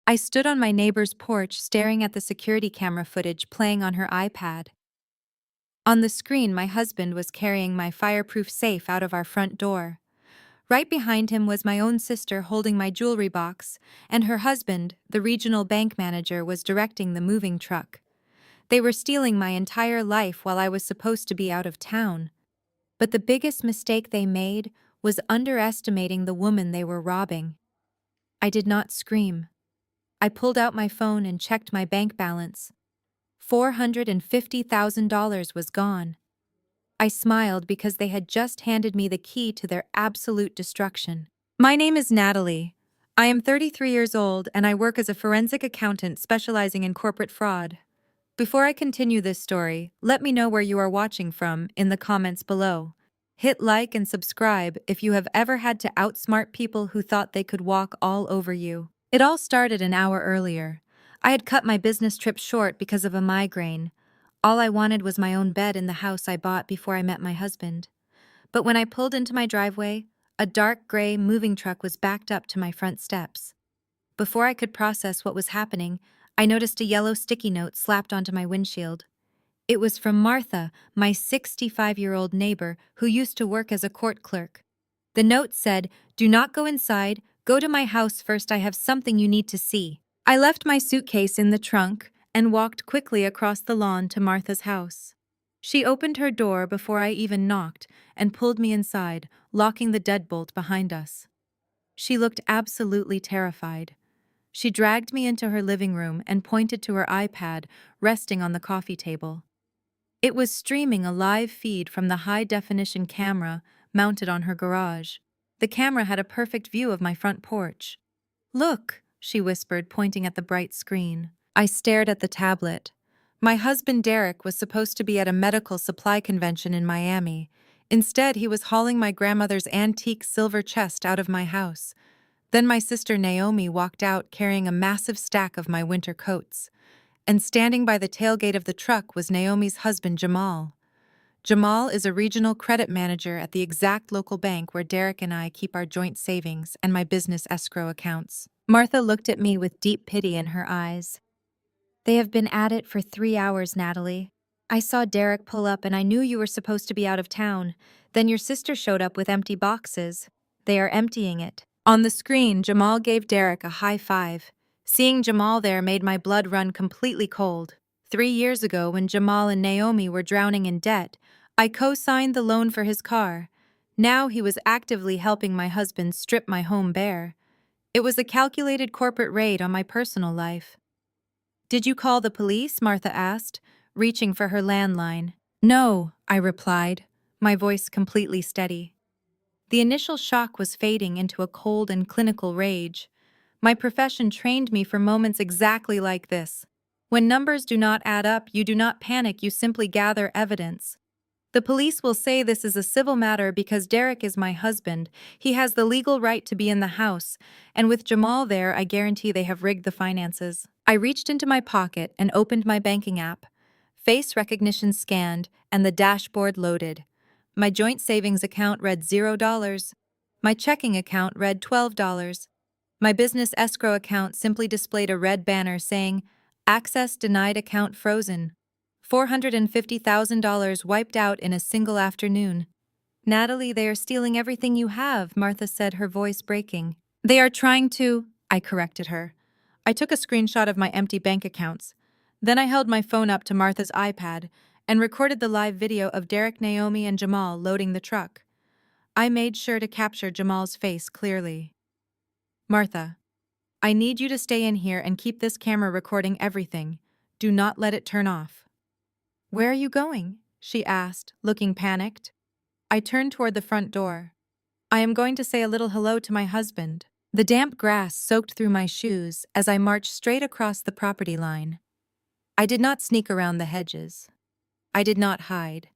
I stood on my neighbor's porch staring at the security camera footage playing on her iPad. On the screen, my husband was carrying my fireproof safe out of our front door. Right behind him was my own sister holding my jewelry box, and her husband, the regional bank manager, was directing the moving truck. They were stealing my entire life while I was supposed to be out of town. But the biggest mistake they made was underestimating the woman they were robbing. I did not scream. I pulled out my phone and checked my bank balance. $450,000 was gone. I smiled because they had just handed me the key to their absolute destruction. My name is Natalie. I am 33 years old and I work as a forensic accountant specializing in corporate fraud. Before I continue this story, let me know where you are watching from in the comments below. Hit like and subscribe if you have ever had to outsmart people who thought they could walk all over you. It all started an hour earlier. I had cut my business trip short because of a migraine. All I wanted was my own bed in the house I bought before I met my husband. But when I pulled into my driveway, a dark gray moving truck was backed up to my front steps. Before I could process what was happening, I noticed a yellow sticky note slapped onto my windshield. It was from Martha, my 65-year-old neighbor who used to work as a court clerk. The note said, "Do not go inside, go to my house first, I have something you need to see." I left my suitcase in the trunk and walked quickly across the lawn to Martha's house. She opened her door before I even knocked and pulled me inside, locking the deadbolt behind us. She looked absolutely terrified. She dragged me into her living room and pointed to her iPad resting on the coffee table. It was streaming a live feed from the high-definition camera mounted on her garage. The camera had a perfect view of my front porch. "Look," she whispered, pointing at the bright screen. I stared at the tablet. My husband Derek was supposed to be at a medical supply convention in Miami. Instead, he was hauling my grandmother's antique silver chest out of my house. Then my sister Naomi walked out carrying a massive stack of my winter coats. And standing by the tailgate of the truck was Naomi's husband Jamal. Jamal is a regional credit manager at the exact local bank where Derek and I keep our joint savings and my business escrow accounts. Martha looked at me with deep pity in her eyes. "They have been at it for 3 hours, Natalie. I saw Derek pull up and I knew you were supposed to be out of town. Then your sister showed up with empty boxes. They are emptying it." On the screen, Jamal gave Derek a high five. Seeing Jamal there made my blood run completely cold. 3 years ago, when Jamal and Naomi were drowning in debt, I co-signed the loan for his car. Now he was actively helping my husband strip my home bare. It was a calculated corporate raid on my personal life. "Did you call the police?" Martha asked, reaching for her landline. "No," I replied, my voice completely steady. The initial shock was fading into a cold and clinical rage. My profession trained me for moments exactly like this. When numbers do not add up, you do not panic, you simply gather evidence. The police will say this is a civil matter because Derek is my husband. He has the legal right to be in the house, and with Jamal there, I guarantee they have rigged the finances. I reached into my pocket and opened my banking app. Face recognition scanned, and the dashboard loaded. My joint savings account read $0. My checking account read $12. My business escrow account simply displayed a red banner saying, "Access denied, account frozen." $450,000 wiped out in a single afternoon. "Natalie, they are stealing everything you have," Martha said, her voice breaking. "They are trying to," I corrected her. I took a screenshot of my empty bank accounts. Then I held my phone up to Martha's iPad and recorded the live video of Derek, Naomi, and Jamal loading the truck. I made sure to capture Jamal's face clearly. "Martha, I need you to stay in here and keep this camera recording everything. Do not let it turn off." "Where are you going?" she asked, looking panicked. I turned toward the front door. "I am going to say a little hello to my husband." The damp grass soaked through my shoes as I marched straight across the property line. I did not sneak around the hedges. I did not hide.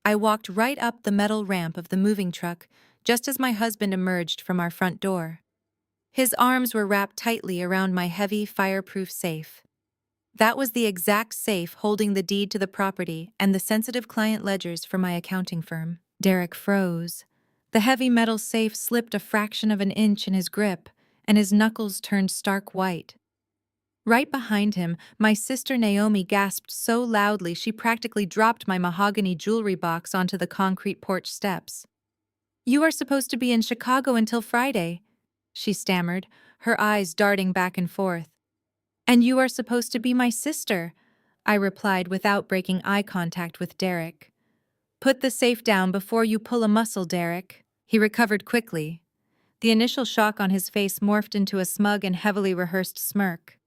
I walked right up the metal ramp of the moving truck just as my husband emerged from our front door. His arms were wrapped tightly around my heavy, fireproof safe. That was the exact safe holding the deed to the property and the sensitive client ledgers for my accounting firm. Derek froze. The heavy metal safe slipped a fraction of an inch in his grip, and his knuckles turned stark white. Right behind him, my sister Naomi gasped so loudly she practically dropped my mahogany jewelry box onto the concrete porch steps. "You are supposed to be in Chicago until Friday," she stammered, her eyes darting back and forth. "And you are supposed to be my sister," I replied without breaking eye contact with Derek. "Put the safe down before you pull a muscle, Derek." He recovered quickly. The initial shock on his face morphed into a smug and heavily rehearsed smirk.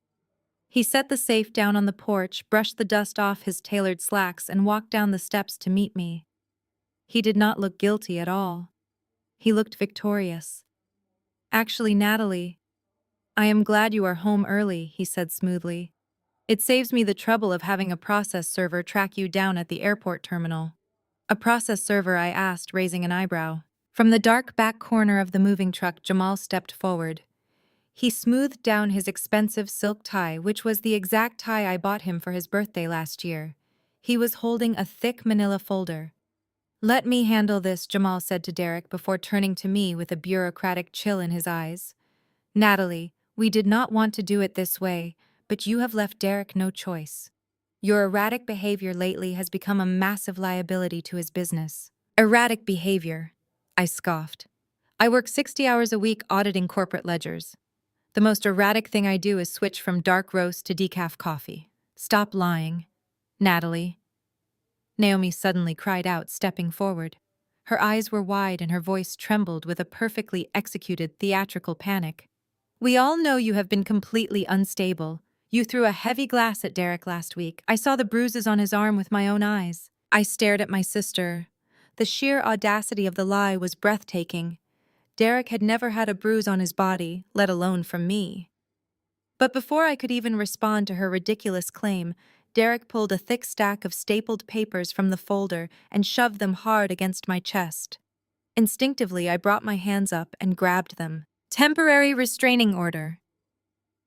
He set the safe down on the porch, brushed the dust off his tailored slacks, and walked down the steps to meet me. He did not look guilty at all. He looked victorious. "Actually, Natalie, I am glad you are home early," he said smoothly. "It saves me the trouble of having a process server track you down at the airport terminal." "A process server?" I asked, raising an eyebrow. From the dark back corner of the moving truck, Jamal stepped forward. He smoothed down his expensive silk tie, which was the exact tie I bought him for his birthday last year. He was holding a thick manila folder. "Let me handle this," Jamal said to Derek before turning to me with a bureaucratic chill in his eyes. "Natalie, we did not want to do it this way, but you have left Derek no choice. Your erratic behavior lately has become a massive liability to his business." "Erratic behavior," I scoffed. "I work 60 hours a week auditing corporate ledgers. The most erratic thing I do is switch from dark roast to decaf coffee. Stop lying, Natalie." Naomi suddenly cried out, stepping forward. Her eyes were wide and her voice trembled with a perfectly executed theatrical panic. "We all know you have been completely unstable. You threw a heavy glass at Derek last week. I saw the bruises on his arm with my own eyes." I stared at my sister. The sheer audacity of the lie was breathtaking. Derek had never had a bruise on his body, let alone from me. But before I could even respond to her ridiculous claim, Derek pulled a thick stack of stapled papers from the folder and shoved them hard against my chest. Instinctively, I brought my hands up and grabbed them. "Temporary restraining order,"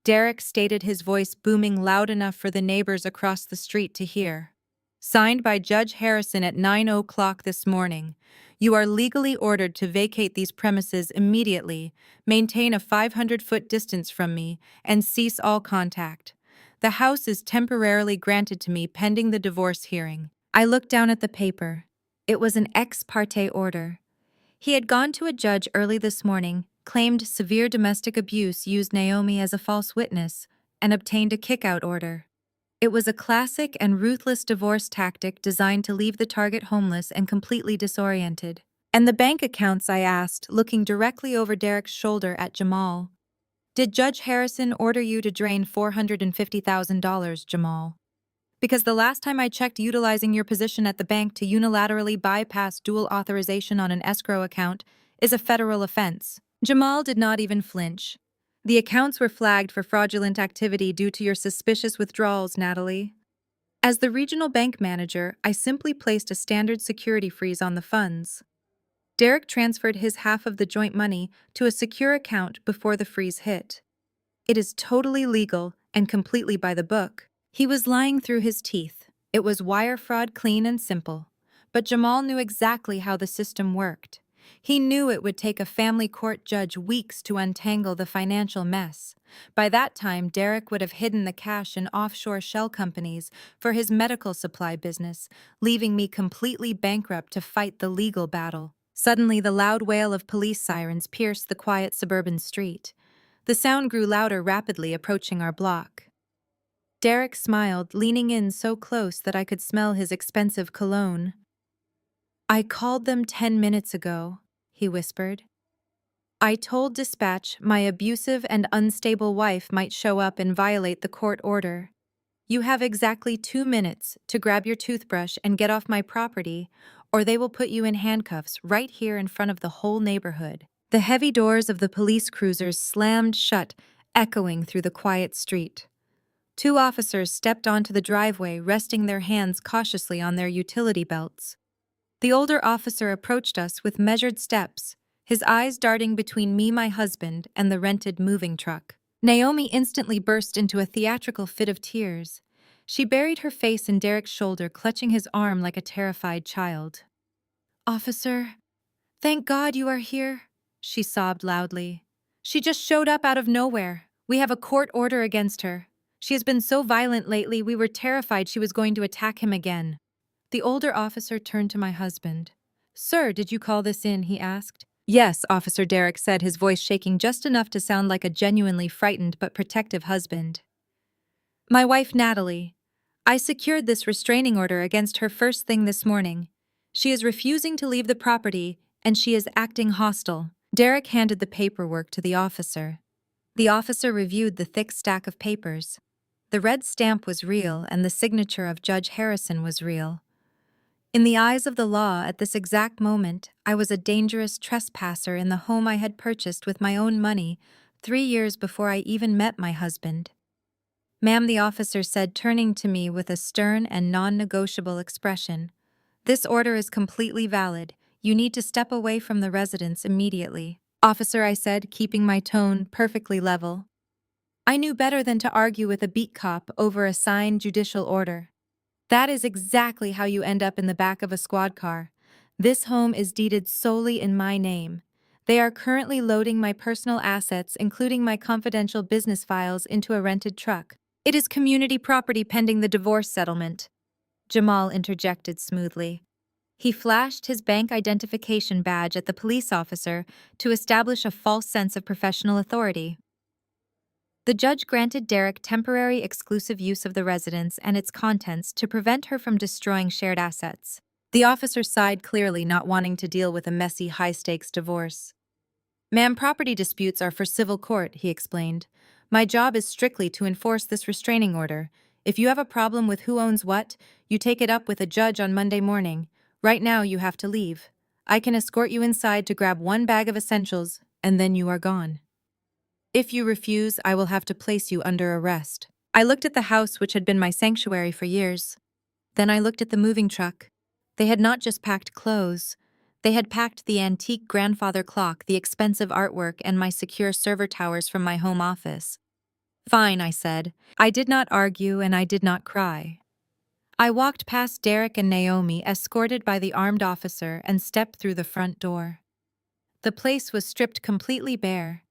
Derek stated, his voice booming loud enough for the neighbors across the street to hear. "Signed by Judge Harrison at 9 o'clock this morning. You are legally ordered to vacate these premises immediately, maintain a 500-foot distance from me, and cease all contact. The house is temporarily granted to me pending the divorce hearing." I looked down at the paper. It was an ex parte order. He had gone to a judge early this morning, claimed severe domestic abuse, used Naomi as a false witness, and obtained a kick-out order. It was a classic and ruthless divorce tactic designed to leave the target homeless and completely disoriented. "And the bank accounts?" I asked, looking directly over Derek's shoulder at Jamal. "Did Judge Harrison order you to drain $450,000, Jamal? Because the last time I checked, utilizing your position at the bank to unilaterally bypass dual authorization on an escrow account is a federal offense." Jamal did not even flinch. "The accounts were flagged for fraudulent activity due to your suspicious withdrawals, Natalie. As the regional bank manager, I simply placed a standard security freeze on the funds." Derek transferred his half of the joint money to a secure account before the freeze hit. "It is totally legal and completely by the book." He was lying through his teeth. It was wire fraud, clean and simple. But Jamal knew exactly how the system worked. He knew it would take a family court judge weeks to untangle the financial mess. By that time, Derek would have hidden the cash in offshore shell companies for his medical supply business, leaving me completely bankrupt to fight the legal battle. Suddenly, the loud wail of police sirens pierced the quiet suburban street. The sound grew louder, rapidly approaching our block. Derek smiled, leaning in so close that I could smell his expensive cologne. "I called them 10 minutes ago," he whispered. "I told dispatch my abusive and unstable wife might show up and violate the court order. You have exactly 2 minutes to grab your toothbrush and get off my property, or they will put you in handcuffs right here in front of the whole neighborhood." The heavy doors of the police cruisers slammed shut, echoing through the quiet street. 2 officers stepped onto the driveway, resting their hands cautiously on their utility belts. The older officer approached us with measured steps, his eyes darting between me, my husband, and the rented moving truck. Naomi instantly burst into a theatrical fit of tears. She buried her face in Derek's shoulder, clutching his arm like a terrified child. "Officer, thank God you are here," she sobbed loudly. "She just showed up out of nowhere. We have a court order against her. She has been so violent lately, we were terrified she was going to attack him again. The older officer turned to my husband. Sir, did you call this in? He asked. Yes, Officer Derek said, his voice shaking just enough to sound like a genuinely frightened but protective husband. My wife, Natalie. I secured this restraining order against her first thing this morning. She is refusing to leave the property, and she is acting hostile. Derek handed the paperwork to the officer. The officer reviewed the thick stack of papers. The red stamp was real, and the signature of Judge Harrison was real. In the eyes of the law, at this exact moment, I was a dangerous trespasser in the home I had purchased with my own money 3 years before I even met my husband. Ma'am, the officer said, turning to me with a stern and non-negotiable expression. This order is completely valid. You need to step away from the residence immediately. Officer, I said, keeping my tone perfectly level. I knew better than to argue with a beat cop over a signed judicial order. That is exactly how you end up in the back of a squad car. This home is deeded solely in my name. They are currently loading my personal assets, including my confidential business files, into a rented truck. It is community property pending the divorce settlement. Jamal interjected smoothly. He flashed his bank identification badge at the police officer to establish a false sense of professional authority. The judge granted Derek temporary exclusive use of the residence and its contents to prevent her from destroying shared assets. The officer sighed clearly, not wanting to deal with a messy, high-stakes divorce. Ma'am, property disputes are for civil court, he explained. My job is strictly to enforce this restraining order. If you have a problem with who owns what, you take it up with a judge on Monday morning. Right now, you have to leave. I can escort you inside to grab one bag of essentials, and then you are gone. If you refuse, I will have to place you under arrest. I looked at the house which had been my sanctuary for years. Then I looked at the moving truck. They had not just packed clothes. They had packed the antique grandfather clock, the expensive artwork, and my secure server towers from my home office. Fine, I said. I did not argue and I did not cry. I walked past Derek and Naomi, escorted by the armed officer, and stepped through the front door. The place was stripped completely bare.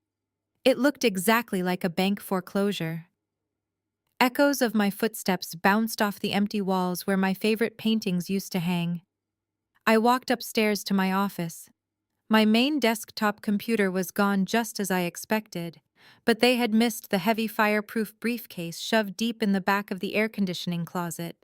It looked exactly like a bank foreclosure. Echoes of my footsteps bounced off the empty walls where my favorite paintings used to hang. I walked upstairs to my office. My main desktop computer was gone, just as I expected, but they had missed the heavy fireproof briefcase shoved deep in the back of the air conditioning closet.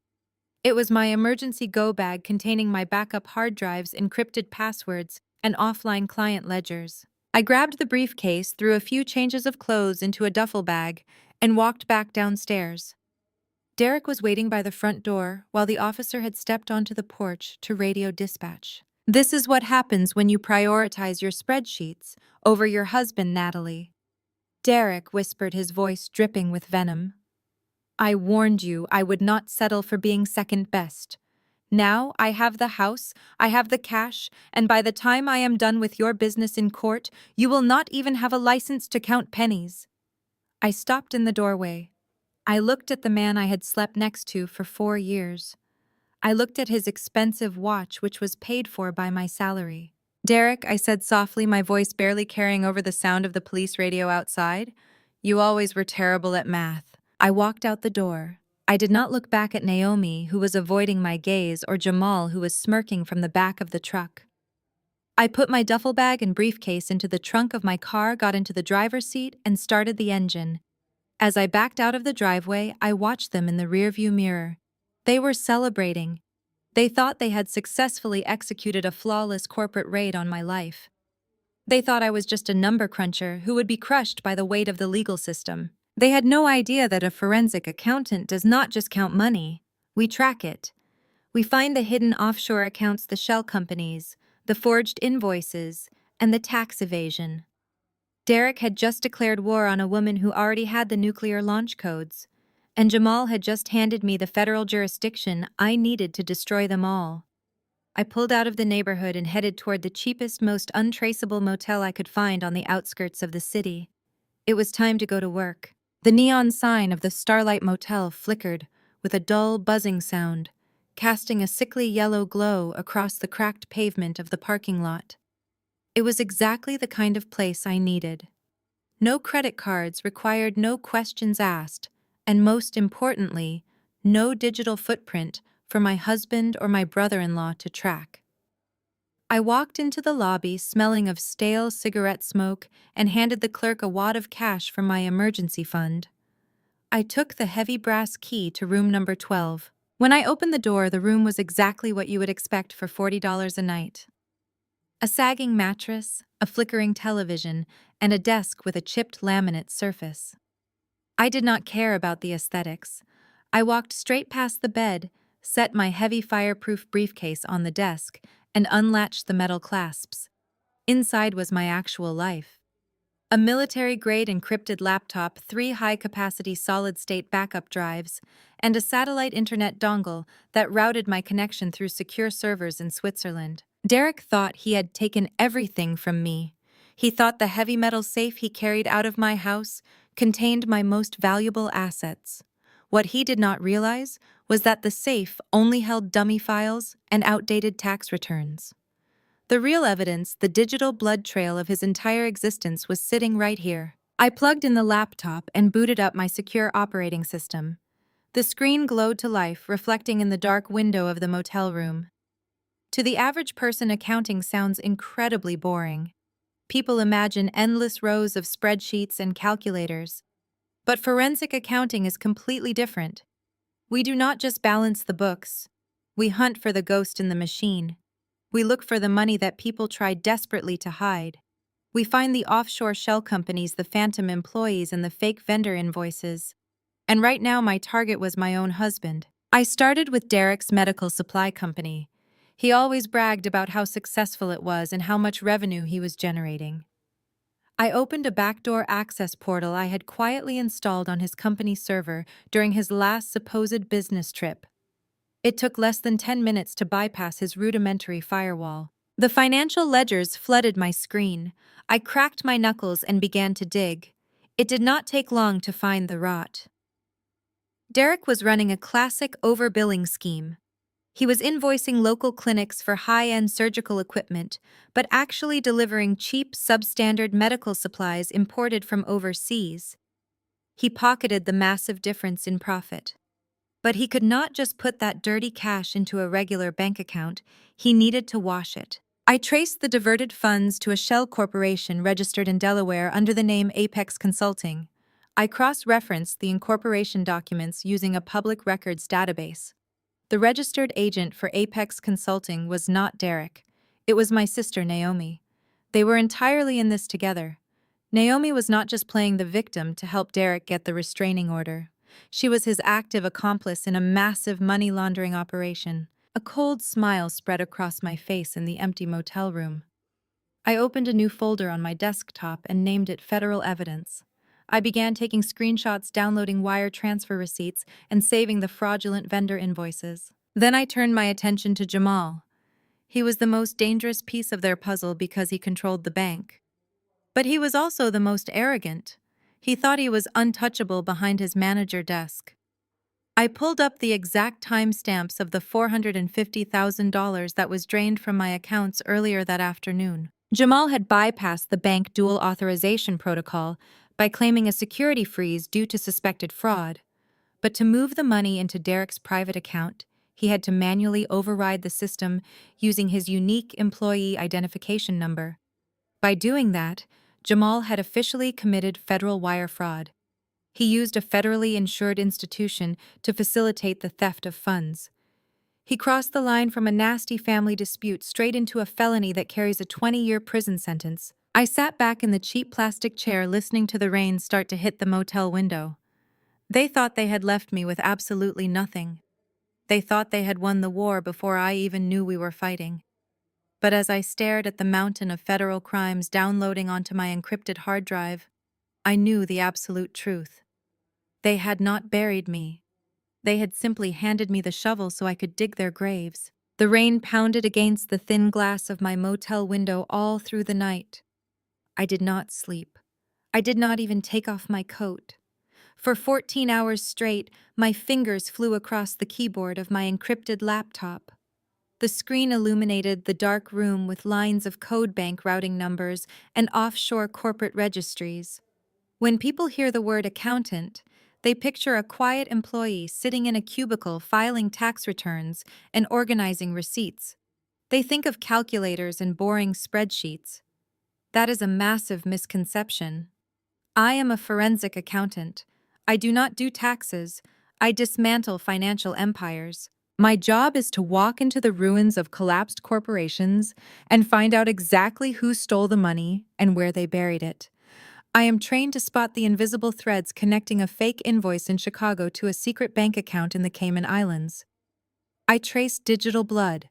It was my emergency go bag containing my backup hard drives, encrypted passwords, and offline client ledgers. I grabbed the briefcase, threw a few changes of clothes into a duffel bag, and walked back downstairs. Derek was waiting by the front door while the officer had stepped onto the porch to radio dispatch. This is what happens when you prioritize your spreadsheets over your husband, Natalie. Derek whispered, his voice dripping with venom. I warned you I would not settle for being second best. Now I have the house, I have the cash, and by the time I am done with your business in court, you will not even have a license to count pennies. I stopped in the doorway. I looked at the man I had slept next to for 4 years. I looked at his expensive watch, which was paid for by my salary. Derek, I said softly, my voice barely carrying over the sound of the police radio outside, you always were terrible at math. I walked out the door. I did not look back at Naomi, who was avoiding my gaze, or Jamal, who was smirking from the back of the truck. I put my duffel bag and briefcase into the trunk of my car, got into the driver's seat, and started the engine. As I backed out of the driveway, I watched them in the rearview mirror. They were celebrating. They thought they had successfully executed a flawless corporate raid on my life. They thought I was just a number cruncher who would be crushed by the weight of the legal system. They had no idea that a forensic accountant does not just count money. We track it. We find the hidden offshore accounts, the shell companies, the forged invoices, and the tax evasion. Derek had just declared war on a woman who already had the nuclear launch codes, and Jamal had just handed me the federal jurisdiction I needed to destroy them all. I pulled out of the neighborhood and headed toward the cheapest, most untraceable motel I could find on the outskirts of the city. It was time to go to work. The neon sign of the Starlight Motel flickered with a dull, buzzing sound, casting a sickly yellow glow across the cracked pavement of the parking lot. It was exactly the kind of place I needed. No credit cards required, no questions asked. And most importantly, no digital footprint for my husband or my brother-in-law to track. I walked into the lobby smelling of stale cigarette smoke and handed the clerk a wad of cash from my emergency fund. I took the heavy brass key to room number 12. When I opened the door, the room was exactly what you would expect for $40 a night. A sagging mattress, a flickering television, and a desk with a chipped laminate surface. I did not care about the aesthetics. I walked straight past the bed, set my heavy fireproof briefcase on the desk, and unlatched the metal clasps. Inside was my actual life. A military-grade encrypted laptop, 3 high-capacity solid-state backup drives, and a satellite internet dongle that routed my connection through secure servers in Switzerland. Derek thought he had taken everything from me. He thought the heavy metal safe he carried out of my house contained my most valuable assets. What he did not realize was that the safe only held dummy files and outdated tax returns. The real evidence, the digital blood trail of his entire existence, was sitting right here. I plugged in the laptop and booted up my secure operating system. The screen glowed to life, reflecting in the dark window of the motel room. To the average person, accounting sounds incredibly boring. People imagine endless rows of spreadsheets and calculators. But forensic accounting is completely different. We do not just balance the books. We hunt for the ghost in the machine. We look for the money that people try desperately to hide. We find the offshore shell companies, the phantom employees, and the fake vendor invoices. And right now, my target was my own husband. I started with Derek's medical supply company. He always bragged about how successful it was and how much revenue he was generating. I opened a backdoor access portal I had quietly installed on his company server during his last supposed business trip. It took less than 10 minutes to bypass his rudimentary firewall. The financial ledgers flooded my screen. I cracked my knuckles and began to dig. It did not take long to find the rot. Derek was running a classic overbilling scheme. He was invoicing local clinics for high-end surgical equipment, but actually delivering cheap, substandard medical supplies imported from overseas. He pocketed the massive difference in profit. But he could not just put that dirty cash into a regular bank account. He needed to wash it. I traced the diverted funds to a shell corporation registered in Delaware under the name Apex Consulting. I cross-referenced the incorporation documents using a public records database. The registered agent for Apex Consulting was not Derek. It was my sister, Naomi. They were entirely in this together. Naomi was not just playing the victim to help Derek get the restraining order. She was his active accomplice in a massive money laundering operation. A cold smile spread across my face in the empty motel room. I opened a new folder on my desktop and named it Federal Evidence. I began taking screenshots, downloading wire transfer receipts, and saving the fraudulent vendor invoices. Then I turned my attention to Jamal. He was the most dangerous piece of their puzzle because he controlled the bank. But he was also the most arrogant. He thought he was untouchable behind his manager desk. I pulled up the exact timestamps of the $450,000 that was drained from my accounts earlier that afternoon. Jamal had bypassed the bank dual authorization protocol by claiming a security freeze due to suspected fraud. But to move the money into Derek's private account, he had to manually override the system using his unique employee identification number. By doing that, Jamal had officially committed federal wire fraud. He used a federally insured institution to facilitate the theft of funds. He crossed the line from a nasty family dispute straight into a felony that carries a 20-year prison sentence. I sat back in the cheap plastic chair listening to the rain start to hit the motel window. They thought they had left me with absolutely nothing. They thought they had won the war before I even knew we were fighting. But as I stared at the mountain of federal crimes downloading onto my encrypted hard drive, I knew the absolute truth. They had not buried me. They had simply handed me the shovel so I could dig their graves. The rain pounded against the thin glass of my motel window all through the night. I did not sleep. I did not even take off my coat. For 14 hours straight, my fingers flew across the keyboard of my encrypted laptop. The screen illuminated the dark room with lines of code bank routing numbers and offshore corporate registries. When people hear the word accountant, They picture a quiet employee sitting in a cubicle filing tax returns and organizing receipts. They think of calculators and boring spreadsheets. That is a massive misconception. I am a forensic accountant. I do not do taxes. I dismantle financial empires. My job is to walk into the ruins of collapsed corporations and find out exactly who stole the money and where they buried it. I am trained to spot the invisible threads connecting a fake invoice in Chicago to a secret bank account in the Cayman Islands. I traced digital blood,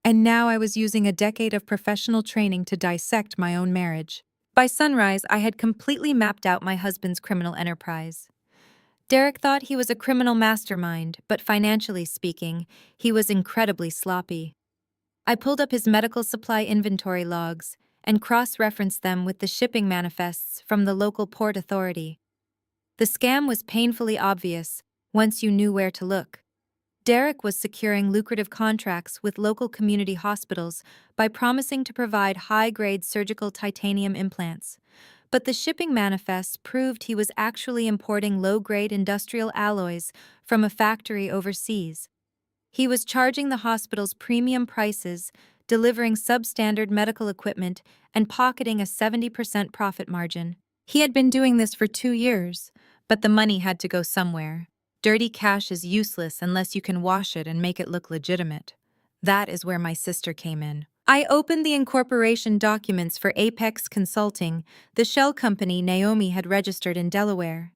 and now I was using a decade of professional training to dissect my own marriage. By sunrise, I had completely mapped out my husband's criminal enterprise. Derek thought he was a criminal mastermind, but financially speaking, he was incredibly sloppy. I pulled up his medical supply inventory logs and cross-referenced them with the shipping manifests from the local port authority. The scam was painfully obvious once you knew where to look. Derek was securing lucrative contracts with local community hospitals by promising to provide high-grade surgical titanium implants. But the shipping manifests proved he was actually importing low-grade industrial alloys from a factory overseas. He was charging the hospitals premium prices, delivering substandard medical equipment, and pocketing a 70% profit margin. He had been doing this for 2 years, but the money had to go somewhere. Dirty cash is useless unless you can wash it and make it look legitimate. That is where my sister came in. I opened the incorporation documents for Apex Consulting, the shell company Naomi had registered in Delaware.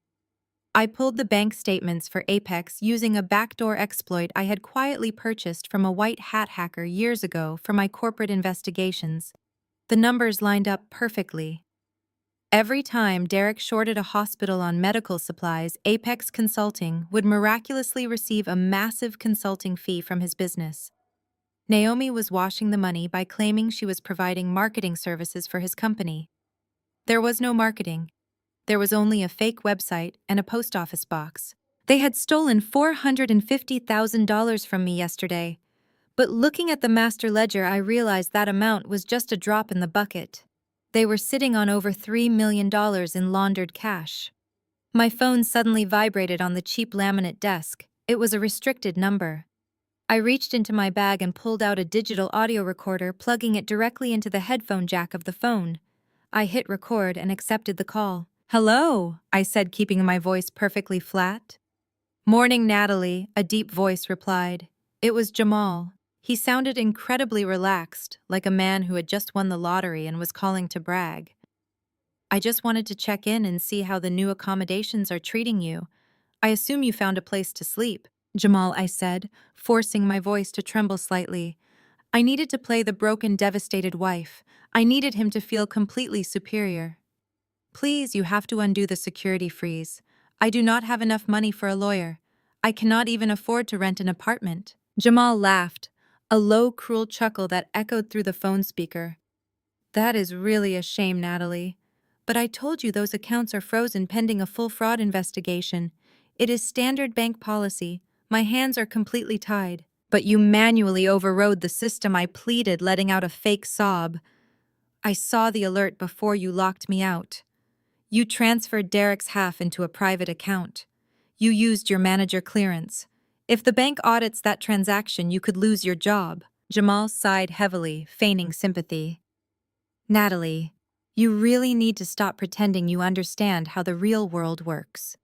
I pulled the bank statements for Apex using a backdoor exploit I had quietly purchased from a white hat hacker years ago for my corporate investigations. The numbers lined up perfectly. Every time Derek shorted a hospital on medical supplies, Apex Consulting would miraculously receive a massive consulting fee from his business. Naomi was washing the money by claiming she was providing marketing services for his company. There was no marketing. There was only a fake website and a post office box. They had stolen $450,000 from me yesterday, but looking at the master ledger, I realized that amount was just a drop in the bucket. They were sitting on over $3 million in laundered cash. My phone suddenly vibrated on the cheap laminate desk. It was a restricted number. I reached into my bag and pulled out a digital audio recorder, plugging it directly into the headphone jack of the phone. I hit record and accepted the call. "Hello," I said, keeping my voice perfectly flat. "Morning, Natalie," a deep voice replied. It was Jamal. He sounded incredibly relaxed, like a man who had just won the lottery and was calling to brag. "I just wanted to check in and see how the new accommodations are treating you. I assume you found a place to sleep." "Jamal," I said, forcing my voice to tremble slightly. I needed to play the broken, devastated wife. I needed him to feel completely superior. "Please, you have to undo the security freeze. I do not have enough money for a lawyer. I cannot even afford to rent an apartment." Jamal laughed, a low, cruel chuckle that echoed through the phone speaker. "That is really a shame, Natalie. But I told you those accounts are frozen pending a full fraud investigation. It is standard bank policy. My hands are completely tied." "But you manually overrode the system," I pleaded, letting out a fake sob. "I saw the alert before you locked me out. You transferred Derek's half into a private account. You used your manager clearance. If the bank audits that transaction, you could lose your job." Jamal sighed heavily, feigning sympathy. "Natalie, you really need to stop pretending you understand how the real world works.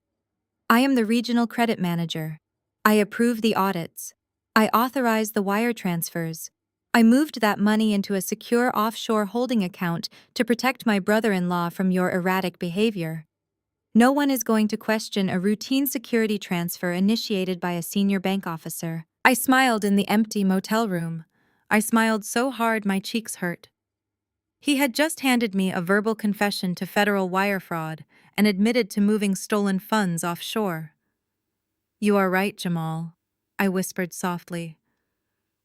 I am the regional credit manager. I approve the audits. I authorize the wire transfers. I moved that money into a secure offshore holding account to protect my brother-in-law from your erratic behavior. No one is going to question a routine security transfer initiated by a senior bank officer." I smiled in the empty motel room. I smiled so hard my cheeks hurt. He had just handed me a verbal confession to federal wire fraud and admitted to moving stolen funds offshore. "You are right, Jamal," I whispered softly.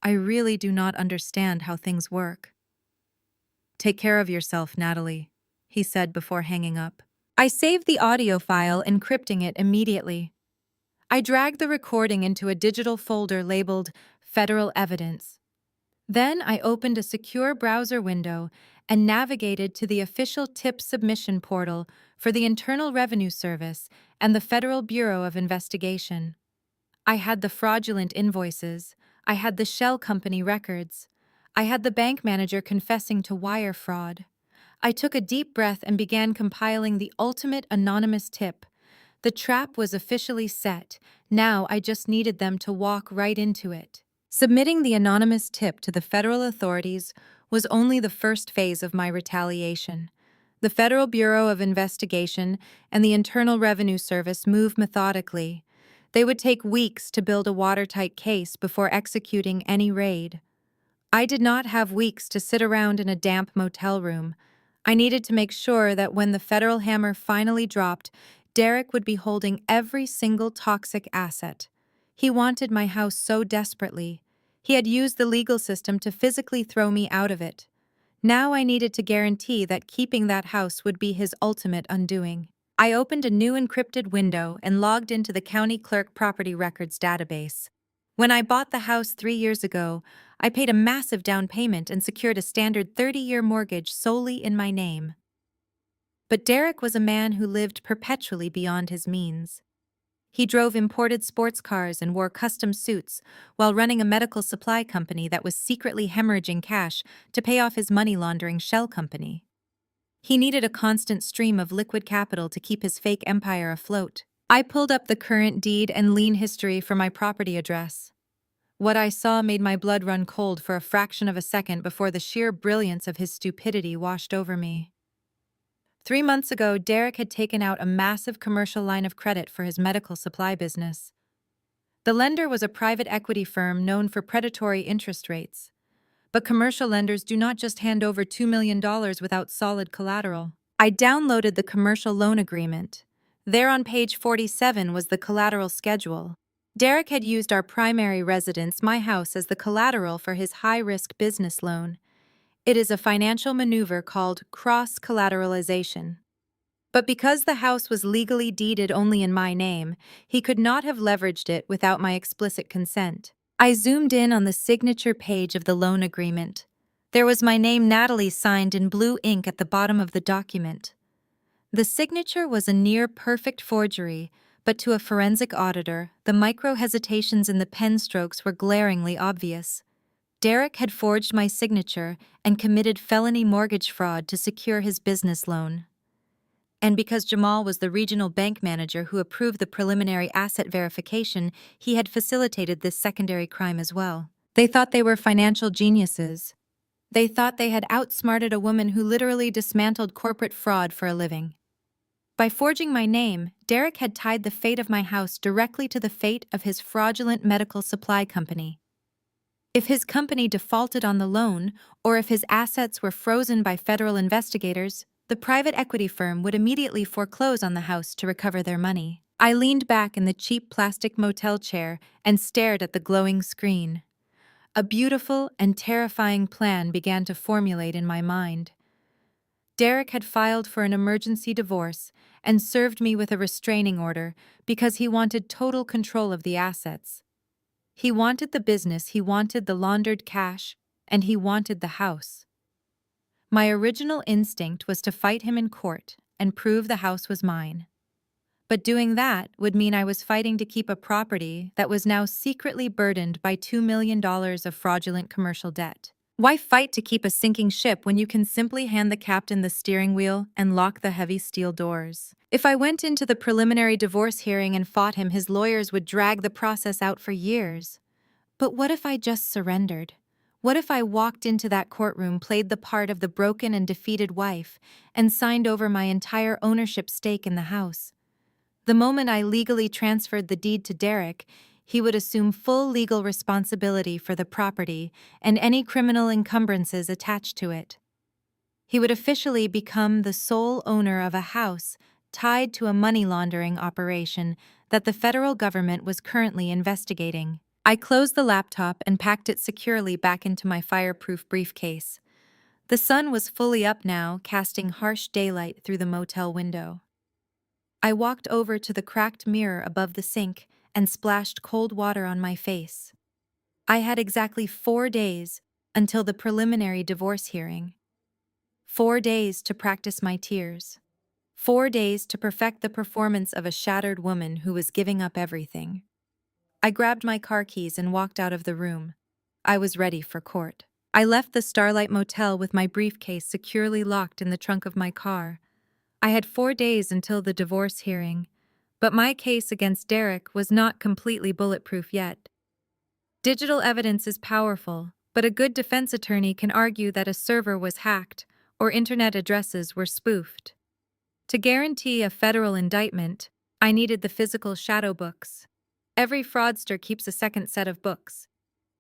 "I really do not understand how things work." "Take care of yourself, Natalie," he said before hanging up. I saved the audio file, encrypting it immediately. I dragged the recording into a digital folder labeled Federal Evidence. Then I opened a secure browser window and navigated to the official tip submission portal for the Internal Revenue Service and the Federal Bureau of Investigation. I had the fraudulent invoices. I had the shell company records. I had the bank manager confessing to wire fraud. I took a deep breath and began compiling the ultimate anonymous tip. The trap was officially set. Now I just needed them to walk right into it. Submitting the anonymous tip to the federal authorities was only the first phase of my retaliation. The Federal Bureau of Investigation and the Internal Revenue Service moved methodically. They would take weeks to build a watertight case before executing any raid. I did not have weeks to sit around in a damp motel room. I needed to make sure that when the federal hammer finally dropped, Derek would be holding every single toxic asset. He wanted my house so desperately. He had used the legal system to physically throw me out of it. Now I needed to guarantee that keeping that house would be his ultimate undoing. I opened a new encrypted window and logged into the county clerk property records database. When I bought the house 3 years ago, I paid a massive down payment and secured a standard 30-year mortgage solely in my name. But Derek was a man who lived perpetually beyond his means. He drove imported sports cars and wore custom suits while running a medical supply company that was secretly hemorrhaging cash to pay off his money laundering shell company. He needed a constant stream of liquid capital to keep his fake empire afloat. I pulled up the current deed and lien history for my property address. What I saw made my blood run cold for a fraction of a second before the sheer brilliance of his stupidity washed over me. 3 months ago, Derek had taken out a massive commercial line of credit for his medical supply business. The lender was a private equity firm known for predatory interest rates. But commercial lenders do not just hand over $2 million without solid collateral. I downloaded the commercial loan agreement. There on page 47 was the collateral schedule. Derek had used our primary residence, my house, as the collateral for his high-risk business loan. It is a financial maneuver called cross-collateralization. But because the house was legally deeded only in my name, he could not have leveraged it without my explicit consent. I zoomed in on the signature page of the loan agreement. There was my name, Natalie, signed in blue ink at the bottom of the document. The signature was a near-perfect forgery, but to a forensic auditor, the micro-hesitations in the pen strokes were glaringly obvious. Derek had forged my signature and committed felony mortgage fraud to secure his business loan. And because Jamal was the regional bank manager who approved the preliminary asset verification, he had facilitated this secondary crime as well. They thought they were financial geniuses. They thought they had outsmarted a woman who literally dismantled corporate fraud for a living. By forging my name, Derek had tied the fate of my house directly to the fate of his fraudulent medical supply company. If his company defaulted on the loan, or if his assets were frozen by federal investigators, the private equity firm would immediately foreclose on the house to recover their money. I leaned back in the cheap plastic motel chair and stared at the glowing screen. A beautiful and terrifying plan began to formulate in my mind. Derek had filed for an emergency divorce and served me with a restraining order because he wanted total control of the assets. He wanted the business, he wanted the laundered cash, and he wanted the house. My original instinct was to fight him in court and prove the house was mine. But doing that would mean I was fighting to keep a property that was now secretly burdened by $2 million of fraudulent commercial debt. Why fight to keep a sinking ship when you can simply hand the captain the steering wheel and lock the heavy steel doors? If I went into the preliminary divorce hearing and fought him, his lawyers would drag the process out for years. But what if I just surrendered? What if I walked into that courtroom, played the part of the broken and defeated wife, and signed over my entire ownership stake in the house? The moment I legally transferred the deed to Derek, he would assume full legal responsibility for the property and any criminal encumbrances attached to it. He would officially become the sole owner of a house tied to a money laundering operation that the federal government was currently investigating. I closed the laptop and packed it securely back into my fireproof briefcase. The sun was fully up now, casting harsh daylight through the motel window. I walked over to the cracked mirror above the sink and splashed cold water on my face. I had exactly 4 days until the preliminary divorce hearing. 4 days to practice my tears. 4 days to perfect the performance of a shattered woman who was giving up everything. I grabbed my car keys and walked out of the room. I was ready for court. I left the Starlight Motel with my briefcase securely locked in the trunk of my car. I had 4 days until the divorce hearing, but my case against Derek was not completely bulletproof yet. Digital evidence is powerful, but a good defense attorney can argue that a server was hacked or internet addresses were spoofed. To guarantee a federal indictment, I needed the physical shadow books. Every fraudster keeps a second set of books.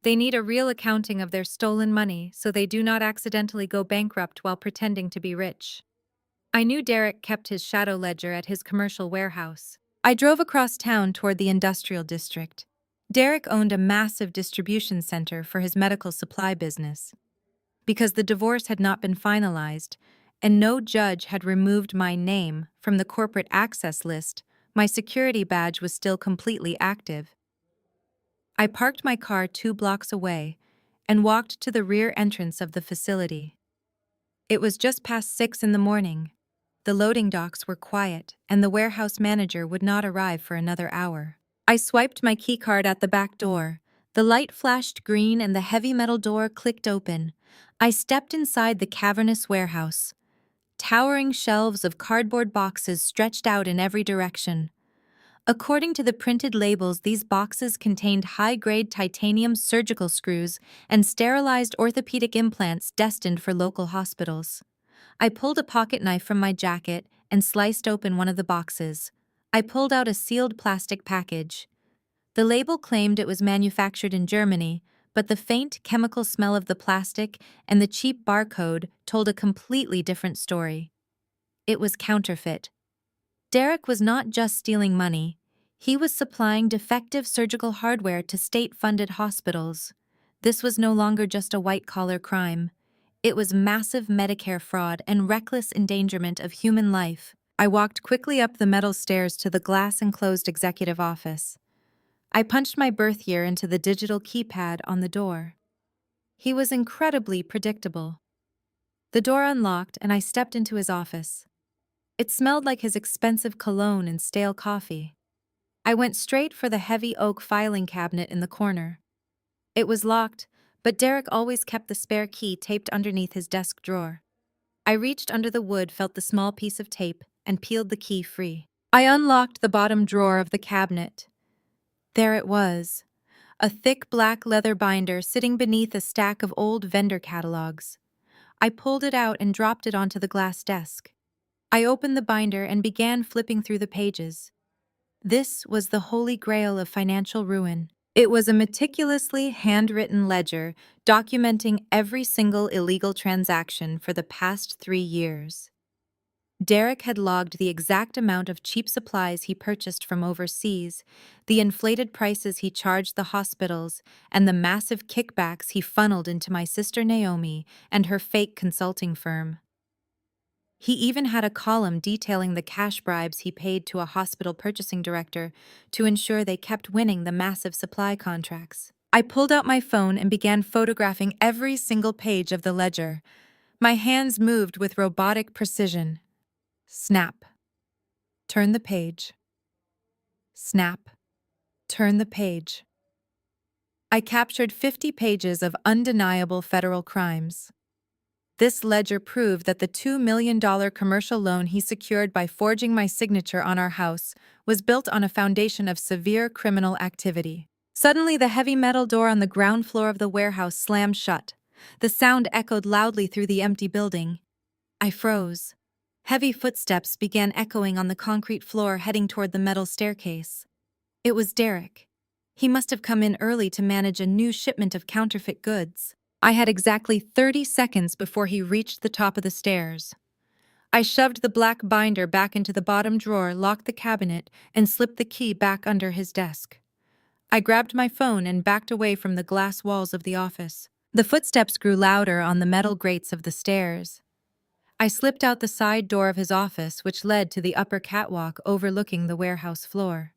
They need a real accounting of their stolen money so they do not accidentally go bankrupt while pretending to be rich. I knew Derek kept his shadow ledger at his commercial warehouse. I drove across town toward the industrial district. Derek owned a massive distribution center for his medical supply business. Because the divorce had not been finalized, and no judge had removed my name from the corporate access list, my security badge was still completely active. I parked my car 2 blocks away and walked to the rear entrance of the facility. It was just past 6 in the morning. The loading docks were quiet, and the warehouse manager would not arrive for another hour. I swiped my keycard at the back door. The light flashed green and the heavy metal door clicked open. I stepped inside the cavernous warehouse. Towering shelves of cardboard boxes stretched out in every direction. According to the printed labels, these boxes contained high-grade titanium surgical screws and sterilized orthopedic implants destined for local hospitals. I pulled a pocket knife from my jacket and sliced open one of the boxes. I pulled out a sealed plastic package. The label claimed it was manufactured in Germany, but the faint chemical smell of the plastic and the cheap barcode told a completely different story. It was counterfeit. Derek was not just stealing money. He was supplying defective surgical hardware to state-funded hospitals. This was no longer just a white-collar crime. It was massive Medicare fraud and reckless endangerment of human life. I walked quickly up the metal stairs to the glass-enclosed executive office. I punched my birth year into the digital keypad on the door. He was incredibly predictable. The door unlocked and I stepped into his office. It smelled like his expensive cologne and stale coffee. I went straight for the heavy oak filing cabinet in the corner. It was locked, but Derek always kept the spare key taped underneath his desk drawer. I reached under the wood, felt the small piece of tape, and peeled the key free. I unlocked the bottom drawer of the cabinet. There it was, a thick black leather binder sitting beneath a stack of old vendor catalogs. I pulled it out and dropped it onto the glass desk. I opened the binder and began flipping through the pages. This was the holy grail of financial ruin. It was a meticulously handwritten ledger documenting every single illegal transaction for the past 3 years. Derek had logged the exact amount of cheap supplies he purchased from overseas, the inflated prices he charged the hospitals, and the massive kickbacks he funneled into my sister Naomi and her fake consulting firm. He even had a column detailing the cash bribes he paid to a hospital purchasing director to ensure they kept winning the massive supply contracts. I pulled out my phone and began photographing every single page of the ledger. My hands moved with robotic precision. Snap. Turn the page. Snap. Turn the page. I captured 50 pages of undeniable federal crimes. This ledger proved that the $2 million commercial loan he secured by forging my signature on our house was built on a foundation of severe criminal activity. Suddenly, the heavy metal door on the ground floor of the warehouse slammed shut. The sound echoed loudly through the empty building. I froze. Heavy footsteps began echoing on the concrete floor heading toward the metal staircase. It was Derek. He must have come in early to manage a new shipment of counterfeit goods. I had exactly 30 seconds before he reached the top of the stairs. I shoved the black binder back into the bottom drawer, locked the cabinet, and slipped the key back under his desk. I grabbed my phone and backed away from the glass walls of the office. The footsteps grew louder on the metal grates of the stairs. I slipped out the side door of his office, which led to the upper catwalk overlooking the warehouse floor.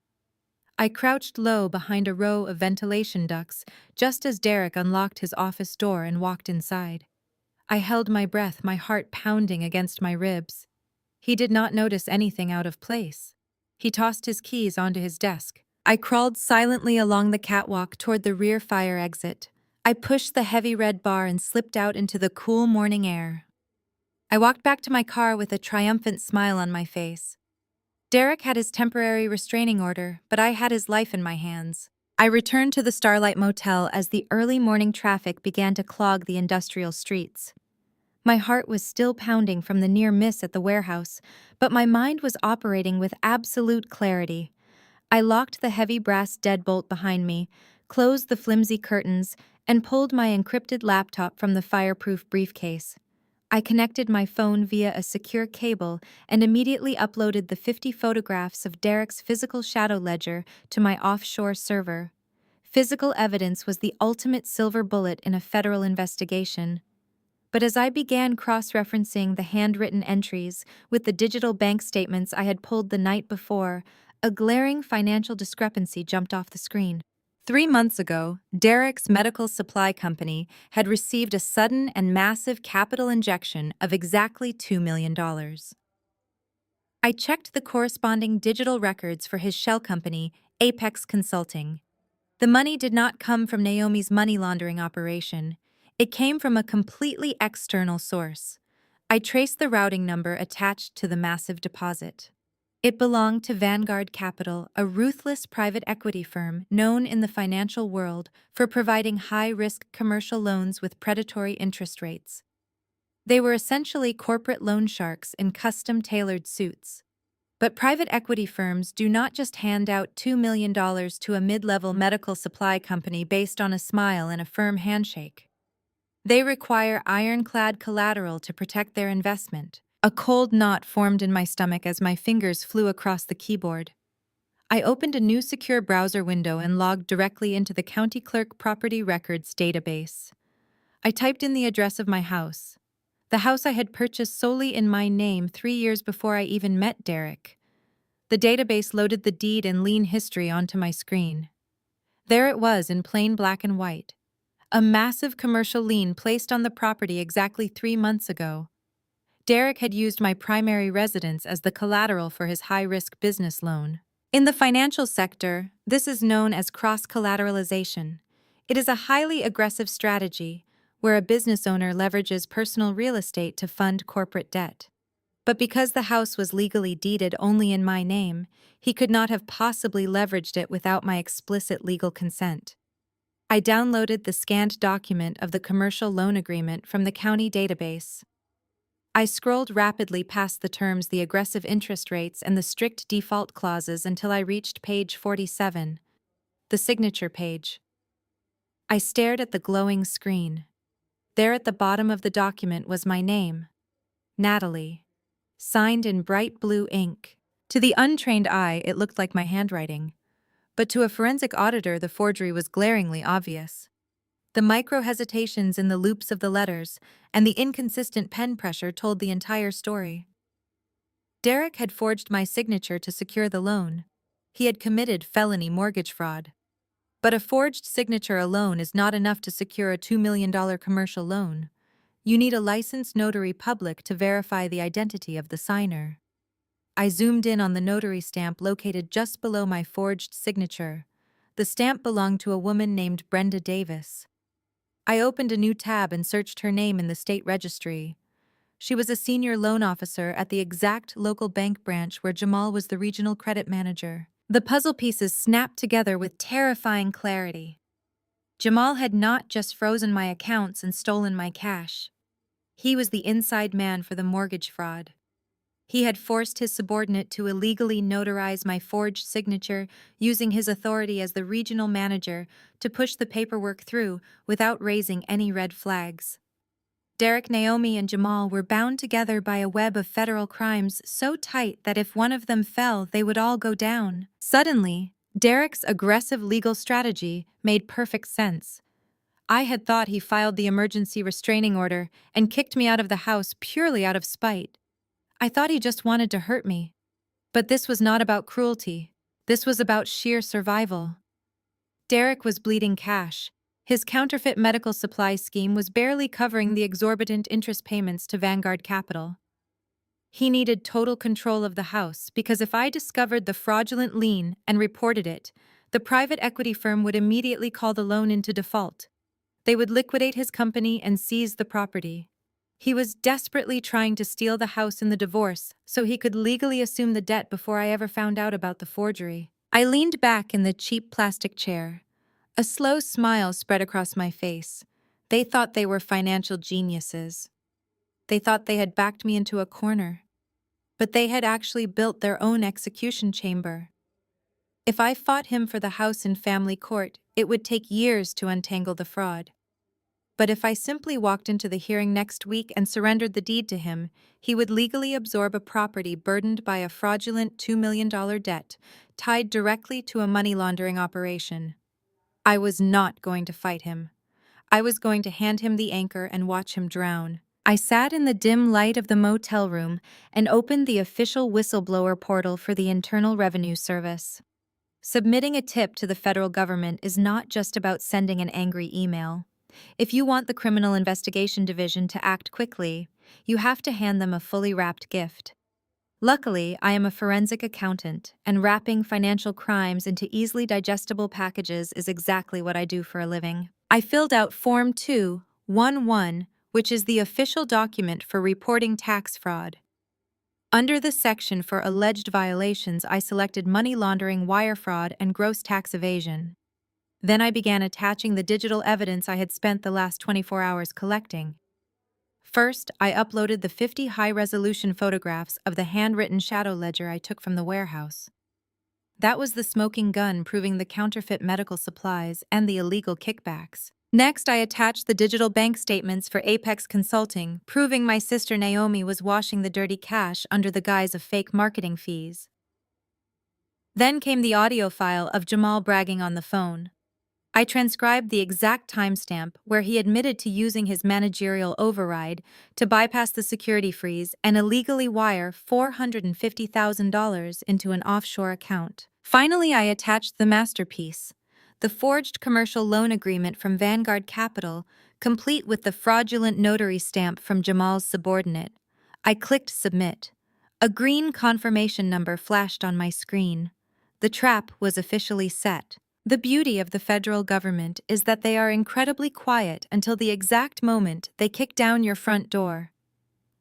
I crouched low behind a row of ventilation ducts just as Derek unlocked his office door and walked inside. I held my breath, my heart pounding against my ribs. He did not notice anything out of place. He tossed his keys onto his desk. I crawled silently along the catwalk toward the rear fire exit. I pushed the heavy red bar and slipped out into the cool morning air. I walked back to my car with a triumphant smile on my face. Derek had his temporary restraining order, but I had his life in my hands. I returned to the Starlight Motel as the early morning traffic began to clog the industrial streets. My heart was still pounding from the near miss at the warehouse, but my mind was operating with absolute clarity. I locked the heavy brass deadbolt behind me, closed the flimsy curtains, and pulled my encrypted laptop from the fireproof briefcase. I connected my phone via a secure cable and immediately uploaded the 50 photographs of Derek's physical shadow ledger to my offshore server. Physical evidence was the ultimate silver bullet in a federal investigation. But as I began cross-referencing the handwritten entries with the digital bank statements I had pulled the night before, a glaring financial discrepancy jumped off the screen. 3 months ago, Derek's medical supply company had received a sudden and massive capital injection of exactly $2 million. I checked the corresponding digital records for his shell company, Apex Consulting. The money did not come from Naomi's money laundering operation. It came from a completely external source. I traced the routing number attached to the massive deposit. It belonged to Vanguard Capital, a ruthless private equity firm known in the financial world for providing high-risk commercial loans with predatory interest rates. They were essentially corporate loan sharks in custom-tailored suits. But private equity firms do not just hand out $2 million to a mid-level medical supply company based on a smile and a firm handshake. They require ironclad collateral to protect their investment. A cold knot formed in my stomach as my fingers flew across the keyboard. I opened a new secure browser window and logged directly into the County Clerk Property Records database. I typed in the address of my house, the house I had purchased solely in my name 3 years before I even met Derek. The database loaded the deed and lien history onto my screen. There it was in plain black and white. A massive commercial lien placed on the property exactly 3 months ago. Derek had used my primary residence as the collateral for his high-risk business loan. In the financial sector, this is known as cross-collateralization. It is a highly aggressive strategy where a business owner leverages personal real estate to fund corporate debt. But because the house was legally deeded only in my name, he could not have possibly leveraged it without my explicit legal consent. I downloaded the scanned document of the commercial loan agreement from the county database. I scrolled rapidly past the terms, the aggressive interest rates, and the strict default clauses until I reached page 47, the signature page. I stared at the glowing screen. There at the bottom of the document was my name, Natalie, signed in bright blue ink. To the untrained eye, it looked like my handwriting, but to a forensic auditor, the forgery was glaringly obvious. The micro-hesitations in the loops of the letters and the inconsistent pen pressure told the entire story. Derek had forged my signature to secure the loan. He had committed felony mortgage fraud. But a forged signature alone is not enough to secure a $2 million commercial loan. You need a licensed notary public to verify the identity of the signer. I zoomed in on the notary stamp located just below my forged signature. The stamp belonged to a woman named Brenda Davis. I opened a new tab and searched her name in the state registry. She was a senior loan officer at the exact local bank branch where Jamal was the regional credit manager. The puzzle pieces snapped together with terrifying clarity. Jamal had not just frozen my accounts and stolen my cash. He was the inside man for the mortgage fraud. He had forced his subordinate to illegally notarize my forged signature, using his authority as the regional manager to push the paperwork through without raising any red flags. Derek, Naomi, and Jamal were bound together by a web of federal crimes so tight that if one of them fell, they would all go down. Suddenly, Derek's aggressive legal strategy made perfect sense. I had thought he filed the emergency restraining order and kicked me out of the house purely out of spite. I thought he just wanted to hurt me. But this was not about cruelty. This was about sheer survival. Derek was bleeding cash. His counterfeit medical supply scheme was barely covering the exorbitant interest payments to Vanguard Capital. He needed total control of the house because if I discovered the fraudulent lien and reported it, the private equity firm would immediately call the loan into default. They would liquidate his company and seize the property. He was desperately trying to steal the house in the divorce so he could legally assume the debt before I ever found out about the forgery. I leaned back in the cheap plastic chair. A slow smile spread across my face. They thought they were financial geniuses. They thought they had backed me into a corner. But they had actually built their own execution chamber. If I fought him for the house in family court, it would take years to untangle the fraud. But if I simply walked into the hearing next week and surrendered the deed to him, he would legally absorb a property burdened by a fraudulent $2 million debt tied directly to a money laundering operation. I was not going to fight him. I was going to hand him the anchor and watch him drown. I sat in the dim light of the motel room and opened the official whistleblower portal for the Internal Revenue Service. Submitting a tip to the federal government is not just about sending an angry email. If you want the Criminal Investigation Division to act quickly, you have to hand them a fully wrapped gift. Luckily, I am a forensic accountant, and wrapping financial crimes into easily digestible packages is exactly what I do for a living. I filled out Form 211, which is the official document for reporting tax fraud. Under the section for alleged violations, I selected money laundering, wire fraud, and gross tax evasion. Then I began attaching the digital evidence I had spent the last 24 hours collecting. First, I uploaded the 50 high-resolution photographs of the handwritten shadow ledger I took from the warehouse. That was the smoking gun proving the counterfeit medical supplies and the illegal kickbacks. Next, I attached the digital bank statements for Apex Consulting, proving my sister Naomi was washing the dirty cash under the guise of fake marketing fees. Then came the audio file of Jamal bragging on the phone. I transcribed the exact timestamp where he admitted to using his managerial override to bypass the security freeze and illegally wire $450,000 into an offshore account. Finally, I attached the masterpiece, the forged commercial loan agreement from Vanguard Capital, complete with the fraudulent notary stamp from Jamal's subordinate. I clicked Submit. A green confirmation number flashed on my screen. The trap was officially set. The beauty of the federal government is that they are incredibly quiet until the exact moment they kick down your front door.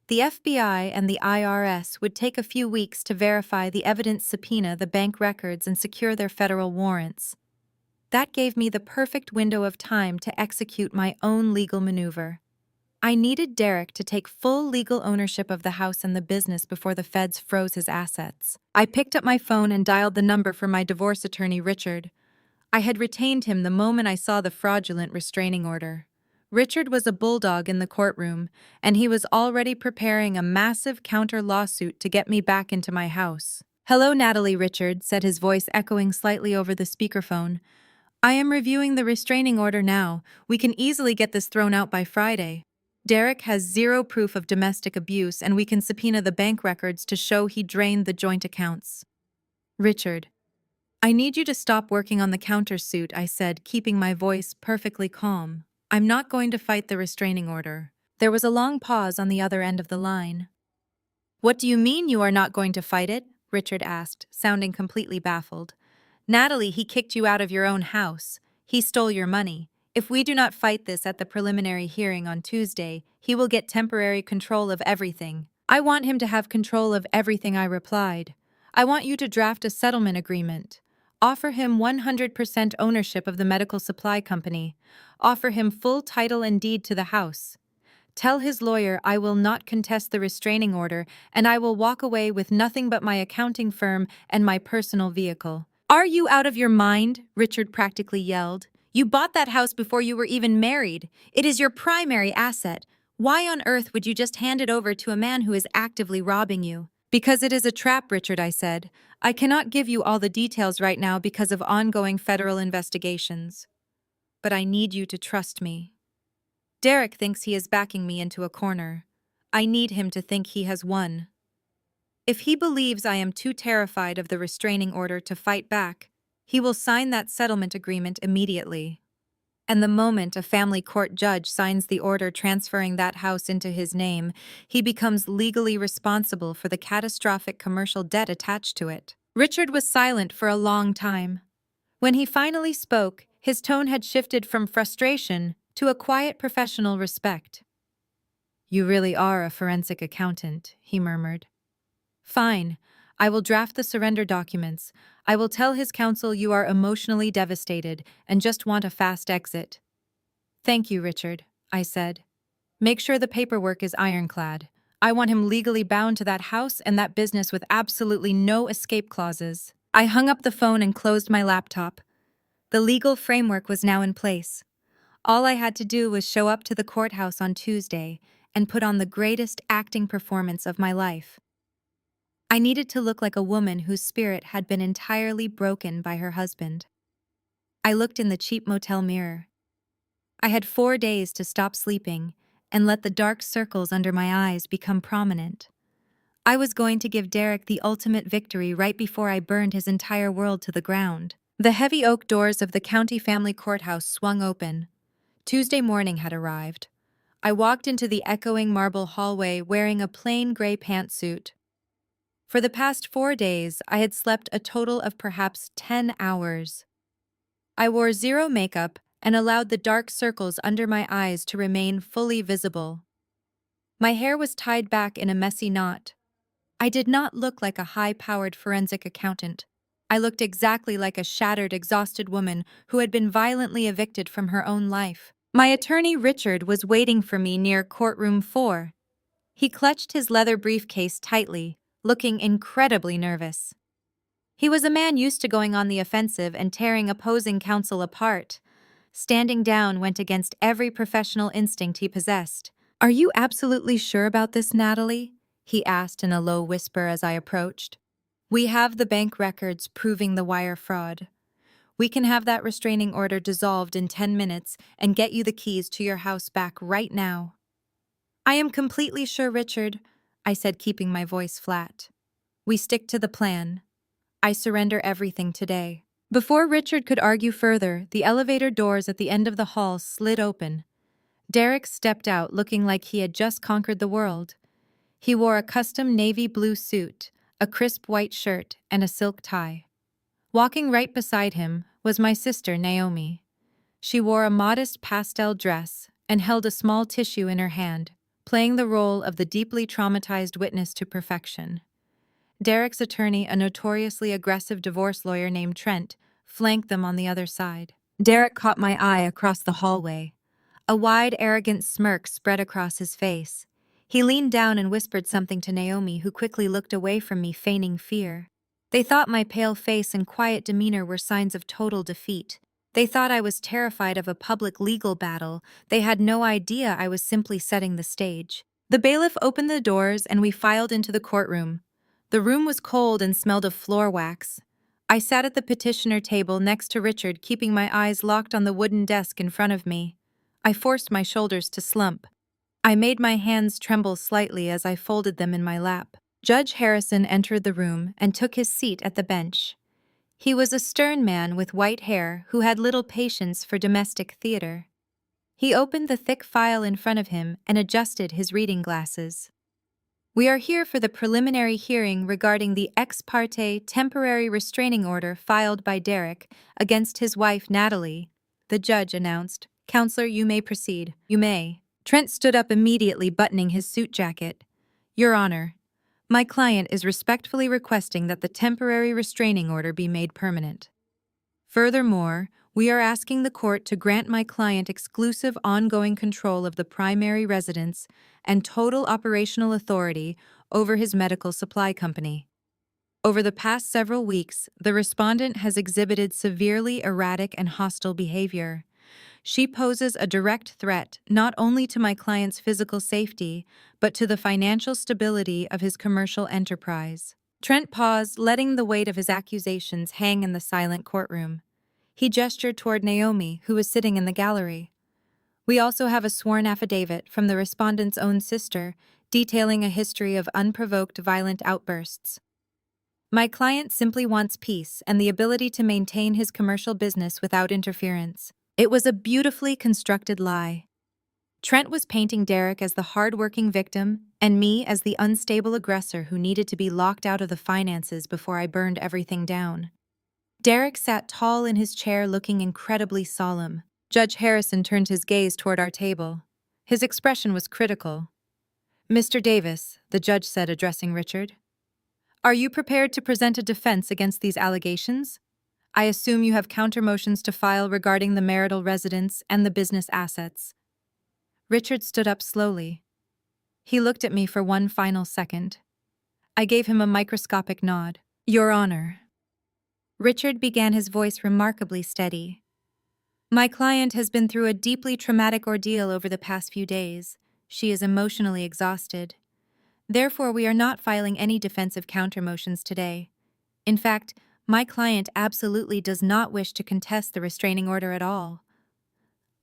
The FBI and the IRS would take a few weeks to verify the evidence, subpoena the bank records, and secure their federal warrants. That gave me the perfect window of time to execute my own legal maneuver. I needed Derek to take full legal ownership of the house and the business before the feds froze his assets. I picked up my phone and dialed the number for my divorce attorney, Richard. I had retained him the moment I saw the fraudulent restraining order. Richard was a bulldog in the courtroom, and he was already preparing a massive counter-lawsuit to get me back into my house. "Hello, Natalie," Richard said, his voice echoing slightly over the speakerphone. "I am reviewing the restraining order now. We can easily get this thrown out by Friday. Derek has zero proof of domestic abuse, and we can subpoena the bank records to show he drained the joint accounts." "Richard, I need you to stop working on the countersuit," I said, keeping my voice perfectly calm. "I'm not going to fight the restraining order." There was a long pause on the other end of the line. "What do you mean you are not going to fight it?" Richard asked, sounding completely baffled. "Natalie, he kicked you out of your own house. He stole your money. If we do not fight this at the preliminary hearing on Tuesday, he will get temporary control of everything." "I want him to have control of everything," I replied. "I want you to draft a settlement agreement. Offer him 100% ownership of the medical supply company. Offer him full title and deed to the house. Tell his lawyer I will not contest the restraining order and I will walk away with nothing but my accounting firm and my personal vehicle." "Are you out of your mind?" Richard practically yelled. "You bought that house before you were even married. It is your primary asset. Why on earth would you just hand it over to a man who is actively robbing you?" "Because it is a trap, Richard," I said. "I cannot give you all the details right now because of ongoing federal investigations. But I need you to trust me. Derek thinks he is backing me into a corner. I need him to think he has won. If he believes I am too terrified of the restraining order to fight back, he will sign that settlement agreement immediately. And the moment a family court judge signs the order transferring that house into his name, he becomes legally responsible for the catastrophic commercial debt attached to it. Richard was silent for a long time. When he finally spoke, his tone had shifted from frustration to a quiet professional respect. "You really are a forensic accountant," he murmured. "Fine. I will draft the surrender documents. I will tell his counsel you are emotionally devastated and just want a fast exit." "Thank you, Richard," I said. "Make sure the paperwork is ironclad. I want him legally bound to that house and that business with absolutely no escape clauses." I hung up the phone and closed my laptop. The legal framework was now in place. All I had to do was show up to the courthouse on Tuesday and put on the greatest acting performance of my life. I needed to look like a woman whose spirit had been entirely broken by her husband. I looked in the cheap motel mirror. I had 4 days to stop sleeping and let the dark circles under my eyes become prominent. I was going to give Derek the ultimate victory right before I burned his entire world to the ground. The heavy oak doors of the county family courthouse swung open. Tuesday morning had arrived. I walked into the echoing marble hallway wearing a plain gray pantsuit. For the past 4 days, I had slept a total of perhaps 10 hours. I wore zero makeup and allowed the dark circles under my eyes to remain fully visible. My hair was tied back in a messy knot. I did not look like a high-powered forensic accountant. I looked exactly like a shattered, exhausted woman who had been violently evicted from her own life. My attorney, Richard, was waiting for me near courtroom 4. He clutched his leather briefcase tightly, looking incredibly nervous. He was a man used to going on the offensive and tearing opposing counsel apart. Standing down went against every professional instinct he possessed. "Are you absolutely sure about this, Natalie?" he asked in a low whisper as I approached. "We have the bank records proving the wire fraud. We can have that restraining order dissolved in 10 minutes and get you the keys to your house back right now." "I am completely sure, Richard," I said, keeping my voice flat. "We stick to the plan. I surrender everything today." Before Richard could argue further, the elevator doors at the end of the hall slid open. Derek stepped out looking like he had just conquered the world. He wore a custom navy blue suit, a crisp white shirt, and a silk tie. Walking right beside him was my sister, Naomi. She wore a modest pastel dress and held a small tissue in her hand, playing the role of the deeply traumatized witness to perfection. Derek's attorney, a notoriously aggressive divorce lawyer named Trent, flanked them on the other side. Derek caught my eye across the hallway. A wide, arrogant smirk spread across his face. He leaned down and whispered something to Naomi, who quickly looked away from me, feigning fear. They thought my pale face and quiet demeanor were signs of total defeat. They thought I was terrified of a public legal battle. They had no idea I was simply setting the stage. The bailiff opened the doors and we filed into the courtroom. The room was cold and smelled of floor wax. I sat at the petitioner table next to Richard, keeping my eyes locked on the wooden desk in front of me. I forced my shoulders to slump. I made my hands tremble slightly as I folded them in my lap. Judge Harrison entered the room and took his seat at the bench. He was a stern man with white hair who had little patience for domestic theater. He opened the thick file in front of him and adjusted his reading glasses. "We are here for the preliminary hearing regarding the ex parte temporary restraining order filed by Derek against his wife Natalie," the judge announced. "Counselor, you may proceed." "You may." Trent stood up immediately, buttoning his suit jacket. "Your Honor, my client is respectfully requesting that the temporary restraining order be made permanent. Furthermore, we are asking the court to grant my client exclusive ongoing control of the primary residence and total operational authority over his medical supply company. Over the past several weeks, the respondent has exhibited severely erratic and hostile behavior. She poses a direct threat not only to my client's physical safety, but to the financial stability of his commercial enterprise." Trent paused, letting the weight of his accusations hang in the silent courtroom. He gestured toward Naomi, who was sitting in the gallery. "We also have a sworn affidavit from the respondent's own sister, detailing a history of unprovoked violent outbursts. My client simply wants peace and the ability to maintain his commercial business without interference. It was a beautifully constructed lie. Trent was painting Derek as the hard-working victim and me as the unstable aggressor who needed to be locked out of the finances before I burned everything down. Derek sat tall in his chair looking incredibly solemn. Judge Harrison turned his gaze toward our table. His expression was critical. "Mr. Davis," the judge said, addressing Richard, "are you prepared to present a defense against these allegations? I assume you have countermotions to file regarding the marital residence and the business assets." Richard stood up slowly. He looked at me for one final second. I gave him a microscopic nod. "Your Honor." Richard began, his voice remarkably steady. "My client has been through a deeply traumatic ordeal over the past few days. She is emotionally exhausted. Therefore, we are not filing any defensive countermotions today. In fact, my client absolutely does not wish to contest the restraining order at all."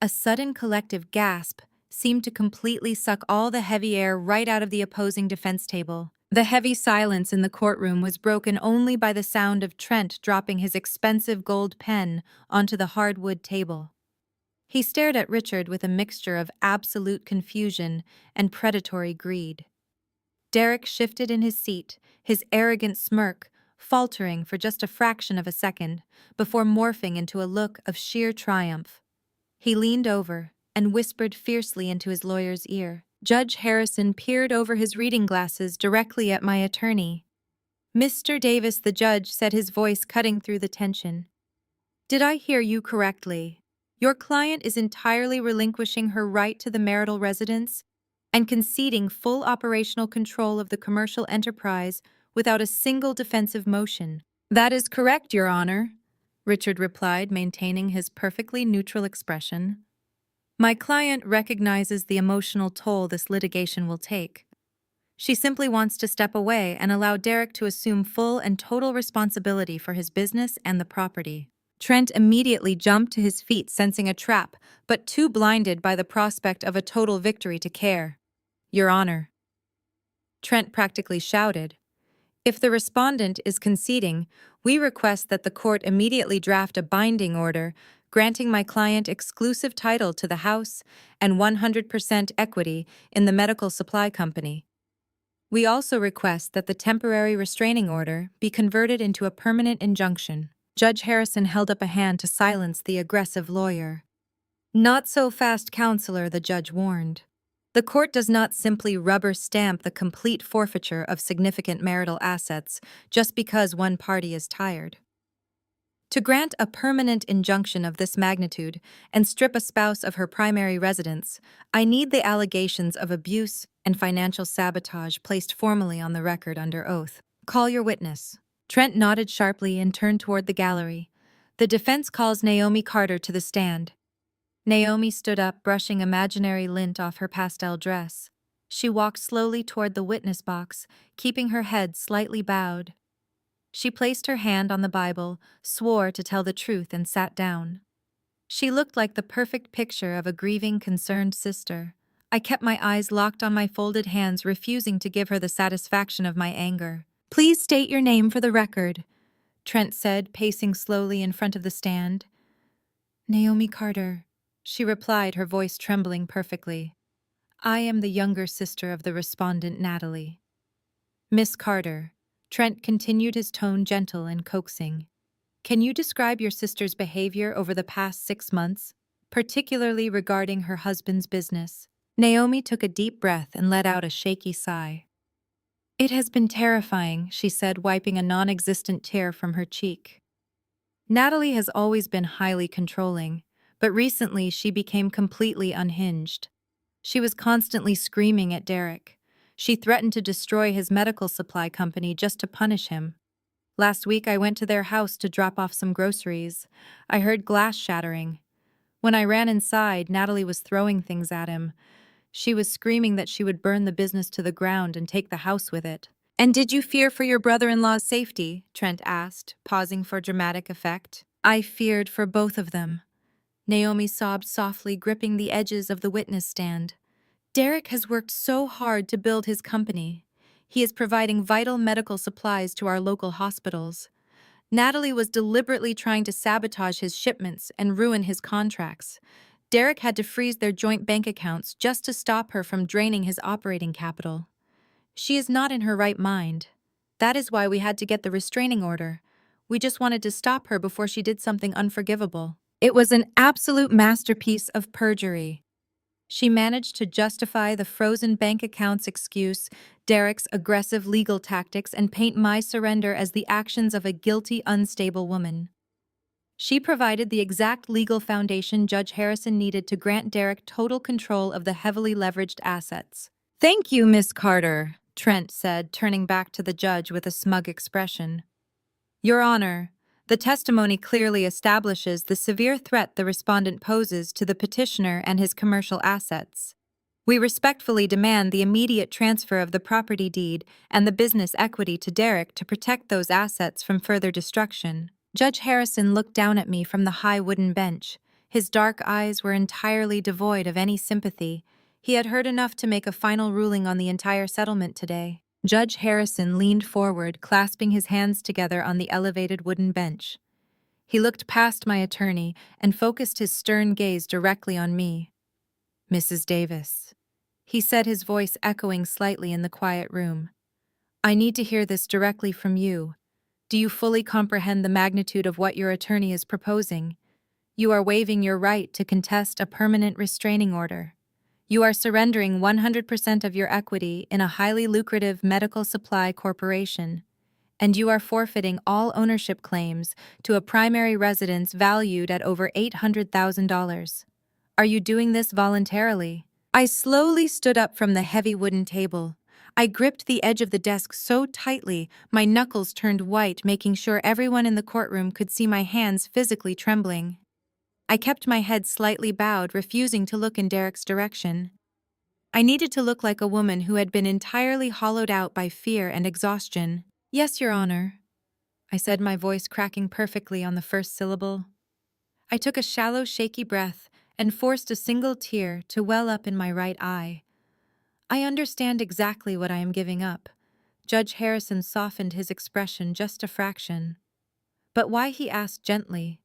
A sudden collective gasp seemed to completely suck all the heavy air right out of the opposing defense table. The heavy silence in the courtroom was broken only by the sound of Trent dropping his expensive gold pen onto the hardwood table. He stared at Richard with a mixture of absolute confusion and predatory greed. Derek shifted in his seat, his arrogant smirk faltering for just a fraction of a second before morphing into a look of sheer triumph. He leaned over and whispered fiercely into his lawyer's ear. Judge Harrison peered over his reading glasses directly at my attorney. "Mr. Davis," the judge said, his voice cutting through the tension, "did I hear you correctly? Your client is entirely relinquishing her right to the marital residence and conceding full operational control of the commercial enterprise without a single defensive motion." "That is correct, Your Honor," Richard replied, maintaining his perfectly neutral expression. "My client recognizes the emotional toll this litigation will take. She simply wants to step away and allow Derek to assume full and total responsibility for his business and the property." Trent immediately jumped to his feet, sensing a trap, but too blinded by the prospect of a total victory to care. "Your Honor," Trent practically shouted, "if the respondent is conceding, we request that the court immediately draft a binding order granting my client exclusive title to the house and 100% equity in the medical supply company. We also request that the temporary restraining order be converted into a permanent injunction." Judge Harrison held up a hand to silence the aggressive lawyer. "Not so fast, counselor," the judge warned. "The court does not simply rubber stamp the complete forfeiture of significant marital assets just because one party is tired. To grant a permanent injunction of this magnitude and strip a spouse of her primary residence, I need the allegations of abuse and financial sabotage placed formally on the record under oath. Call your witness." Trent nodded sharply and turned toward the gallery. "The defense calls Naomi Carter to the stand." Naomi stood up, brushing imaginary lint off her pastel dress. She walked slowly toward the witness box, keeping her head slightly bowed. She placed her hand on the Bible, swore to tell the truth, and sat down. She looked like the perfect picture of a grieving, concerned sister. I kept my eyes locked on my folded hands, refusing to give her the satisfaction of my anger. "Please state your name for the record," Trent said, pacing slowly in front of the stand. "Naomi Carter," she replied, her voice trembling perfectly. "I am the younger sister of the respondent, Natalie." "Miss Carter," Trent continued, his tone gentle and coaxing, "can you describe your sister's behavior over the past 6 months, particularly regarding her husband's business?" Naomi took a deep breath and let out a shaky sigh. "It has been terrifying," she said, wiping a non-existent tear from her cheek. "Natalie has always been highly controlling, but recently she became completely unhinged. She was constantly screaming at Derek. She threatened to destroy his medical supply company just to punish him. Last week I went to their house to drop off some groceries. I heard glass shattering. When I ran inside, Natalie was throwing things at him. She was screaming that she would burn the business to the ground and take the house with it." "And did you fear for your brother-in-law's safety?" Trent asked, pausing for dramatic effect. "I feared for both of them." Naomi sobbed softly, gripping the edges of the witness stand. Derek has worked so hard to build his company. He is providing vital medical supplies to our local hospitals. Natalie was deliberately trying to sabotage his shipments and ruin his contracts. Derek had to freeze their joint bank accounts just to stop her from draining his operating capital. She is not in her right mind. That is why we had to get the restraining order. We just wanted to stop her before she did something unforgivable. It was an absolute masterpiece of perjury. She managed to justify the frozen bank accounts excuse, Derek's aggressive legal tactics, and paint my surrender as the actions of a guilty, unstable woman. She provided the exact legal foundation Judge Harrison needed to grant Derek total control of the heavily leveraged assets. "Thank you, Miss Carter," Trent said, turning back to the judge with a smug expression. "Your Honor, the testimony clearly establishes the severe threat the respondent poses to the petitioner and his commercial assets. We respectfully demand the immediate transfer of the property deed and the business equity to Derek to protect those assets from further destruction." Judge Harrison looked down at me from the high wooden bench. His dark eyes were entirely devoid of any sympathy. He had heard enough to make a final ruling on the entire settlement today. Judge Harrison leaned forward, clasping his hands together on the elevated wooden bench. He looked past my attorney and focused his stern gaze directly on me. "Mrs. Davis," he said, his voice echoing slightly in the quiet room. "I need to hear this directly from you. Do you fully comprehend the magnitude of what your attorney is proposing? You are waiving your right to contest a permanent restraining order. You are surrendering 100% of your equity in a highly lucrative medical supply corporation, and you are forfeiting all ownership claims to a primary residence valued at over $800,000. Are you doing this voluntarily?" I slowly stood up from the heavy wooden table. I gripped the edge of the desk so tightly, my knuckles turned white, making sure everyone in the courtroom could see my hands physically trembling. I kept my head slightly bowed, refusing to look in Derek's direction. I needed to look like a woman who had been entirely hollowed out by fear and exhaustion. "Yes, Your Honor," I said, my voice cracking perfectly on the first syllable. I took a shallow, shaky breath and forced a single tear to well up in my right eye. "I understand exactly what I am giving up." Judge Harrison softened his expression just a fraction. "But why?" he asked gently.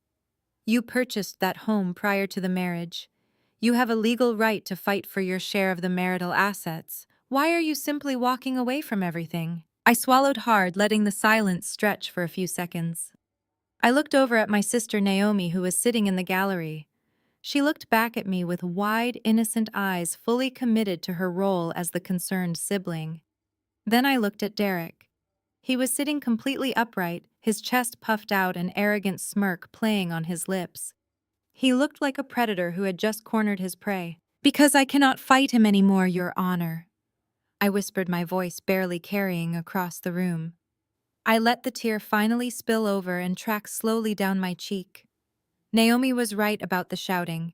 "You purchased that home prior to the marriage. You have a legal right to fight for your share of the marital assets. Why are you simply walking away from everything?" I swallowed hard, letting the silence stretch for a few seconds. I looked over at my sister Naomi, who was sitting in the gallery. She looked back at me with wide, innocent eyes, fully committed to her role as the concerned sibling. Then I looked at Derek. He was sitting completely upright, his chest puffed out, an arrogant smirk playing on his lips. He looked like a predator who had just cornered his prey. "Because I cannot fight him anymore, Your Honor," I whispered, my voice barely carrying across the room. I let the tear finally spill over and track slowly down my cheek. Naomi was right about the shouting.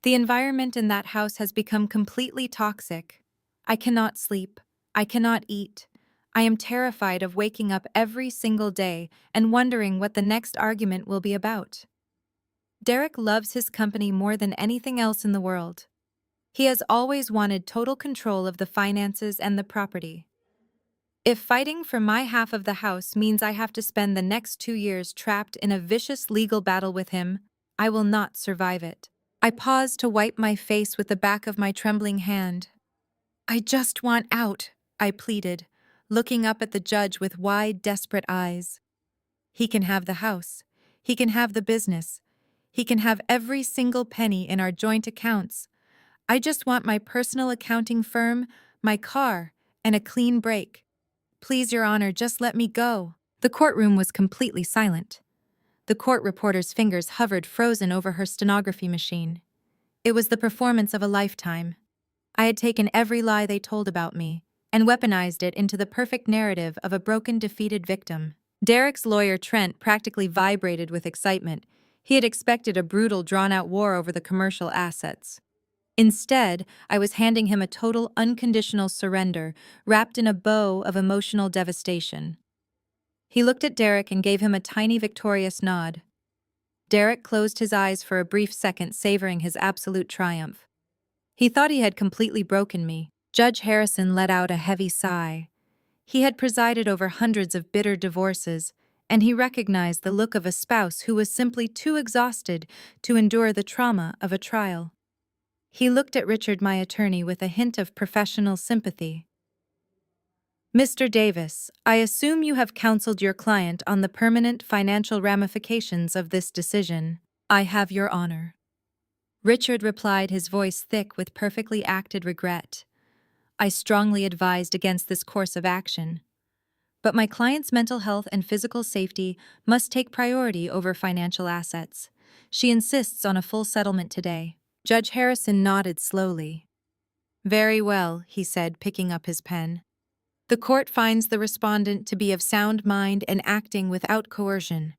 The environment in that house has become completely toxic. I cannot sleep. I cannot eat. I am terrified of waking up every single day and wondering what the next argument will be about. Derek loves his company more than anything else in the world. He has always wanted total control of the finances and the property. If fighting for my half of the house means I have to spend the next 2 years trapped in a vicious legal battle with him, I will not survive it. I paused to wipe my face with the back of my trembling hand. "I just want out," I pleaded, looking up at the judge with wide, desperate eyes. "He can have the house. He can have the business. He can have every single penny in our joint accounts. I just want my personal accounting firm, my car, and a clean break. Please, Your Honor, just let me go." The courtroom was completely silent. The court reporter's fingers hovered frozen over her stenography machine. It was the performance of a lifetime. I had taken every lie they told about me and weaponized it into the perfect narrative of a broken, defeated victim. Derek's lawyer, Trent, practically vibrated with excitement. He had expected a brutal, drawn-out war over the commercial assets. Instead, I was handing him a total, unconditional surrender, wrapped in a bow of emotional devastation. He looked at Derek and gave him a tiny, victorious nod. Derek closed his eyes for a brief second, savoring his absolute triumph. He thought he had completely broken me. Judge Harrison let out a heavy sigh. He had presided over hundreds of bitter divorces, and he recognized the look of a spouse who was simply too exhausted to endure the trauma of a trial. He looked at Richard, my attorney, with a hint of professional sympathy. Mr. Davis, I assume you have counseled your client on the permanent financial ramifications of this decision. I have, Your Honor. Richard replied, his voice thick with perfectly acted regret. I strongly advised against this course of action. But my client's mental health and physical safety must take priority over financial assets. She insists on a full settlement today. Judge Harrison nodded slowly. Very well, he said, picking up his pen. The court finds the respondent to be of sound mind and acting without coercion.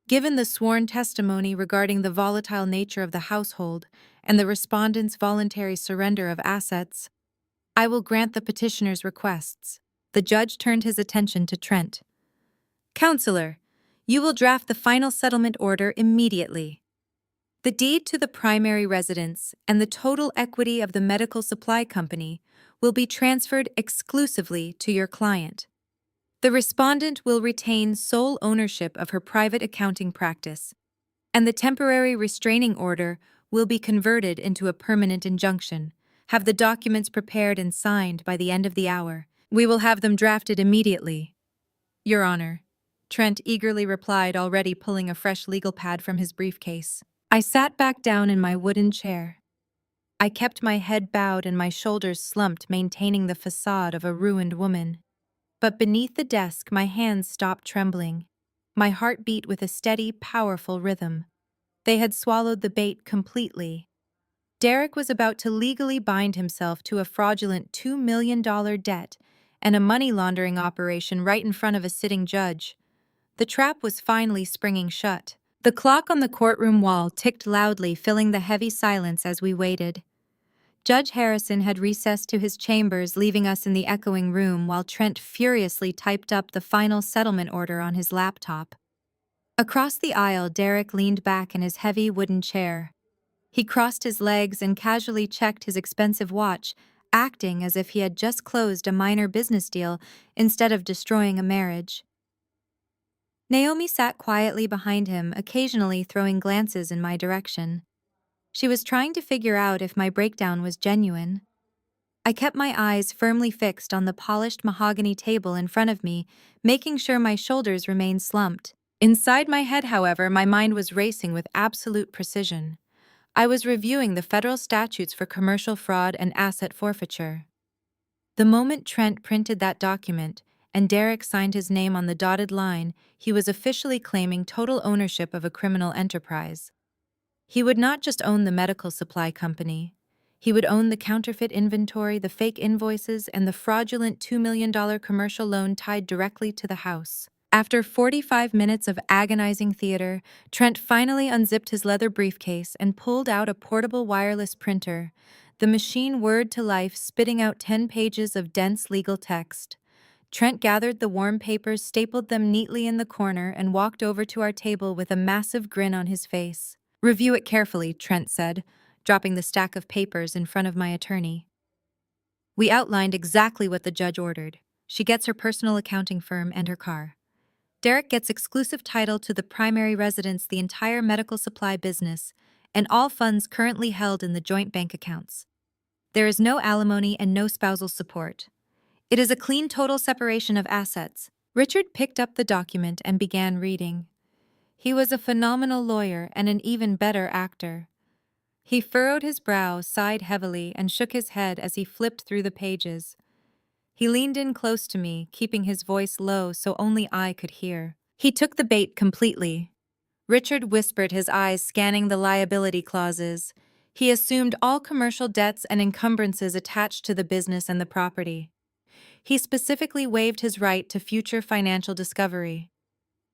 Given the sworn testimony regarding the volatile nature of the household and the respondent's voluntary surrender of assets, I will grant the petitioner's requests. The judge turned his attention to Trent. Counselor, you will draft the final settlement order immediately. The deed to the primary residence and the total equity of the medical supply company will be transferred exclusively to your client. The respondent will retain sole ownership of her private accounting practice, and the temporary restraining order will be converted into a permanent injunction. Have the documents prepared and signed by the end of the hour. We will have them drafted immediately. Your Honor, Trent eagerly replied, already pulling a fresh legal pad from his briefcase. I sat back down in my wooden chair. I kept my head bowed and my shoulders slumped, maintaining the facade of a ruined woman. But beneath the desk, my hands stopped trembling. My heart beat with a steady, powerful rhythm. They had swallowed the bait completely. Derek was about to legally bind himself to a fraudulent $2 million debt and a money laundering operation right in front of a sitting judge. The trap was finally springing shut. The clock on the courtroom wall ticked loudly, filling the heavy silence as we waited. Judge Harrison had recessed to his chambers, leaving us in the echoing room while Trent furiously typed up the final settlement order on his laptop. Across the aisle, Derek leaned back in his heavy wooden chair. He crossed his legs and casually checked his expensive watch, acting as if he had just closed a minor business deal instead of destroying a marriage. Naomi sat quietly behind him, occasionally throwing glances in my direction. She was trying to figure out if my breakdown was genuine. I kept my eyes firmly fixed on the polished mahogany table in front of me, making sure my shoulders remained slumped. Inside my head, however, my mind was racing with absolute precision. I was reviewing the federal statutes for commercial fraud and asset forfeiture. The moment Trent printed that document and Derek signed his name on the dotted line, he was officially claiming total ownership of a criminal enterprise. He would not just own the medical supply company. He would own the counterfeit inventory, the fake invoices, and the fraudulent $2 million commercial loan tied directly to the house. After 45 minutes of agonizing theater, Trent finally unzipped his leather briefcase and pulled out a portable wireless printer, the machine whirred to life, spitting out 10 pages of dense legal text. Trent gathered the warm papers, stapled them neatly in the corner, and walked over to our table with a massive grin on his face. Review it carefully, Trent said, dropping the stack of papers in front of my attorney. We outlined exactly what the judge ordered. She gets her personal accounting firm and her car. Derek gets exclusive title to the primary residence, the entire medical supply business, and all funds currently held in the joint bank accounts. There is no alimony and no spousal support. It is a clean total separation of assets. Richard picked up the document and began reading. He was a phenomenal lawyer and an even better actor. He furrowed his brow, sighed heavily, and shook his head as he flipped through the pages. He leaned in close to me, keeping his voice low so only I could hear. He took the bait completely. Richard whispered, his eyes scanning the liability clauses. He assumed all commercial debts and encumbrances attached to the business and the property. He specifically waived his right to future financial discovery.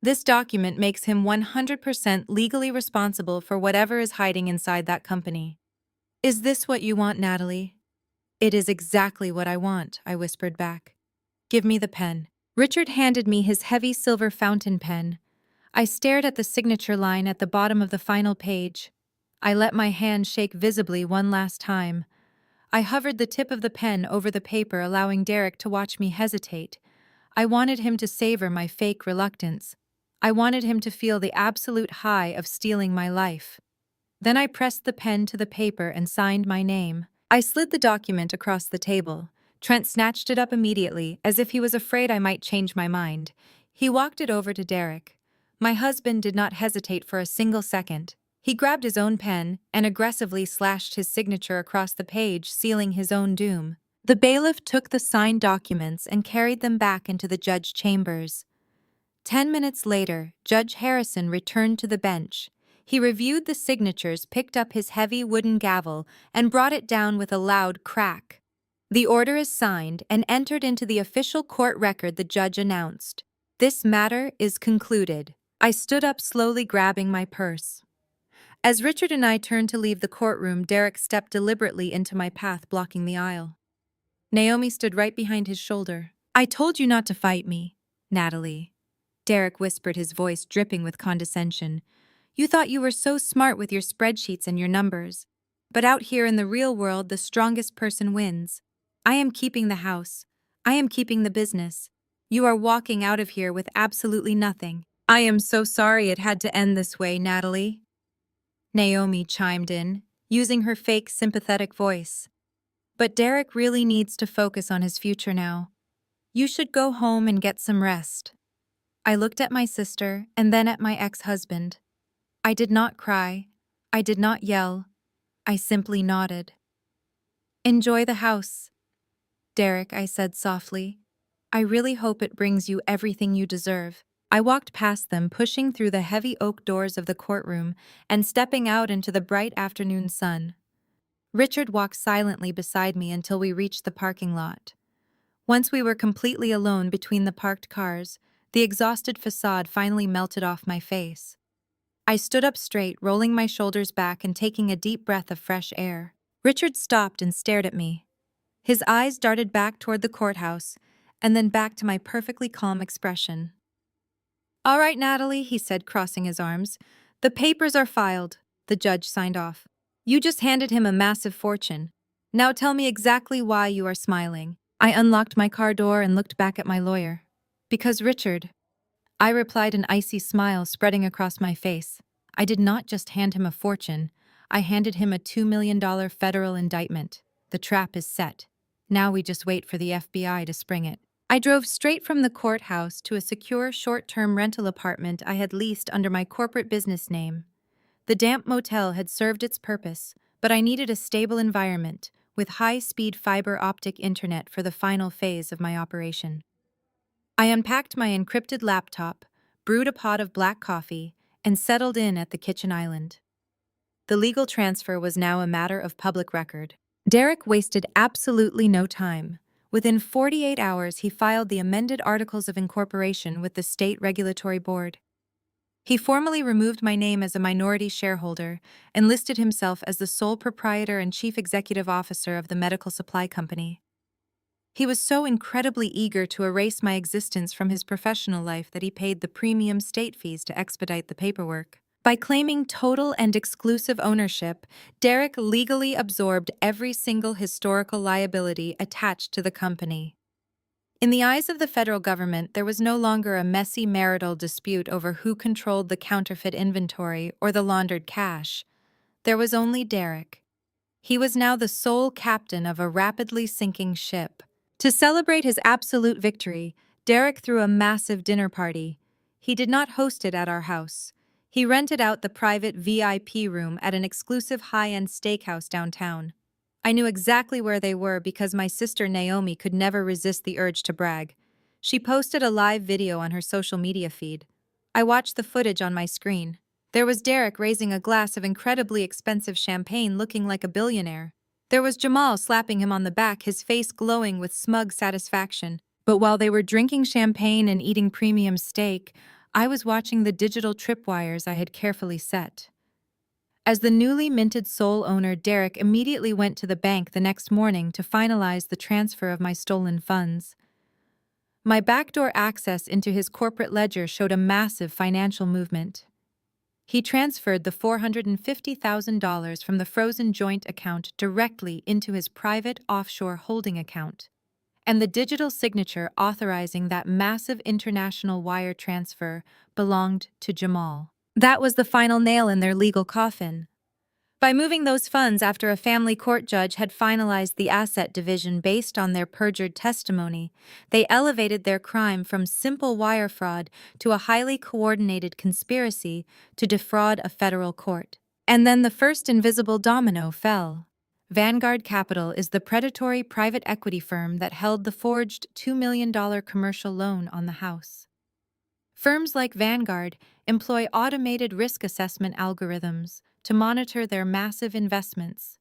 This document makes him 100% legally responsible for whatever is hiding inside that company. Is this what you want, Natalie? It is exactly what I want, I whispered back. Give me the pen. Richard handed me his heavy silver fountain pen. I stared at the signature line at the bottom of the final page. I let my hand shake visibly one last time. I hovered the tip of the pen over the paper, allowing Derek to watch me hesitate. I wanted him to savor my fake reluctance. I wanted him to feel the absolute high of stealing my life. Then I pressed the pen to the paper and signed my name. I slid the document across the table. Trent snatched it up immediately, as if he was afraid I might change my mind. He walked it over to Derek. My husband did not hesitate for a single second. He grabbed his own pen and aggressively slashed his signature across the page, sealing his own doom. The bailiff took the signed documents and carried them back into the judge's chambers. 10 minutes later, Judge Harrison returned to the bench. He reviewed the signatures, picked up his heavy wooden gavel, and brought it down with a loud crack. The order is signed and entered into the official court record, the judge announced. This matter is concluded. I stood up, slowly grabbing my purse. As Richard and I turned to leave the courtroom, Derek stepped deliberately into my path, blocking the aisle. Naomi stood right behind his shoulder. "I told you not to fight me, Natalie," Derek whispered, his voice dripping with condescension. "You thought you were so smart with your spreadsheets and your numbers. But out here in the real world, the strongest person wins. I am keeping the house. I am keeping the business. You are walking out of here with absolutely nothing." "I am so sorry it had to end this way, Natalie," Naomi chimed in, using her fake sympathetic voice. "But Derek really needs to focus on his future now. You should go home and get some rest." I looked at my sister and then at my ex-husband. I did not cry. I did not yell. I simply nodded. "Enjoy the house, Derek," I said softly. "I really hope it brings you everything you deserve." I walked past them, pushing through the heavy oak doors of the courtroom and stepping out into the bright afternoon sun. Richard walked silently beside me until we reached the parking lot. Once we were completely alone between the parked cars, the exhausted facade finally melted off my face. I stood up straight, rolling my shoulders back and taking a deep breath of fresh air. Richard stopped and stared at me. His eyes darted back toward the courthouse, and then back to my perfectly calm expression. "All right, Natalie," he said, crossing his arms. "The papers are filed." The judge signed off. "You just handed him a massive fortune. Now tell me exactly why you are smiling." I unlocked my car door and looked back at my lawyer. "Because Richard," I replied, an icy smile spreading across my face. "I did not just hand him a fortune. I handed him a $2 million federal indictment. The trap is set. Now we just wait for the FBI to spring it." I drove straight from the courthouse to a secure short-term rental apartment I had leased under my corporate business name. The damp motel had served its purpose, but I needed a stable environment with high-speed fiber optic internet for the final phase of my operation. I unpacked my encrypted laptop, brewed a pot of black coffee, and settled in at the kitchen island. The legal transfer was now a matter of public record. Derek wasted absolutely no time. Within 48 hours, he filed the amended Articles of Incorporation with the State Regulatory Board. He formally removed my name as a minority shareholder and listed himself as the sole proprietor and chief executive officer of the medical supply company. He was so incredibly eager to erase my existence from his professional life that he paid the premium state fees to expedite the paperwork. By claiming total and exclusive ownership, Derek legally absorbed every single historical liability attached to the company. In the eyes of the federal government, there was no longer a messy marital dispute over who controlled the counterfeit inventory or the laundered cash. There was only Derek. He was now the sole captain of a rapidly sinking ship. To celebrate his absolute victory, Derek threw a massive dinner party. He did not host it at our house. He rented out the private VIP room at an exclusive high-end steakhouse downtown. I knew exactly where they were because my sister Naomi could never resist the urge to brag. She posted a live video on her social media feed. I watched the footage on my screen. There was Derek raising a glass of incredibly expensive champagne, looking like a billionaire. There was Jamal slapping him on the back, his face glowing with smug satisfaction. But while they were drinking champagne and eating premium steak, I was watching the digital tripwires I had carefully set. As the newly minted sole owner, Derek immediately went to the bank the next morning to finalize the transfer of my stolen funds. My backdoor access into his corporate ledger showed a massive financial movement. He transferred the $450,000 from the frozen joint account directly into his private offshore holding account, and the digital signature authorizing that massive international wire transfer belonged to Jamal. That was the final nail in their legal coffin. By moving those funds after a family court judge had finalized the asset division based on their perjured testimony, they elevated their crime from simple wire fraud to a highly coordinated conspiracy to defraud a federal court. And then the first invisible domino fell. Vanguard Capital is the predatory private equity firm that held the forged $2 million commercial loan on the house. Firms like Vanguard employ automated risk assessment algorithms to monitor their massive investments.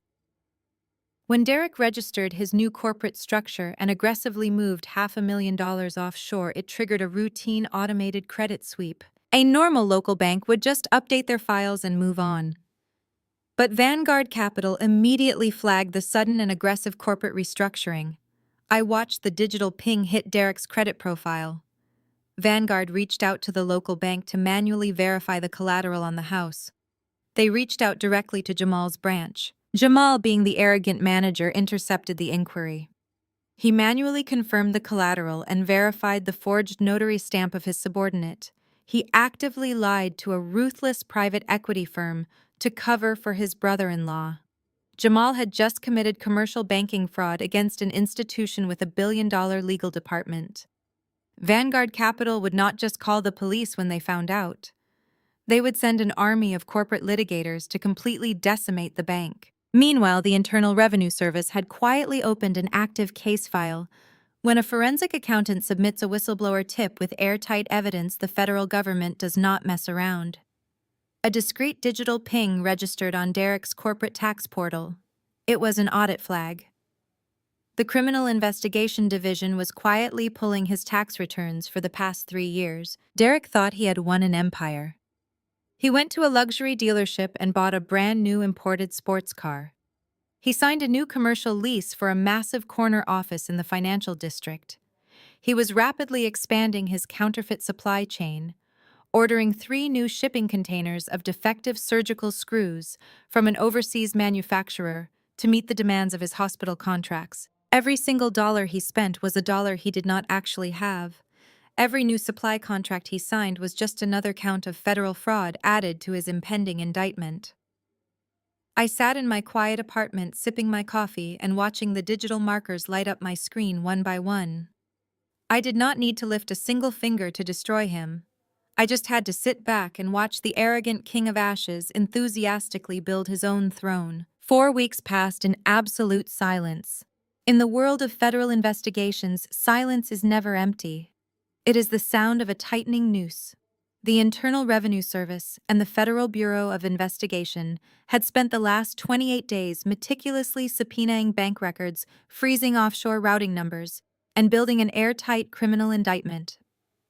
When Derek registered his new corporate structure and aggressively moved $500,000 offshore, it triggered a routine automated credit sweep. A normal local bank would just update their files and move on. But Vanguard Capital immediately flagged the sudden and aggressive corporate restructuring. I watched the digital ping hit Derek's credit profile. Vanguard reached out to the local bank to manually verify the collateral on the house. They reached out directly to Jamal's branch. Jamal, being the arrogant manager, intercepted the inquiry. He manually confirmed the collateral and verified the forged notary stamp of his subordinate. He actively lied to a ruthless private equity firm to cover for his brother-in-law. Jamal had just committed commercial banking fraud against an institution with $1 billion legal department. Vanguard Capital would not just call the police when they found out. They would send an army of corporate litigators to completely decimate the bank. Meanwhile, the Internal Revenue Service had quietly opened an active case file. When a forensic accountant submits a whistleblower tip with airtight evidence, the federal government does not mess around. A discreet digital ping registered on Derek's corporate tax portal. It was an audit flag. The Criminal Investigation Division was quietly pulling his tax returns for the past 3 years. Derek thought he had won an empire. He went to a luxury dealership and bought a brand new imported sports car. He signed a new commercial lease for a massive corner office in the financial district. He was rapidly expanding his counterfeit supply chain, ordering 3 new shipping containers of defective surgical screws from an overseas manufacturer to meet the demands of his hospital contracts. Every single dollar he spent was a dollar he did not actually have. Every new supply contract he signed was just another count of federal fraud added to his impending indictment. I sat in my quiet apartment sipping my coffee and watching the digital markers light up my screen one by one. I did not need to lift a single finger to destroy him. I just had to sit back and watch the arrogant King of Ashes enthusiastically build his own throne. 4 weeks passed in absolute silence. In the world of federal investigations, silence is never empty. It is the sound of a tightening noose. The Internal Revenue Service and the Federal Bureau of Investigation had spent the last 28 days meticulously subpoenaing bank records, freezing offshore routing numbers, and building an airtight criminal indictment.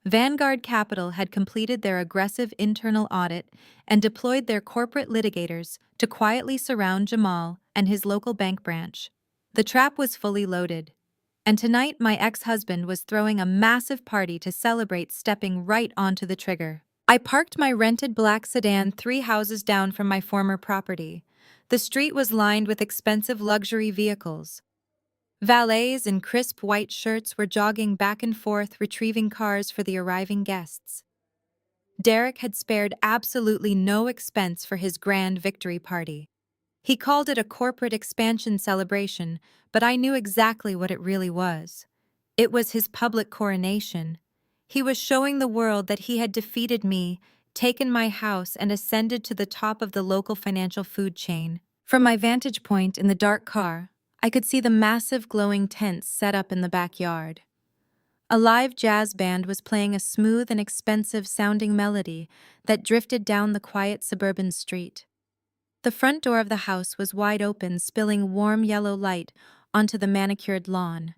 Vanguard Capital had completed their aggressive internal audit and deployed their corporate litigators to quietly surround Jamal and his local bank branch. The trap was fully loaded, and tonight my ex-husband was throwing a massive party to celebrate stepping right onto the trigger. I parked my rented black sedan 3 houses down from my former property. The street was lined with expensive luxury vehicles. Valets in crisp white shirts were jogging back and forth retrieving cars for the arriving guests. Derek had spared absolutely no expense for his grand victory party. He called it a corporate expansion celebration, but I knew exactly what it really was. It was his public coronation. He was showing the world that he had defeated me, taken my house, and ascended to the top of the local financial food chain. From my vantage point in the dark car, I could see the massive glowing tents set up in the backyard. A live jazz band was playing a smooth and expensive-sounding melody that drifted down the quiet suburban street. The front door of the house was wide open, spilling warm yellow light onto the manicured lawn.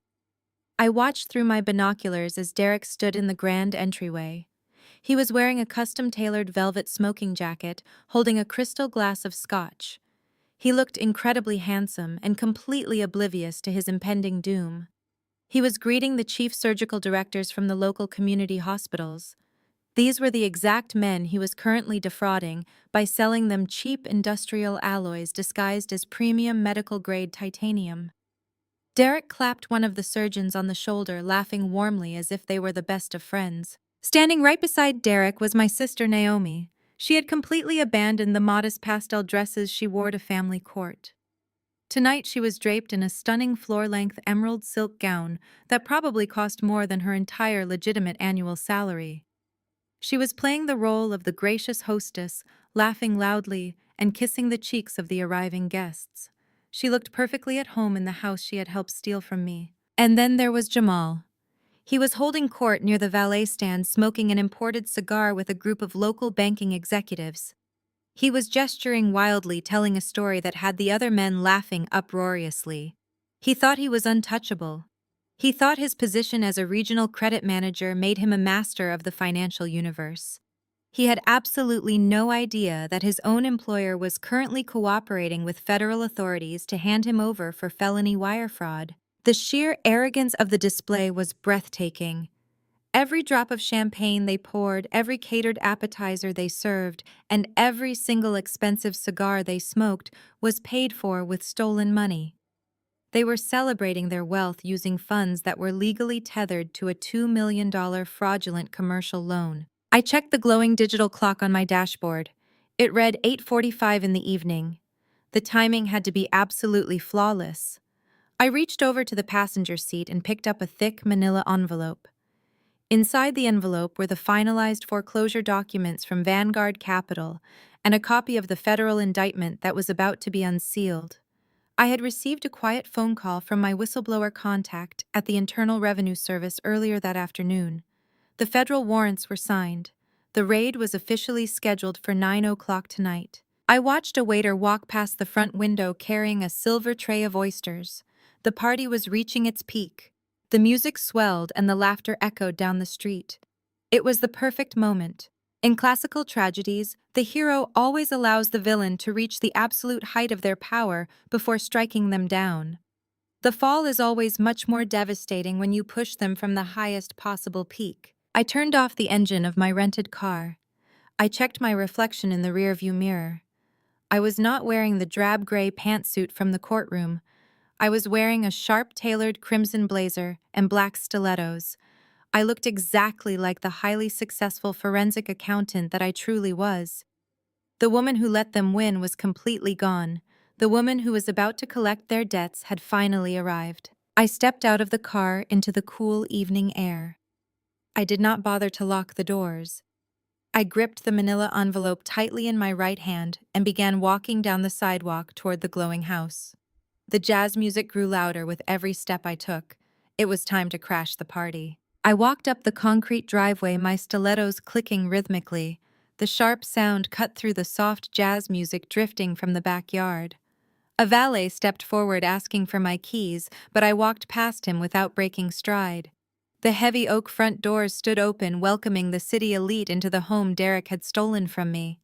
I watched through my binoculars as Derek stood in the grand entryway. He was wearing a custom-tailored velvet smoking jacket, holding a crystal glass of scotch. He looked incredibly handsome and completely oblivious to his impending doom. He was greeting the chief surgical directors from the local community hospitals. These were the exact men he was currently defrauding by selling them cheap industrial alloys disguised as premium medical-grade titanium. Derek clapped one of the surgeons on the shoulder, laughing warmly as if they were the best of friends. Standing right beside Derek was my sister Naomi. She had completely abandoned the modest pastel dresses she wore to family court. Tonight she was draped in a stunning floor-length emerald silk gown that probably cost more than her entire legitimate annual salary. She was playing the role of the gracious hostess, laughing loudly and kissing the cheeks of the arriving guests. She looked perfectly at home in the house she had helped steal from me. And then there was Jamal. He was holding court near the valet stand, smoking an imported cigar with a group of local banking executives. He was gesturing wildly, telling a story that had the other men laughing uproariously. He thought he was untouchable. He thought his position as a regional credit manager made him a master of the financial universe. He had absolutely no idea that his own employer was currently cooperating with federal authorities to hand him over for felony wire fraud. The sheer arrogance of the display was breathtaking. Every drop of champagne they poured, every catered appetizer they served, and every single expensive cigar they smoked was paid for with stolen money. They were celebrating their wealth using funds that were legally tethered to a $2 million fraudulent commercial loan. I checked the glowing digital clock on my dashboard. It read 8:45 in the evening. The timing had to be absolutely flawless. I reached over to the passenger seat and picked up a thick manila envelope. Inside the envelope were the finalized foreclosure documents from Vanguard Capital and a copy of the federal indictment that was about to be unsealed. I had received a quiet phone call from my whistleblower contact at the Internal Revenue Service earlier that afternoon. The federal warrants were signed. The raid was officially scheduled for 9 o'clock tonight. I watched a waiter walk past the front window carrying a silver tray of oysters. The party was reaching its peak. The music swelled and the laughter echoed down the street. It was the perfect moment. In classical tragedies, the hero always allows the villain to reach the absolute height of their power before striking them down. The fall is always much more devastating when you push them from the highest possible peak. I turned off the engine of my rented car. I checked my reflection in the rearview mirror. I was not wearing the drab gray pantsuit from the courtroom. I was wearing a sharp-tailored crimson blazer and black stilettos. I looked exactly like the highly successful forensic accountant that I truly was. The woman who let them win was completely gone. The woman who was about to collect their debts had finally arrived. I stepped out of the car into the cool evening air. I did not bother to lock the doors. I gripped the manila envelope tightly in my right hand and began walking down the sidewalk toward the glowing house. The jazz music grew louder with every step I took. It was time to crash the party. I walked up the concrete driveway, my stilettos clicking rhythmically. The sharp sound cut through the soft jazz music drifting from the backyard. A valet stepped forward asking for my keys, but I walked past him without breaking stride. The heavy oak front doors stood open, welcoming the city elite into the home Derek had stolen from me.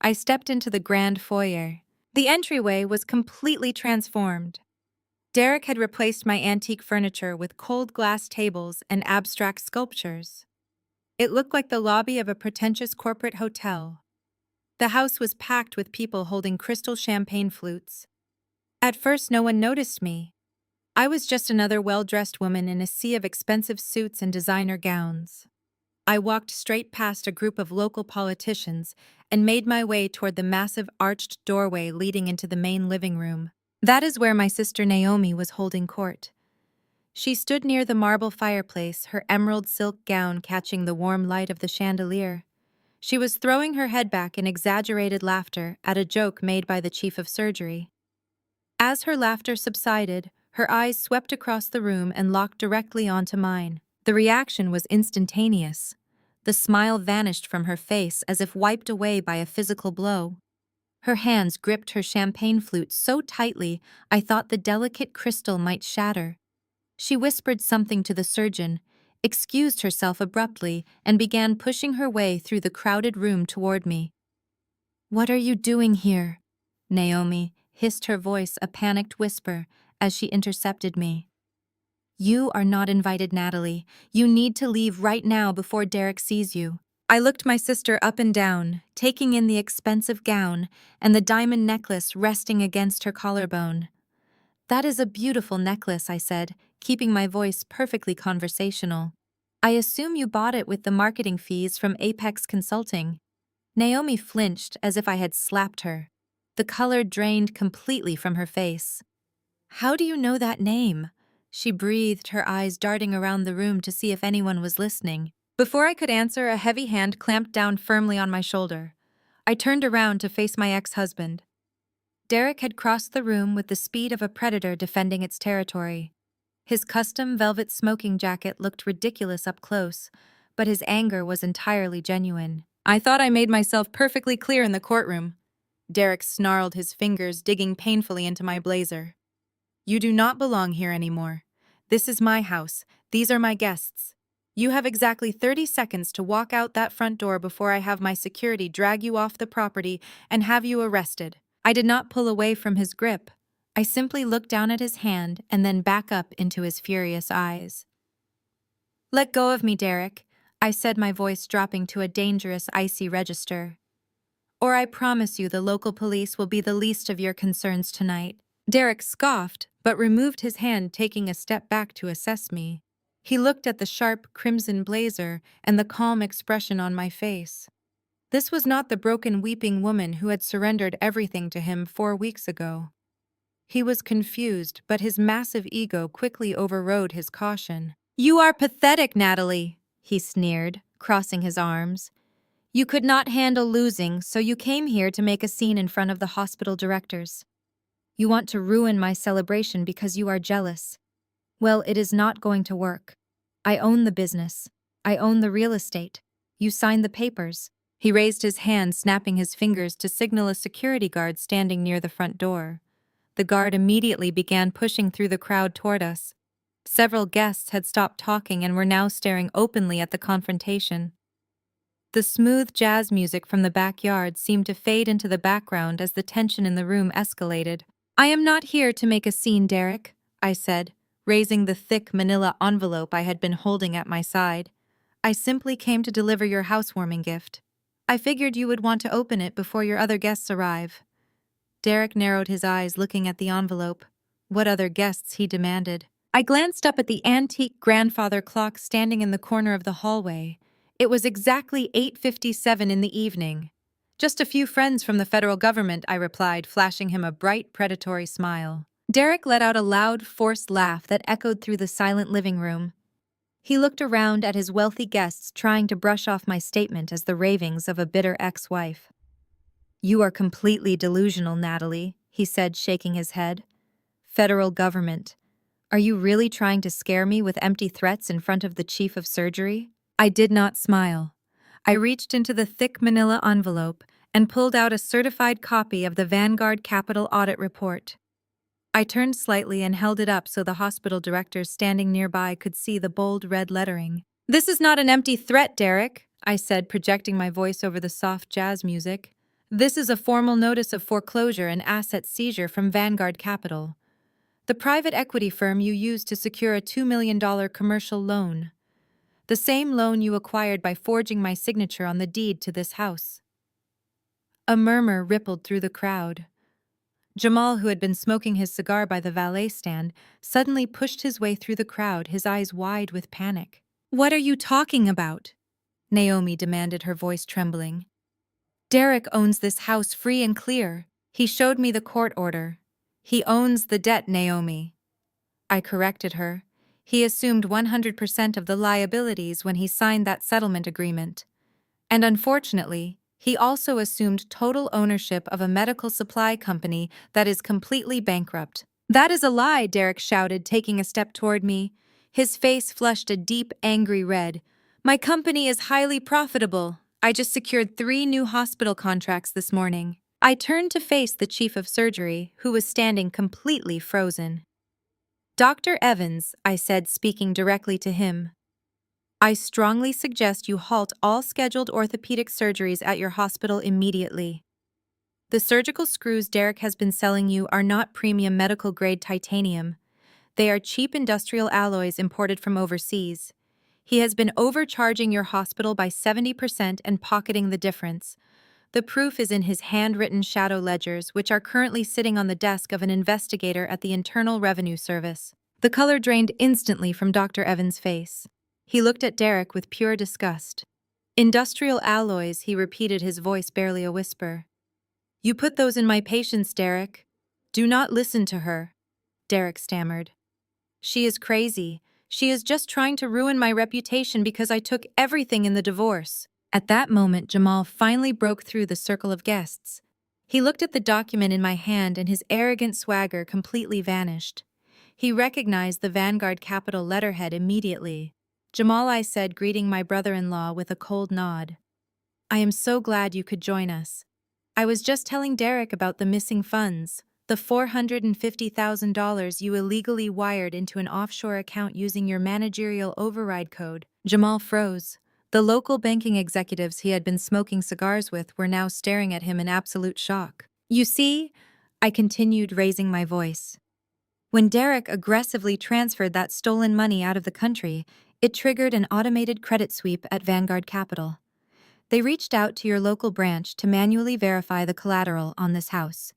I stepped into the grand foyer. The entryway was completely transformed. Derek had replaced my antique furniture with cold glass tables and abstract sculptures. It looked like the lobby of a pretentious corporate hotel. The house was packed with people holding crystal champagne flutes. At first, no one noticed me. I was just another well-dressed woman in a sea of expensive suits and designer gowns. I walked straight past a group of local politicians and made my way toward the massive arched doorway leading into the main living room. That is where my sister Naomi was holding court. She stood near the marble fireplace, her emerald silk gown catching the warm light of the chandelier. She was throwing her head back in exaggerated laughter at a joke made by the chief of surgery. As her laughter subsided, her eyes swept across the room and locked directly onto mine. The reaction was instantaneous. The smile vanished from her face as if wiped away by a physical blow. Her hands gripped her champagne flute so tightly I thought the delicate crystal might shatter. She whispered something to the surgeon, excused herself abruptly, and began pushing her way through the crowded room toward me. "What are you doing here?" Naomi hissed, her voice a panicked whisper as she intercepted me. "You are not invited, Natalie. You need to leave right now before Derek sees you." I looked my sister up and down, taking in the expensive gown and the diamond necklace resting against her collarbone. "That is a beautiful necklace," I said, keeping my voice perfectly conversational. "I assume you bought it with the marketing fees from Apex Consulting." Naomi flinched as if I had slapped her. The color drained completely from her face. "How do you know that name?" She breathed, her eyes darting around the room to see if anyone was listening. Before I could answer, a heavy hand clamped down firmly on my shoulder. I turned around to face my ex-husband. Derek had crossed the room with the speed of a predator defending its territory. His custom velvet smoking jacket looked ridiculous up close, but his anger was entirely genuine. "I thought I made myself perfectly clear in the courtroom." Derek snarled, his fingers digging painfully into my blazer. "You do not belong here anymore. This is my house. These are my guests. You have exactly 30 seconds to walk out that front door before I have my security drag you off the property and have you arrested." I did not pull away from his grip. I simply looked down at his hand and then back up into his furious eyes. "Let go of me, Derek," I said, my voice dropping to a dangerous, icy register. "Or I promise you the local police will be the least of your concerns tonight." Derek scoffed, but removed his hand, taking a step back to assess me. He looked at the sharp, crimson blazer and the calm expression on my face. This was not the broken, weeping woman who had surrendered everything to him 4 weeks ago. He was confused, but his massive ego quickly overrode his caution. "You are pathetic, Natalie," he sneered, crossing his arms. "You could not handle losing, so you came here to make a scene in front of the hospital directors. You want to ruin my celebration because you are jealous. Well, it is not going to work. I own the business. I own the real estate. You signed the papers." He raised his hand, snapping his fingers to signal a security guard standing near the front door. The guard immediately began pushing through the crowd toward us. Several guests had stopped talking and were now staring openly at the confrontation. The smooth jazz music from the backyard seemed to fade into the background as the tension in the room escalated. "I am not here to make a scene, Derek," I said, raising the thick manila envelope I had been holding at my side. "I simply came to deliver your housewarming gift. I figured you would want to open it before your other guests arrive." Derek narrowed his eyes, looking at the envelope. What other guests, he demanded. I glanced up at the antique grandfather clock standing in the corner of the hallway. It was exactly 8:57 in the evening. "Just a few friends from the federal government," I replied, flashing him a bright, predatory smile. Derek let out a loud, forced laugh that echoed through the silent living room. He looked around at his wealthy guests, trying to brush off my statement as the ravings of a bitter ex-wife. "You are completely delusional, Natalie," he said, shaking his head. "Federal government. Are you really trying to scare me with empty threats in front of the chief of surgery?" I did not smile. I reached into the thick manila envelope and pulled out a certified copy of the Vanguard Capital Audit Report. I turned slightly and held it up so the hospital directors standing nearby could see the bold red lettering. "This is not an empty threat, Derek," I said, projecting my voice over the soft jazz music. "This is a formal notice of foreclosure and asset seizure from Vanguard Capital, the private equity firm you used to secure a $2 million commercial loan. The same loan you acquired by forging my signature on the deed to this house." A murmur rippled through the crowd. Jamal, who had been smoking his cigar by the valet stand, suddenly pushed his way through the crowd, his eyes wide with panic. "What are you talking about?" Naomi demanded, her voice trembling. "Derek owns this house free and clear. He showed me the court order. He owns the debt, Naomi." I corrected her. "He assumed 100% of the liabilities when he signed that settlement agreement. And unfortunately, he also assumed total ownership of a medical supply company that is completely bankrupt." "That is a lie," Derek shouted, taking a step toward me. His face flushed a deep, angry red. "My company is highly profitable. I just secured 3 new hospital contracts this morning." I turned to face the chief of surgery, who was standing completely frozen. "Dr. Evans," I said, speaking directly to him, "I strongly suggest you halt all scheduled orthopedic surgeries at your hospital immediately. The surgical screws Derek has been selling you are not premium medical-grade titanium. They are cheap industrial alloys imported from overseas. He has been overcharging your hospital by 70% and pocketing the difference. The proof is in his handwritten shadow ledgers, which are currently sitting on the desk of an investigator at the Internal Revenue Service. The color drained instantly from Dr. Evans' face. He looked at Derek with pure disgust. Industrial alloys, he repeated, his voice barely a whisper. You put those in my patients, Derek. Do not listen to her, Derek stammered. She is crazy. She is just trying to ruin my reputation because I took everything in the divorce. At that moment, Jamal finally broke through the circle of guests. He looked at the document in my hand and his arrogant swagger completely vanished. He recognized the Vanguard Capital letterhead immediately. Jamal, I said, greeting my brother-in-law with a cold nod. I am so glad you could join us. I was just telling Derek about the missing funds, the $450,000 you illegally wired into an offshore account using your managerial override code. Jamal froze. The local banking executives he had been smoking cigars with were now staring at him in absolute shock. You see, I continued, raising my voice. When Derek aggressively transferred that stolen money out of the country, it triggered an automated credit sweep at Vanguard Capital. They reached out to your local branch to manually verify the collateral on this house.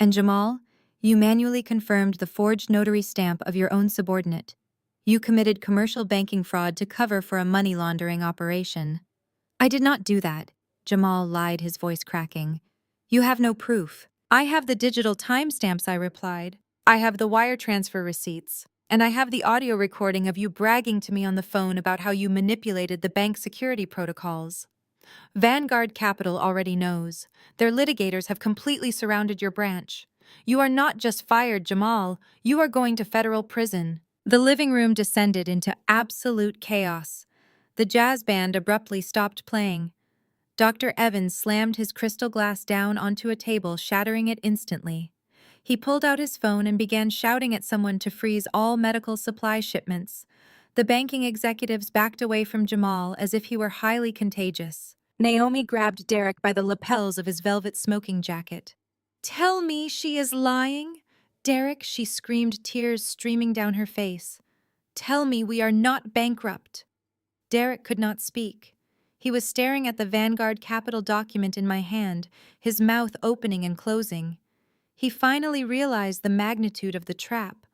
And Jamal, you manually confirmed the forged notary stamp of your own subordinate. You committed commercial banking fraud to cover for a money laundering operation. I did not do that, Jamal lied, his voice cracking. You have no proof. I have the digital timestamps, I replied. I have the wire transfer receipts. And I have the audio recording of you bragging to me on the phone about how you manipulated the bank security protocols. Vanguard Capital already knows. Their litigators have completely surrounded your branch. You are not just fired, Jamal. You are going to federal prison. The living room descended into absolute chaos. The jazz band abruptly stopped playing. Dr. Evans slammed his crystal glass down onto a table, shattering it instantly. He pulled out his phone and began shouting at someone to freeze all medical supply shipments. The banking executives backed away from Jamal as if he were highly contagious. Naomi grabbed Derek by the lapels of his velvet smoking jacket. Tell me she is lying? Derek, she screamed, tears streaming down her face. Tell me we are not bankrupt. Derek could not speak. He was staring at the Vanguard Capital document in my hand, his mouth opening and closing. He finally realized the magnitude of the trap.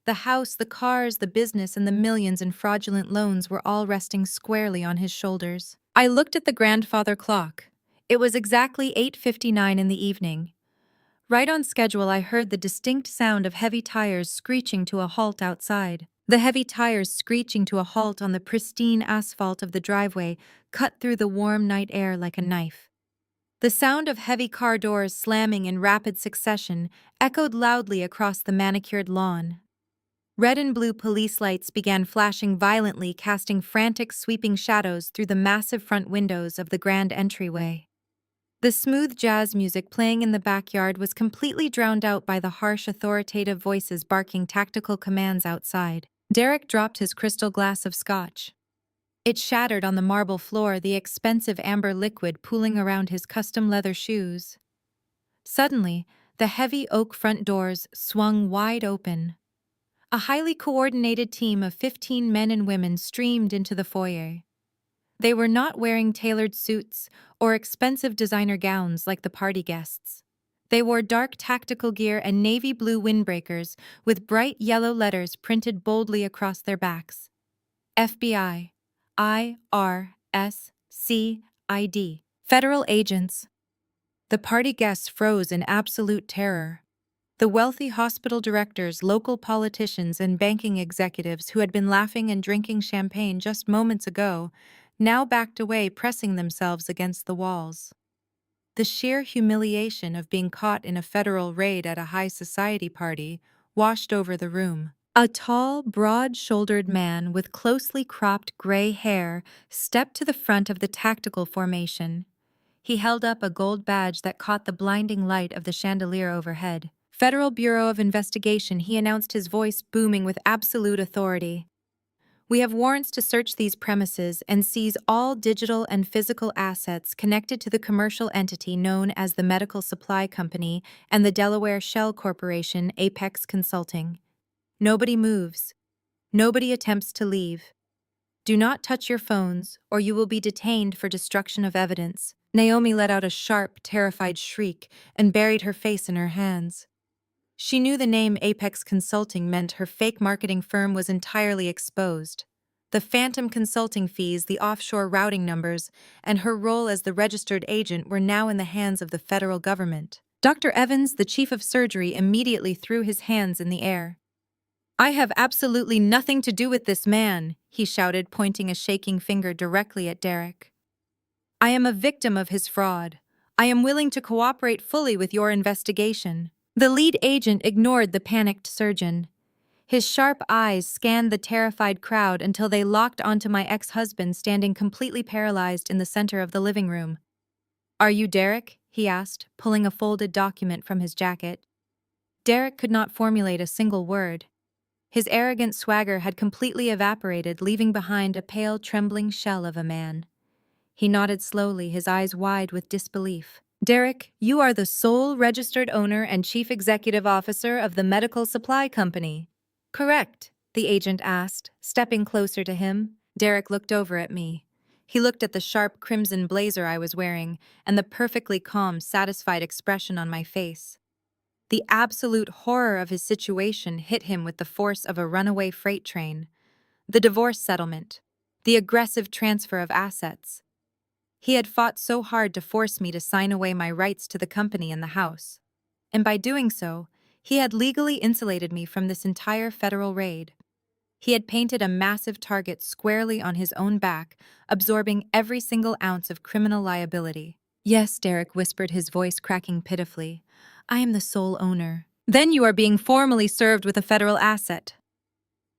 The house, the cars, the business, and the millions in fraudulent loans were all resting squarely on his shoulders. I looked at the grandfather clock. It was exactly 8:59 in the evening. Right on schedule, I heard the distinct sound of heavy tires screeching to a halt outside. The heavy tires screeching to a halt on the pristine asphalt of the driveway cut through the warm night air like a knife. The sound of heavy car doors slamming in rapid succession echoed loudly across the manicured lawn. Red and blue police lights began flashing violently, casting frantic, sweeping shadows through the massive front windows of the grand entryway. The smooth jazz music playing in the backyard was completely drowned out by the harsh, authoritative voices barking tactical commands outside. Derek dropped his crystal glass of scotch. It shattered on the marble floor, the expensive amber liquid pooling around his custom leather shoes. Suddenly, the heavy oak front doors swung wide open. A highly coordinated team of 15 men and women streamed into the foyer. They were not wearing tailored suits or expensive designer gowns like the party guests. They wore dark tactical gear and navy blue windbreakers with bright yellow letters printed boldly across their backs. FBI, IRS, Federal agents. The party guests froze in absolute terror. The wealthy hospital directors, local politicians, and banking executives who had been laughing and drinking champagne just moments ago now backed away, pressing themselves against the walls. The sheer humiliation of being caught in a federal raid at a high society party washed over the room. A tall, broad-shouldered man with closely cropped gray hair stepped to the front of the tactical formation. He held up a gold badge that caught the blinding light of the chandelier overhead. Federal Bureau of Investigation, he announced, his voice booming with absolute authority. We have warrants to search these premises and seize all digital and physical assets connected to the commercial entity known as the Medical Supply Company and the Delaware Shell Corporation, Apex Consulting. Nobody moves. Nobody attempts to leave. Do not touch your phones, or you will be detained for destruction of evidence. Naomi let out a sharp, terrified shriek and buried her face in her hands. She knew the name Apex Consulting meant her fake marketing firm was entirely exposed. The phantom consulting fees, the offshore routing numbers, and her role as the registered agent were now in the hands of the federal government. Dr. Evans, the chief of surgery, immediately threw his hands in the air. "I have absolutely nothing to do with this man," he shouted, pointing a shaking finger directly at Derek. "I am a victim of his fraud. I am willing to cooperate fully with your investigation." The lead agent ignored the panicked surgeon. His sharp eyes scanned the terrified crowd until they locked onto my ex-husband standing completely paralyzed in the center of the living room. "Are you Derek?" he asked, pulling a folded document from his jacket. Derek could not formulate a single word. His arrogant swagger had completely evaporated, leaving behind a pale, trembling shell of a man. He nodded slowly, his eyes wide with disbelief. "Derek, you are the sole registered owner and chief executive officer of the medical supply company." "Correct," the agent asked, stepping closer to him. Derek looked over at me. He looked at the sharp crimson blazer I was wearing and the perfectly calm, satisfied expression on my face. The absolute horror of his situation hit him with the force of a runaway freight train. The divorce settlement. The aggressive transfer of assets. He had fought so hard to force me to sign away my rights to the company and the house. And by doing so, he had legally insulated me from this entire federal raid. He had painted a massive target squarely on his own back, absorbing every single ounce of criminal liability. "Yes," Derek whispered, his voice cracking pitifully. "I am the sole owner." "Then you are being formally served with a federal asset."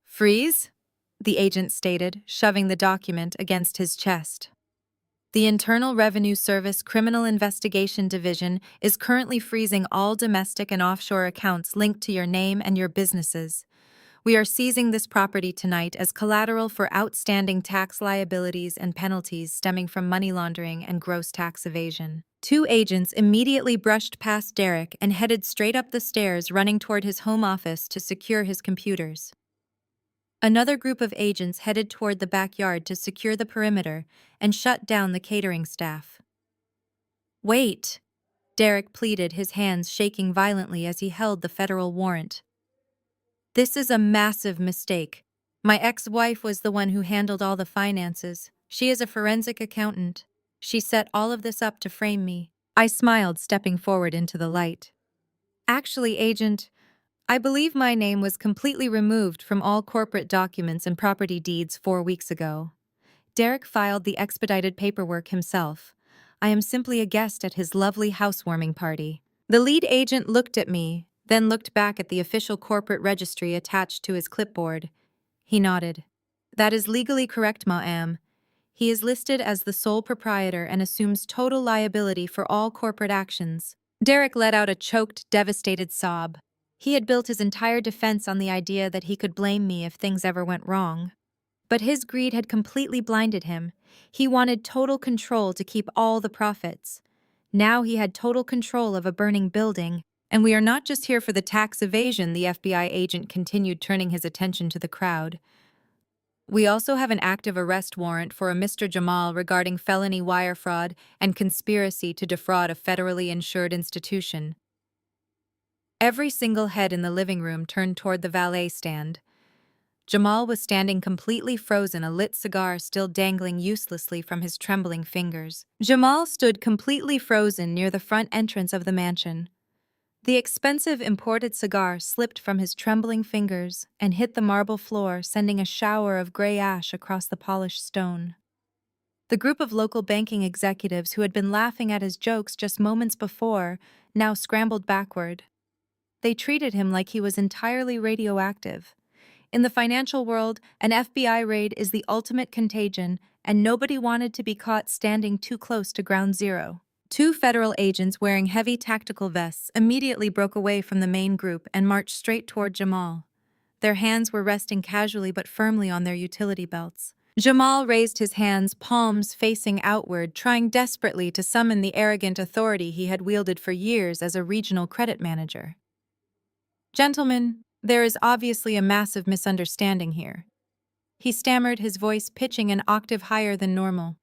"Freeze?" the agent stated, shoving the document against his chest. "The Internal Revenue Service Criminal Investigation Division is currently freezing all domestic and offshore accounts linked to your name and your businesses. We are seizing this property tonight as collateral for outstanding tax liabilities and penalties stemming from money laundering and gross tax evasion." Two agents immediately brushed past Derek and headed straight up the stairs, running toward his home office to secure his computers. Another group of agents headed toward the backyard to secure the perimeter and shut down the catering staff. "Wait," Derek pleaded, his hands shaking violently as he held the federal warrant. "This is a massive mistake. My ex-wife was the one who handled all the finances. She is a forensic accountant. She set all of this up to frame me." I smiled, stepping forward into the light. "Actually, Agent, I believe my name was completely removed from all corporate documents and property deeds 4 weeks ago." Derek filed the expedited paperwork himself. "I am simply a guest at his lovely housewarming party." The lead agent looked at me, then looked back at the official corporate registry attached to his clipboard. He nodded. "That is legally correct, ma'am. He is listed as the sole proprietor and assumes total liability for all corporate actions." Derek let out a choked, devastated sob. He had built his entire defense on the idea that he could blame me if things ever went wrong. But his greed had completely blinded him. He wanted total control to keep all the profits. Now he had total control of a burning building. "And we are not just here for the tax evasion," the FBI agent continued, turning his attention to the crowd. "We also have an active arrest warrant for a Mr. Jamal regarding felony wire fraud and conspiracy to defraud a federally insured institution." Every single head in the living room turned toward the valet stand. Jamal was standing completely frozen, a lit cigar still dangling uselessly from his trembling fingers. Jamal stood completely frozen near the front entrance of the mansion. The expensive imported cigar slipped from his trembling fingers and hit the marble floor, sending a shower of gray ash across the polished stone. The group of local banking executives who had been laughing at his jokes just moments before now scrambled backward. They treated him like he was entirely radioactive. In the financial world, an FBI raid is the ultimate contagion, and nobody wanted to be caught standing too close to ground zero. Two federal agents wearing heavy tactical vests immediately broke away from the main group and marched straight toward Jamal. Their hands were resting casually but firmly on their utility belts. Jamal raised his hands, palms facing outward, trying desperately to summon the arrogant authority he had wielded for years as a regional credit manager. "Gentlemen, there is obviously a massive misunderstanding here. He stammered, his voice pitching an octave higher than normal.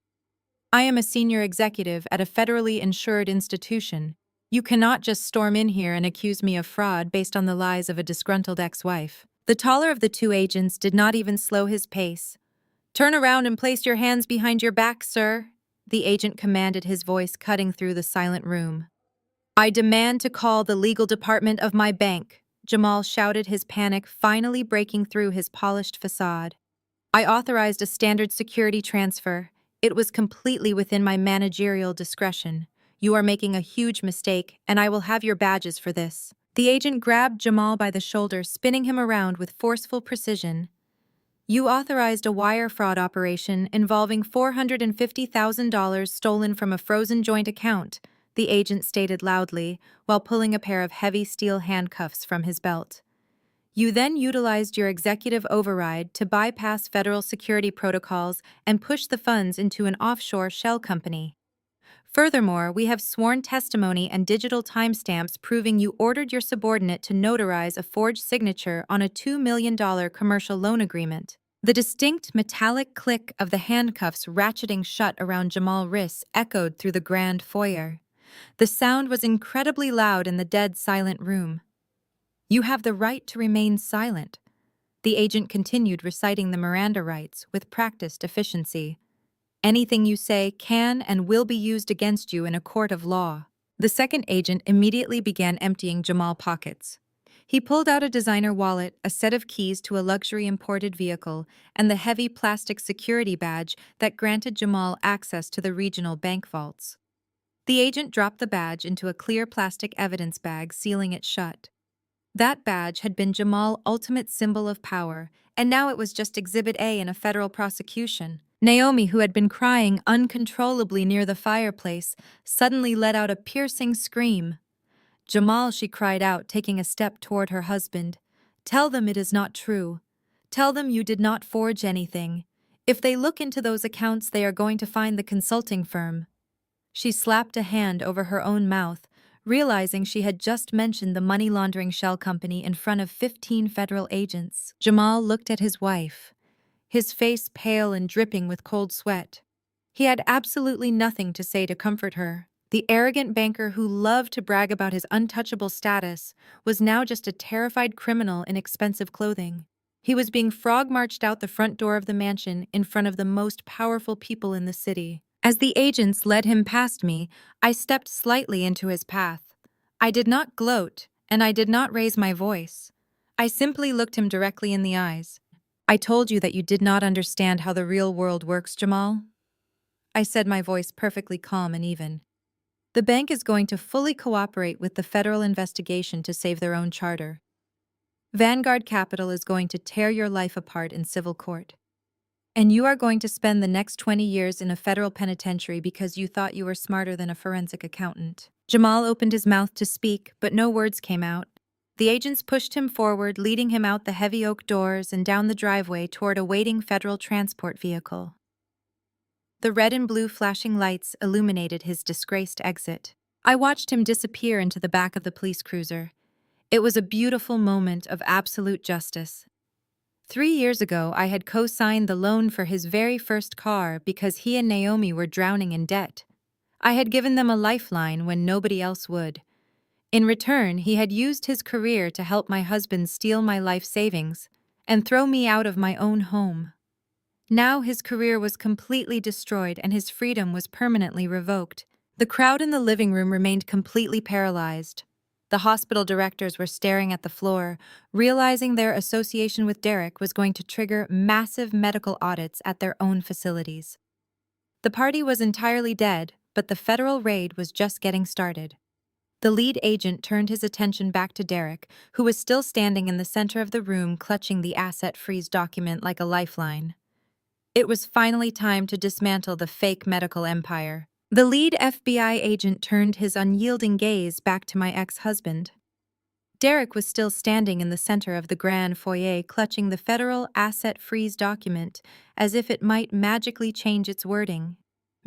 I am a senior executive at a federally insured institution. You cannot just storm in here and accuse me of fraud based on the lies of a disgruntled ex-wife. The taller of the two agents did not even slow his pace. Turn around and place your hands behind your back, sir, the agent commanded, his voice cutting through the silent room. I demand to call the legal department of my bank, Jamal shouted, his panic finally breaking through his polished facade. I authorized a standard security transfer. It was completely within my managerial discretion. You are making a huge mistake, and I will have your badges for this. The agent grabbed Jamal by the shoulder, spinning him around with forceful precision. You authorized a wire fraud operation involving $450,000 stolen from a frozen joint account, the agent stated loudly, while pulling a pair of heavy steel handcuffs from his belt. You then utilized your executive override to bypass federal security protocols and push the funds into an offshore shell company. Furthermore, we have sworn testimony and digital timestamps proving you ordered your subordinate to notarize a forged signature on a $2 million commercial loan agreement. The distinct metallic click of the handcuffs ratcheting shut around Jamal's wrists echoed through the grand foyer. The sound was incredibly loud in the dead silent room. You have the right to remain silent. The agent continued, reciting the Miranda rights with practiced efficiency. Anything you say can and will be used against you in a court of law. The second agent immediately began emptying Jamal's pockets. He pulled out a designer wallet, a set of keys to a luxury imported vehicle, and the heavy plastic security badge that granted Jamal access to the regional bank vaults. The agent dropped the badge into a clear plastic evidence bag, sealing it shut. That badge had been Jamal's ultimate symbol of power, and now it was just Exhibit A in a federal prosecution. Naomi, who had been crying uncontrollably near the fireplace, suddenly let out a piercing scream. Jamal, she cried out, taking a step toward her husband. Tell them it is not true. Tell them you did not forge anything. If they look into those accounts, they are going to find the consulting firm. She slapped a hand over her own mouth, realizing she had just mentioned the money laundering shell company in front of 15 federal agents. Jamal looked at his wife, his face pale and dripping with cold sweat. He had absolutely nothing to say to comfort her. The arrogant banker who loved to brag about his untouchable status was now just a terrified criminal in expensive clothing. He was being frog-marched out the front door of the mansion in front of the most powerful people in the city. As the agents led him past me, I stepped slightly into his path. I did not gloat, and I did not raise my voice. I simply looked him directly in the eyes. I told you that you did not understand how the real world works, Jamal. I said, my voice perfectly calm and even. The bank is going to fully cooperate with the federal investigation to save their own charter. Vanguard Capital is going to tear your life apart in civil court. And you are going to spend the next 20 years in a federal penitentiary because you thought you were smarter than a forensic accountant. Jamal opened his mouth to speak, but no words came out. The agents pushed him forward, leading him out the heavy oak doors and down the driveway toward a waiting federal transport vehicle. The red and blue flashing lights illuminated his disgraced exit. I watched him disappear into the back of the police cruiser. It was a beautiful moment of absolute justice. 3 years ago, I had co-signed the loan for his very first car because he and Naomi were drowning in debt. I had given them a lifeline when nobody else would. In return, he had used his career to help my husband steal my life savings and throw me out of my own home. Now his career was completely destroyed and his freedom was permanently revoked. The crowd in the living room remained completely paralyzed. The hospital directors were staring at the floor, realizing their association with Derek was going to trigger massive medical audits at their own facilities. The party was entirely dead, but the federal raid was just getting started. The lead agent turned his attention back to Derek, who was still standing in the center of the room, clutching the asset freeze document like a lifeline. It was finally time to dismantle the fake medical empire. The lead FBI agent turned his unyielding gaze back to my ex-husband. Derek was still standing in the center of the grand foyer, clutching the federal asset freeze document as if it might magically change its wording.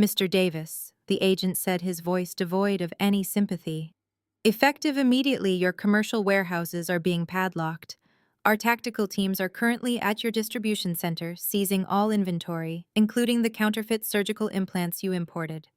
Mr. Davis, the agent said, his voice devoid of any sympathy. Effective immediately, your commercial warehouses are being padlocked. Our tactical teams are currently at your distribution center, seizing all inventory, including the counterfeit surgical implants you imported.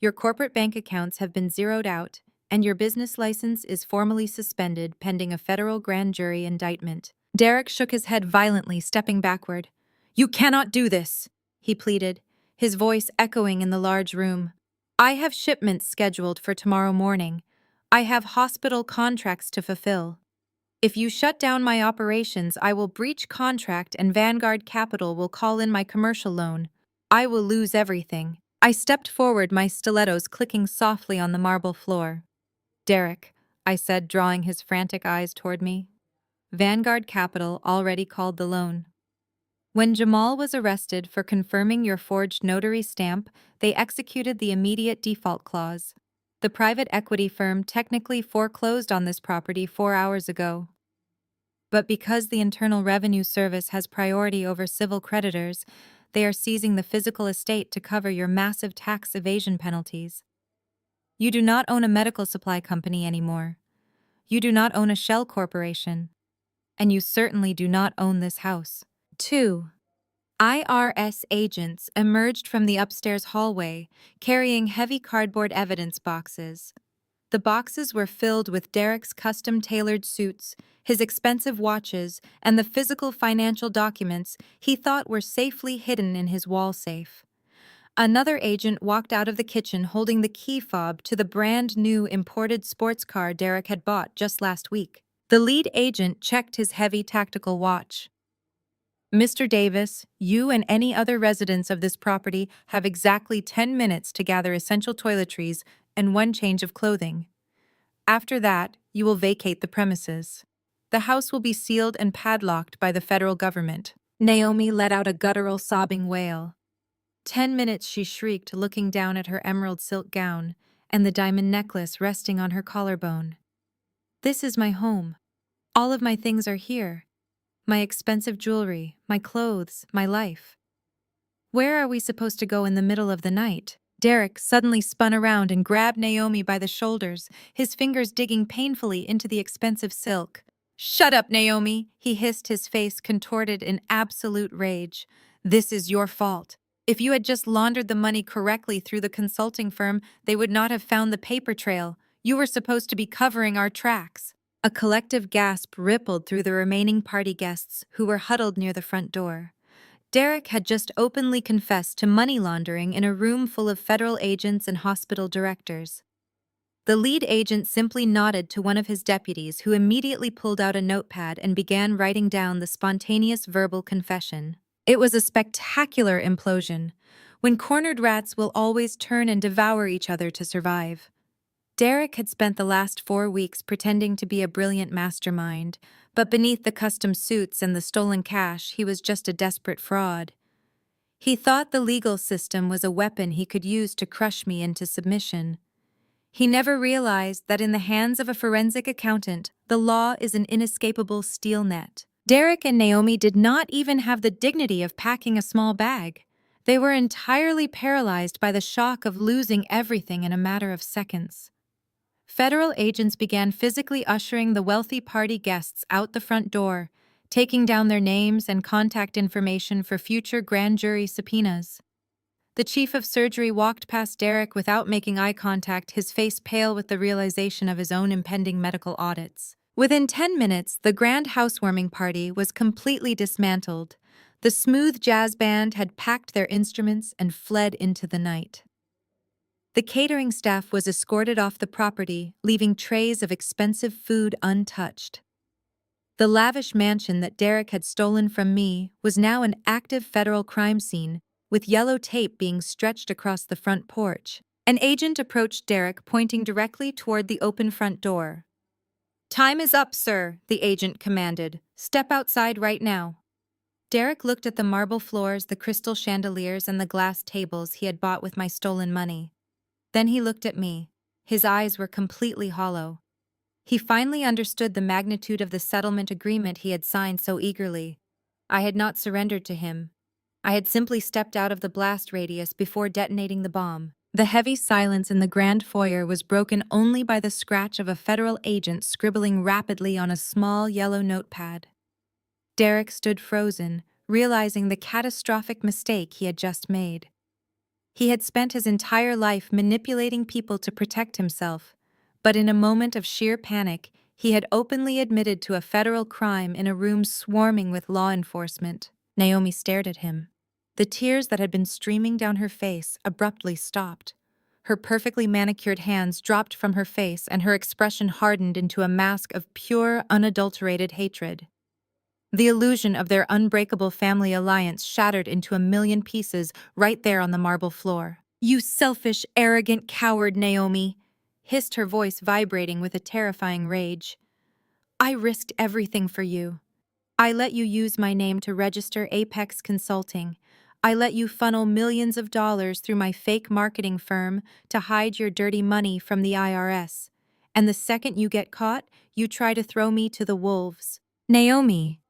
Your corporate bank accounts have been zeroed out, and your business license is formally suspended pending a federal grand jury indictment. Derek shook his head violently, stepping backward. You cannot do this, he pleaded, his voice echoing in the large room. I have shipments scheduled for tomorrow morning. I have hospital contracts to fulfill. If you shut down my operations, I will breach contract and Vanguard Capital will call in my commercial loan. I will lose everything. I stepped forward, my stilettos clicking softly on the marble floor. Derek, I said, drawing his frantic eyes toward me. Vanguard Capital already called the loan. When Jamal was arrested for confirming your forged notary stamp, they executed the immediate default clause. The private equity firm technically foreclosed on this property 4 hours ago. But because the Internal Revenue Service has priority over civil creditors, they are seizing the physical estate to cover your massive tax evasion penalties. You do not own a medical supply company anymore. You do not own a shell corporation. And you certainly do not own this house. 2. IRS agents emerged from the upstairs hallway, carrying heavy cardboard evidence boxes. The boxes were filled with Derek's custom-tailored suits, his expensive watches, and the physical financial documents he thought were safely hidden in his wall safe. Another agent walked out of the kitchen holding the key fob to the brand-new imported sports car Derek had bought just last week. The lead agent checked his heavy tactical watch. Mr. Davis, you and any other residents of this property have exactly 10 minutes to gather essential toiletries and 1 change of clothing. After that, you will vacate the premises. The house will be sealed and padlocked by the federal government. Naomi let out a guttural sobbing wail. 10 minutes, she shrieked, looking down at her emerald silk gown and the diamond necklace resting on her collarbone. This is my home. All of my things are here. My expensive jewelry, my clothes, my life. Where are we supposed to go in the middle of the night? Derek suddenly spun around and grabbed Naomi by the shoulders, his fingers digging painfully into the expensive silk. Shut up, Naomi, he hissed, his face contorted in absolute rage. This is your fault. If you had just laundered the money correctly through the consulting firm, they would not have found the paper trail. You were supposed to be covering our tracks. A collective gasp rippled through the remaining party guests who were huddled near the front door. Derek had just openly confessed to money laundering in a room full of federal agents and hospital directors. The lead agent simply nodded to one of his deputies, who immediately pulled out a notepad and began writing down the spontaneous verbal confession. It was a spectacular implosion, when cornered rats will always turn and devour each other to survive. Derek had spent the last 4 weeks pretending to be a brilliant mastermind, but beneath the custom suits and the stolen cash, he was just a desperate fraud. He thought the legal system was a weapon he could use to crush me into submission. He never realized that in the hands of a forensic accountant, the law is an inescapable steel net. Derek and Naomi did not even have the dignity of packing a small bag. They were entirely paralyzed by the shock of losing everything in a matter of seconds. Federal agents began physically ushering the wealthy party guests out the front door, taking down their names and contact information for future grand jury subpoenas. The chief of surgery walked past Derek without making eye contact, his face pale with the realization of his own impending medical audits. Within 10 minutes, the grand housewarming party was completely dismantled. The smooth jazz band had packed their instruments and fled into the night. The catering staff was escorted off the property, leaving trays of expensive food untouched. The lavish mansion that Derek had stolen from me was now an active federal crime scene, with yellow tape being stretched across the front porch. An agent approached Derek, pointing directly toward the open front door. "Time is up, sir," the agent commanded. "Step outside right now." Derek looked at the marble floors, the crystal chandeliers, and the glass tables he had bought with my stolen money. Then he looked at me. His eyes were completely hollow. He finally understood the magnitude of the settlement agreement he had signed so eagerly. I had not surrendered to him. I had simply stepped out of the blast radius before detonating the bomb. The heavy silence in the grand foyer was broken only by the scratch of a federal agent scribbling rapidly on a small yellow notepad. Derek stood frozen, realizing the catastrophic mistake he had just made. He had spent his entire life manipulating people to protect himself, but in a moment of sheer panic, he had openly admitted to a federal crime in a room swarming with law enforcement. Naomi stared at him. The tears that had been streaming down her face abruptly stopped. Her perfectly manicured hands dropped from her face and her expression hardened into a mask of pure, unadulterated hatred. The illusion of their unbreakable family alliance shattered into a million pieces right there on the marble floor. "You selfish, arrogant coward, Naomi," hissed her voice vibrating with a terrifying rage. "I risked everything for you. I let you use my name to register Apex Consulting. I let you funnel millions of dollars through my fake marketing firm to hide your dirty money from the IRS. And the second you get caught, you try to throw me to the wolves." "Naomi,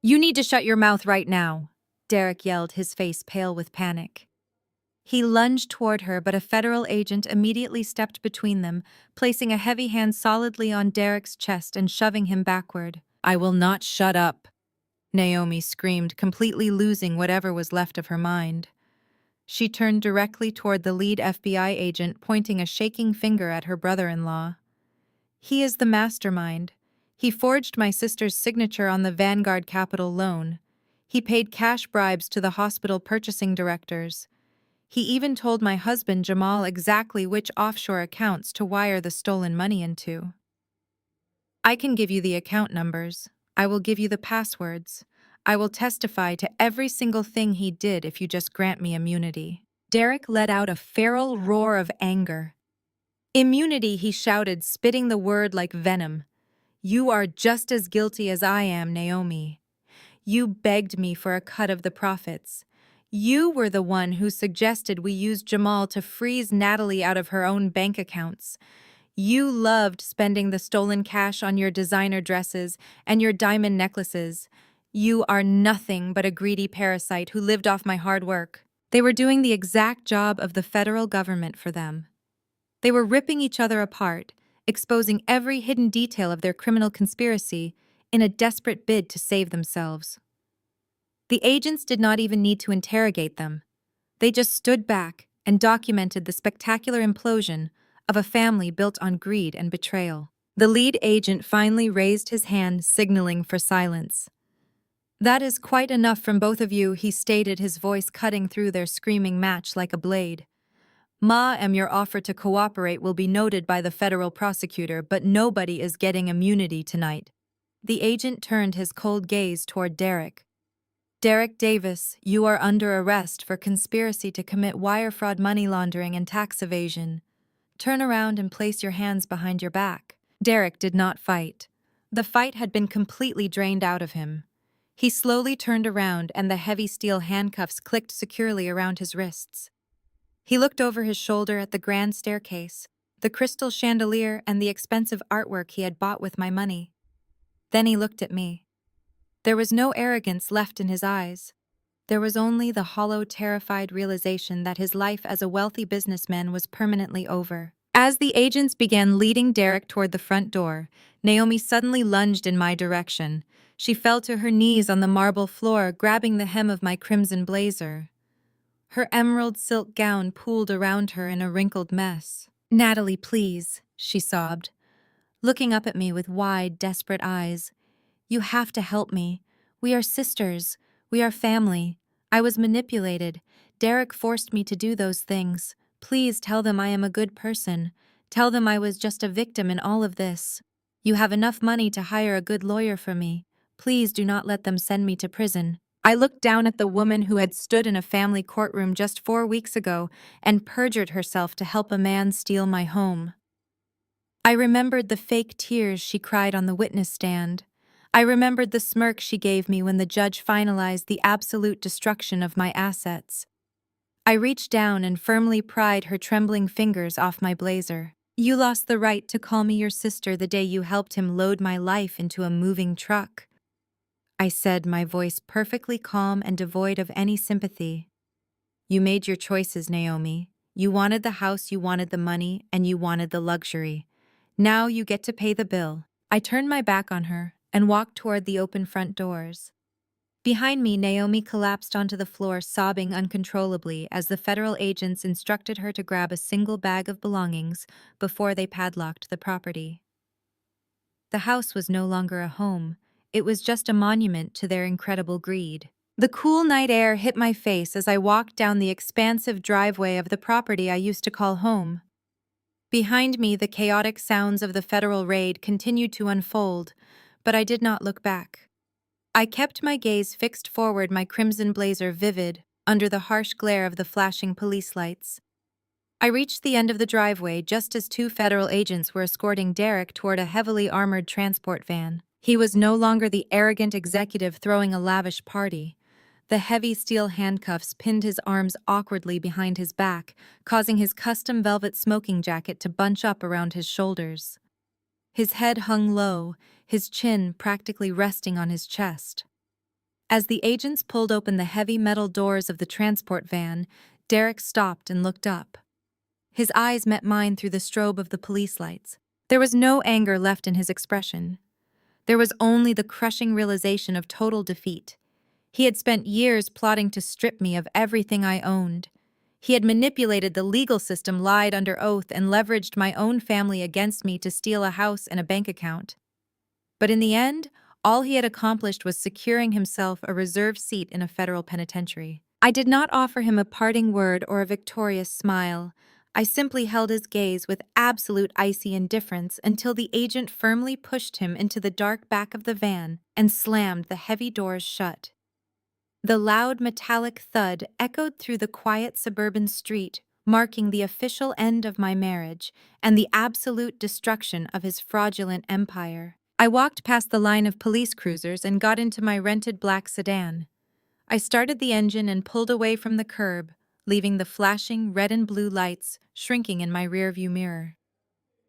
you need to shut your mouth right now," Derek yelled, his face pale with panic. He lunged toward her, but a federal agent immediately stepped between them, placing a heavy hand solidly on Derek's chest and shoving him backward. "I will not shut up," Naomi screamed, completely losing whatever was left of her mind. She turned directly toward the lead FBI agent, pointing a shaking finger at her brother-in-law. "He is the mastermind. He forged my sister's signature on the Vanguard Capital loan. He paid cash bribes to the hospital purchasing directors. He even told my husband Jamal exactly which offshore accounts to wire the stolen money into. I can give you the account numbers. I will give you the passwords. I will testify to every single thing he did if you just grant me immunity." Derek let out a feral roar of anger. "Immunity," he shouted, spitting the word like venom. "You are just as guilty as I am, Naomi. You begged me for a cut of the profits. You were the one who suggested we use Jamal to freeze Natalie out of her own bank accounts. You loved spending the stolen cash on your designer dresses and your diamond necklaces. You are nothing but a greedy parasite who lived off my hard work." They were doing the exact job of the federal government for them. They were ripping each other apart, exposing every hidden detail of their criminal conspiracy in a desperate bid to save themselves. The agents did not even need to interrogate them. They just stood back and documented the spectacular implosion of a family built on greed and betrayal. The lead agent finally raised his hand, signaling for silence. "That is quite enough from both of you," he stated, his voice cutting through their screaming match like a blade. Your offer to cooperate will be noted by the federal prosecutor, but nobody is getting immunity tonight." The agent turned his cold gaze toward Derek. "Derek Davis, you are under arrest for conspiracy to commit wire fraud, money laundering, and tax evasion. Turn around and place your hands behind your back." Derek did not fight. The fight had been completely drained out of him. He slowly turned around and the heavy steel handcuffs clicked securely around his wrists. He looked over his shoulder at the grand staircase, the crystal chandelier, and the expensive artwork he had bought with my money. Then he looked at me. There was no arrogance left in his eyes. There was only the hollow, terrified realization that his life as a wealthy businessman was permanently over. As the agents began leading Derek toward the front door, Naomi suddenly lunged in my direction. She fell to her knees on the marble floor, grabbing the hem of my crimson blazer. Her emerald silk gown pooled around her in a wrinkled mess. "Natalie, please," she sobbed, looking up at me with wide, desperate eyes. "You have to help me. We are sisters. We are family. I was manipulated. Derek forced me to do those things. Please tell them I am a good person. Tell them I was just a victim in all of this. You have enough money to hire a good lawyer for me. Please do not let them send me to prison." I looked down at the woman who had stood in a family courtroom just 4 weeks ago and perjured herself to help a man steal my home. I remembered the fake tears she cried on the witness stand. I remembered the smirk she gave me when the judge finalized the absolute destruction of my assets. I reached down and firmly pried her trembling fingers off my blazer. "You lost the right to call me your sister the day you helped him load my life into a moving truck," I said, my voice perfectly calm and devoid of any sympathy. "You made your choices, Naomi. You wanted the house, you wanted the money, and you wanted the luxury. Now you get to pay the bill." I turned my back on her and walked toward the open front doors. Behind me, Naomi collapsed onto the floor, sobbing uncontrollably as the federal agents instructed her to grab a single bag of belongings before they padlocked the property. The house was no longer a home, it was just a monument to their incredible greed. The cool night air hit my face as I walked down the expansive driveway of the property I used to call home. Behind me, the chaotic sounds of the federal raid continued to unfold, but I did not look back. I kept my gaze fixed forward, my crimson blazer vivid under the harsh glare of the flashing police lights. I reached the end of the driveway just as two federal agents were escorting Derek toward a heavily armored transport van. He was no longer the arrogant executive throwing a lavish party. The heavy steel handcuffs pinned his arms awkwardly behind his back, causing his custom velvet smoking jacket to bunch up around his shoulders. His head hung low, his chin practically resting on his chest. As the agents pulled open the heavy metal doors of the transport van, Derek stopped and looked up. His eyes met mine through the strobe of the police lights. There was no anger left in his expression. There was only the crushing realization of total defeat. He had spent years plotting to strip me of everything I owned. He had manipulated the legal system, lied under oath, and leveraged my own family against me to steal a house and a bank account. But in the end, all he had accomplished was securing himself a reserved seat in a federal penitentiary. I did not offer him a parting word or a victorious smile. I simply held his gaze with absolute icy indifference until the agent firmly pushed him into the dark back of the van and slammed the heavy doors shut. The loud metallic thud echoed through the quiet suburban street, marking the official end of my marriage and the absolute destruction of his fraudulent empire. I walked past the line of police cruisers and got into my rented black sedan. I started the engine and pulled away from the curb, leaving the flashing red and blue lights shrinking in my rearview mirror.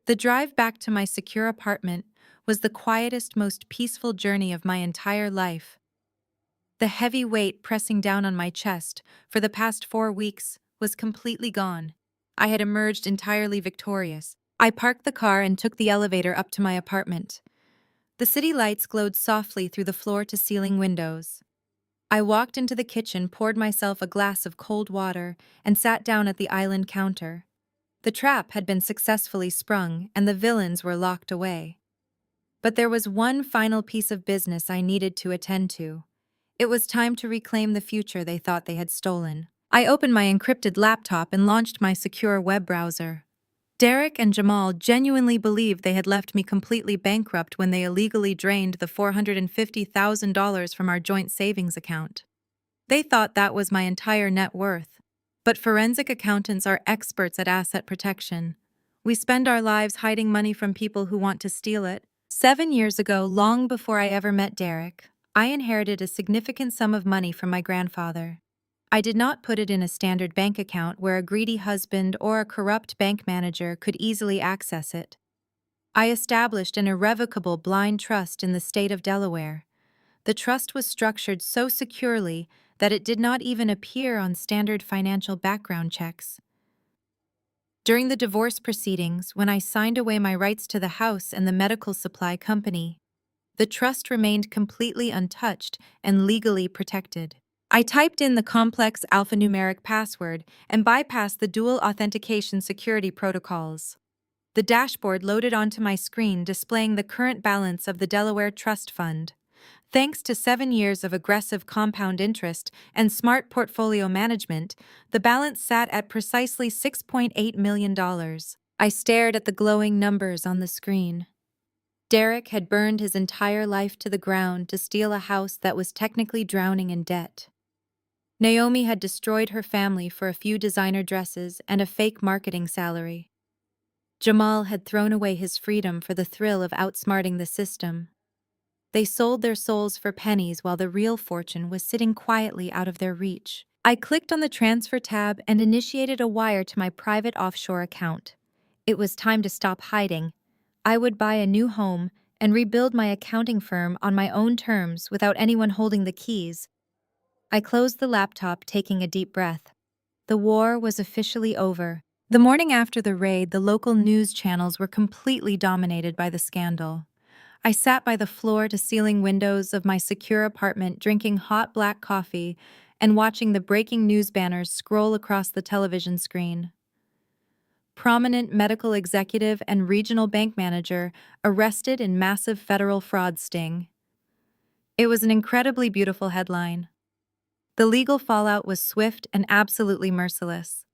The drive back to my secure apartment was the quietest, most peaceful journey of my entire life. The heavy weight pressing down on my chest for the past 4 weeks was completely gone. I had emerged entirely victorious. I parked the car and took the elevator up to my apartment. The city lights glowed softly through the floor-to-ceiling windows. I walked into the kitchen, poured myself a glass of cold water, and sat down at the island counter. The trap had been successfully sprung, and the villains were locked away. But there was one final piece of business I needed to attend to. It was time to reclaim the future they thought they had stolen. I opened my encrypted laptop and launched my secure web browser. Derek and Jamal genuinely believed they had left me completely bankrupt when they illegally drained the $450,000 from our joint savings account. They thought that was my entire net worth. But forensic accountants are experts at asset protection. We spend our lives hiding money from people who want to steal it. 7 years ago, long before I ever met Derek, I inherited a significant sum of money from my grandfather. I did not put it in a standard bank account where a greedy husband or a corrupt bank manager could easily access it. I established an irrevocable blind trust in the state of Delaware. The trust was structured so securely that it did not even appear on standard financial background checks. During the divorce proceedings, when I signed away my rights to the house and the medical supply company, the trust remained completely untouched and legally protected. I typed in the complex alphanumeric password and bypassed the dual authentication security protocols. The dashboard loaded onto my screen, displaying the current balance of the Delaware Trust Fund. Thanks to 7 years of aggressive compound interest and smart portfolio management, the balance sat at precisely $6.8 million. I stared at the glowing numbers on the screen. Derek had burned his entire life to the ground to steal a house that was technically drowning in debt. Naomi had destroyed her family for a few designer dresses and a fake marketing salary. Jamal had thrown away his freedom for the thrill of outsmarting the system. They sold their souls for pennies while the real fortune was sitting quietly out of their reach. I clicked on the transfer tab and initiated a wire to my private offshore account. It was time to stop hiding. I would buy a new home and rebuild my accounting firm on my own terms without anyone holding the keys. I closed the laptop, taking a deep breath. The war was officially over. The morning after the raid, the local news channels were completely dominated by the scandal. I sat by the floor-to-ceiling windows of my secure apartment drinking hot black coffee and watching the breaking news banners scroll across the television screen. Prominent medical executive and regional bank manager arrested in massive federal fraud sting. It was an incredibly beautiful headline. The legal fallout was swift and absolutely merciless.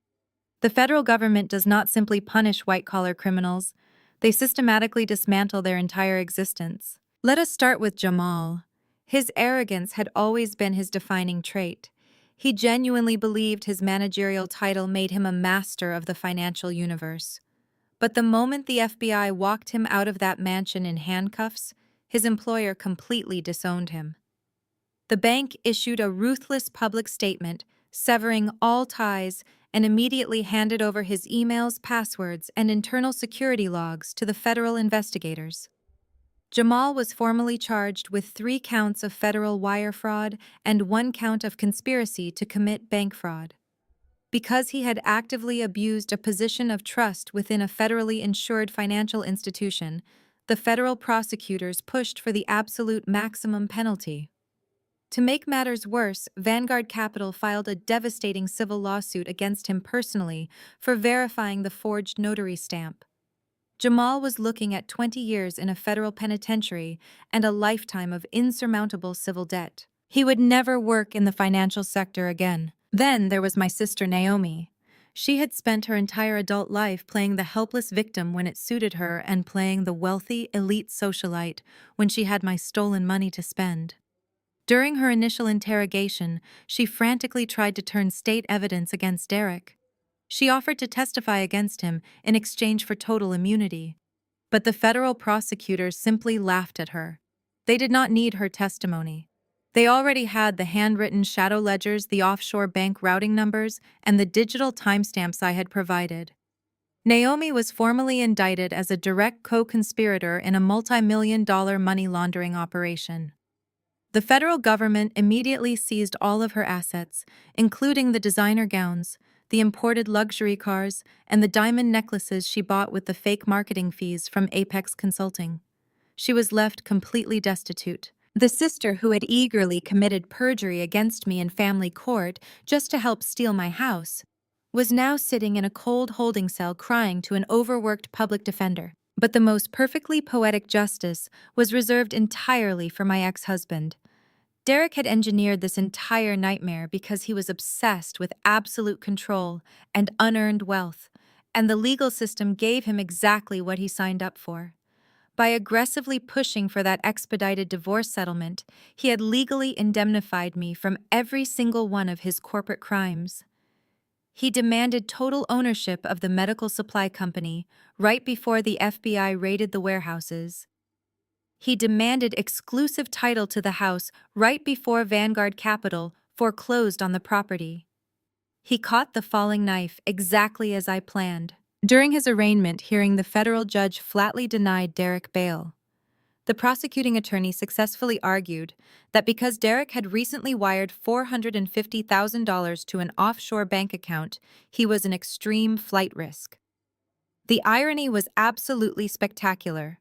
The federal government does not simply punish white-collar criminals, they systematically dismantle their entire existence. Let us start with Jamal. His arrogance had always been his defining trait. He genuinely believed his managerial title made him a master of the financial universe. But the moment the FBI walked him out of that mansion in handcuffs, his employer completely disowned him. The bank issued a ruthless public statement, severing all ties, and immediately handed over his emails, passwords, and internal security logs to the federal investigators. Jamal was formally charged with 3 counts of federal wire fraud and 1 count of conspiracy to commit bank fraud. Because he had actively abused a position of trust within a federally insured financial institution, the federal prosecutors pushed for the absolute maximum penalty. To make matters worse, Vanguard Capital filed a devastating civil lawsuit against him personally for verifying the forged notary stamp. Jamal was looking at 20 years in a federal penitentiary and a lifetime of insurmountable civil debt. He would never work in the financial sector again. Then there was my sister Naomi. She had spent her entire adult life playing the helpless victim when it suited her and playing the wealthy, elite socialite when she had my stolen money to spend. During her initial interrogation, she frantically tried to turn state evidence against Derek. She offered to testify against him in exchange for total immunity. But the federal prosecutors simply laughed at her. They did not need her testimony. They already had the handwritten shadow ledgers, the offshore bank routing numbers, and the digital timestamps I had provided. Naomi was formally indicted as a direct co-conspirator in a multi-million-dollar money laundering operation. The federal government immediately seized all of her assets, including the designer gowns, the imported luxury cars, and the diamond necklaces she bought with the fake marketing fees from Apex Consulting. She was left completely destitute. The sister who had eagerly committed perjury against me in family court just to help steal my house was now sitting in a cold holding cell crying to an overworked public defender. But the most perfectly poetic justice was reserved entirely for my ex-husband. Derek had engineered this entire nightmare because he was obsessed with absolute control and unearned wealth, and the legal system gave him exactly what he signed up for. By aggressively pushing for that expedited divorce settlement, he had legally indemnified me from every single one of his corporate crimes. He demanded total ownership of the medical supply company right before the FBI raided the warehouses. He demanded exclusive title to the house right before Vanguard Capital foreclosed on the property. He caught the falling knife exactly as I planned. During his arraignment hearing, the federal judge flatly denied Derek bail. The prosecuting attorney successfully argued that because Derek had recently wired $450,000 to an offshore bank account, he was an extreme flight risk. The irony was absolutely spectacular.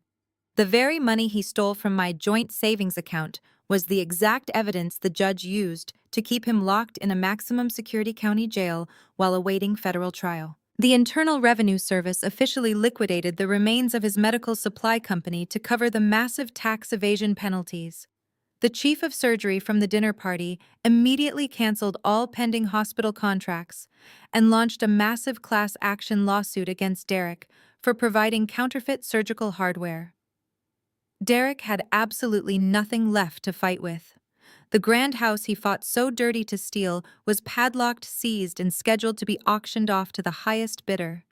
The very money he stole from my joint savings account was the exact evidence the judge used to keep him locked in a maximum security county jail while awaiting federal trial. The Internal Revenue Service officially liquidated the remains of his medical supply company to cover the massive tax evasion penalties. The chief of surgery from the dinner party immediately canceled all pending hospital contracts and launched a massive class action lawsuit against Derek for providing counterfeit surgical hardware. Derek had absolutely nothing left to fight with. The grand house he fought so dirty to steal was padlocked, seized, and scheduled to be auctioned off to the highest bidder.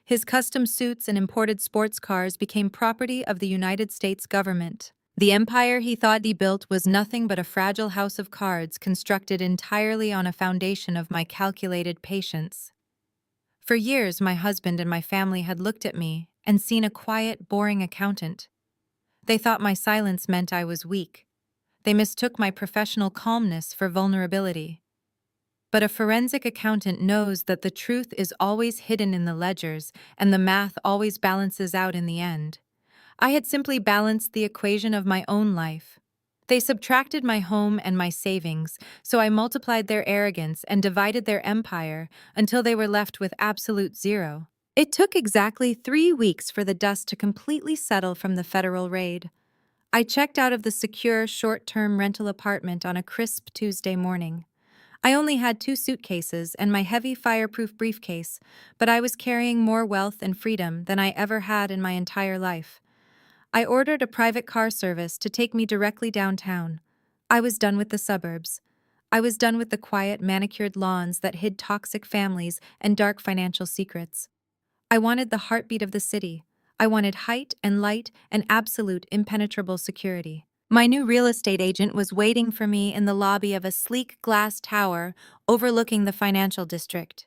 His custom suits and imported sports cars became property of the United States government. The empire he thought he built was nothing but a fragile house of cards constructed entirely on a foundation of my calculated patience. For years, my husband and my family had looked at me and seen a quiet, boring accountant. They thought my silence meant I was weak. They mistook my professional calmness for vulnerability. But a forensic accountant knows that the truth is always hidden in the ledgers and the math always balances out in the end. I had simply balanced the equation of my own life. They subtracted my home and my savings, so I multiplied their arrogance and divided their empire until they were left with absolute zero. It took exactly 3 weeks for the dust to completely settle from the federal raid. I checked out of the secure, short-term rental apartment on a crisp Tuesday morning. I only had 2 suitcases and my heavy fireproof briefcase, but I was carrying more wealth and freedom than I ever had in my entire life. I ordered a private car service to take me directly downtown. I was done with the suburbs. I was done with the quiet, manicured lawns that hid toxic families and dark financial secrets. I wanted the heartbeat of the city. I wanted height and light and absolute impenetrable security. My new real estate agent was waiting for me in the lobby of a sleek glass tower overlooking the financial district.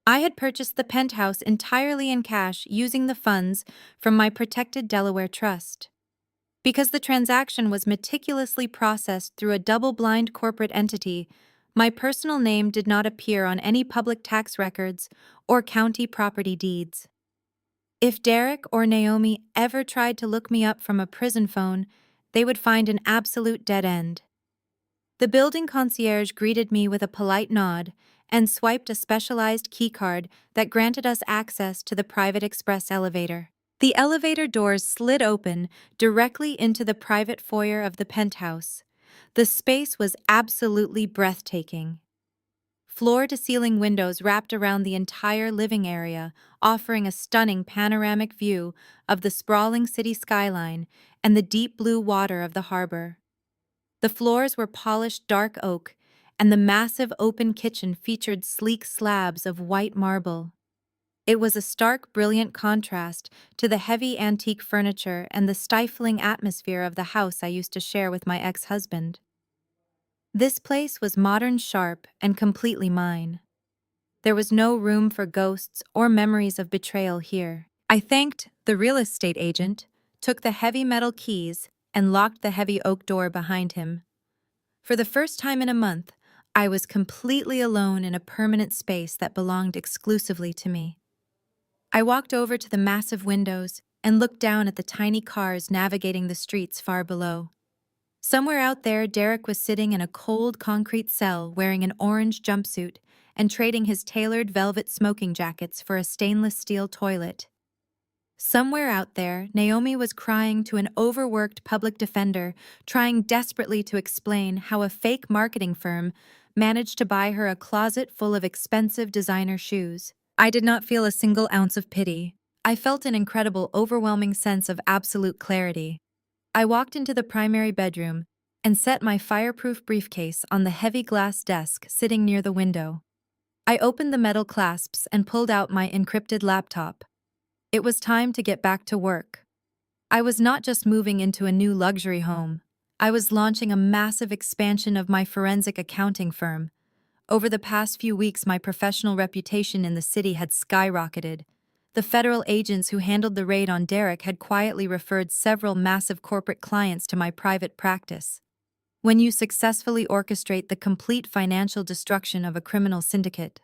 I had purchased the penthouse entirely in cash using the funds from my protected Delaware trust. Because the transaction was meticulously processed through a double-blind corporate entity, my personal name did not appear on any public tax records or county property deeds. If Derek or Naomi ever tried to look me up from a prison phone, they would find an absolute dead end. The building concierge greeted me with a polite nod and swiped a specialized keycard that granted us access to the private express elevator. The elevator doors slid open directly into the private foyer of the penthouse. The space was absolutely breathtaking. Floor-to-ceiling windows wrapped around the entire living area, offering a stunning panoramic view of the sprawling city skyline and the deep blue water of the harbor. The floors were polished dark oak, and the massive open kitchen featured sleek slabs of white marble. It was a stark, brilliant contrast to the heavy antique furniture and the stifling atmosphere of the house I used to share with my ex-husband. This place was modern, sharp, and completely mine. There was no room for ghosts or memories of betrayal here. I thanked the real estate agent, took the heavy metal keys, and locked the heavy oak door behind him. For the first time in a month, I was completely alone in a permanent space that belonged exclusively to me. I walked over to the massive windows and looked down at the tiny cars navigating the streets far below. Somewhere out there, Derek was sitting in a cold concrete cell wearing an orange jumpsuit and trading his tailored velvet smoking jackets for a stainless steel toilet. Somewhere out there, Naomi was crying to an overworked public defender, trying desperately to explain how a fake marketing firm managed to buy her a closet full of expensive designer shoes. I did not feel a single ounce of pity. I felt an incredible, overwhelming sense of absolute clarity. I walked into the primary bedroom and set my fireproof briefcase on the heavy glass desk sitting near the window. I opened the metal clasps and pulled out my encrypted laptop. It was time to get back to work. I was not just moving into a new luxury home. I was launching a massive expansion of my forensic accounting firm. Over the past few weeks, my professional reputation in the city had skyrocketed. The federal agents who handled the raid on Derek had quietly referred several massive corporate clients to my private practice. When you successfully orchestrate the complete financial destruction of a criminal syndicate,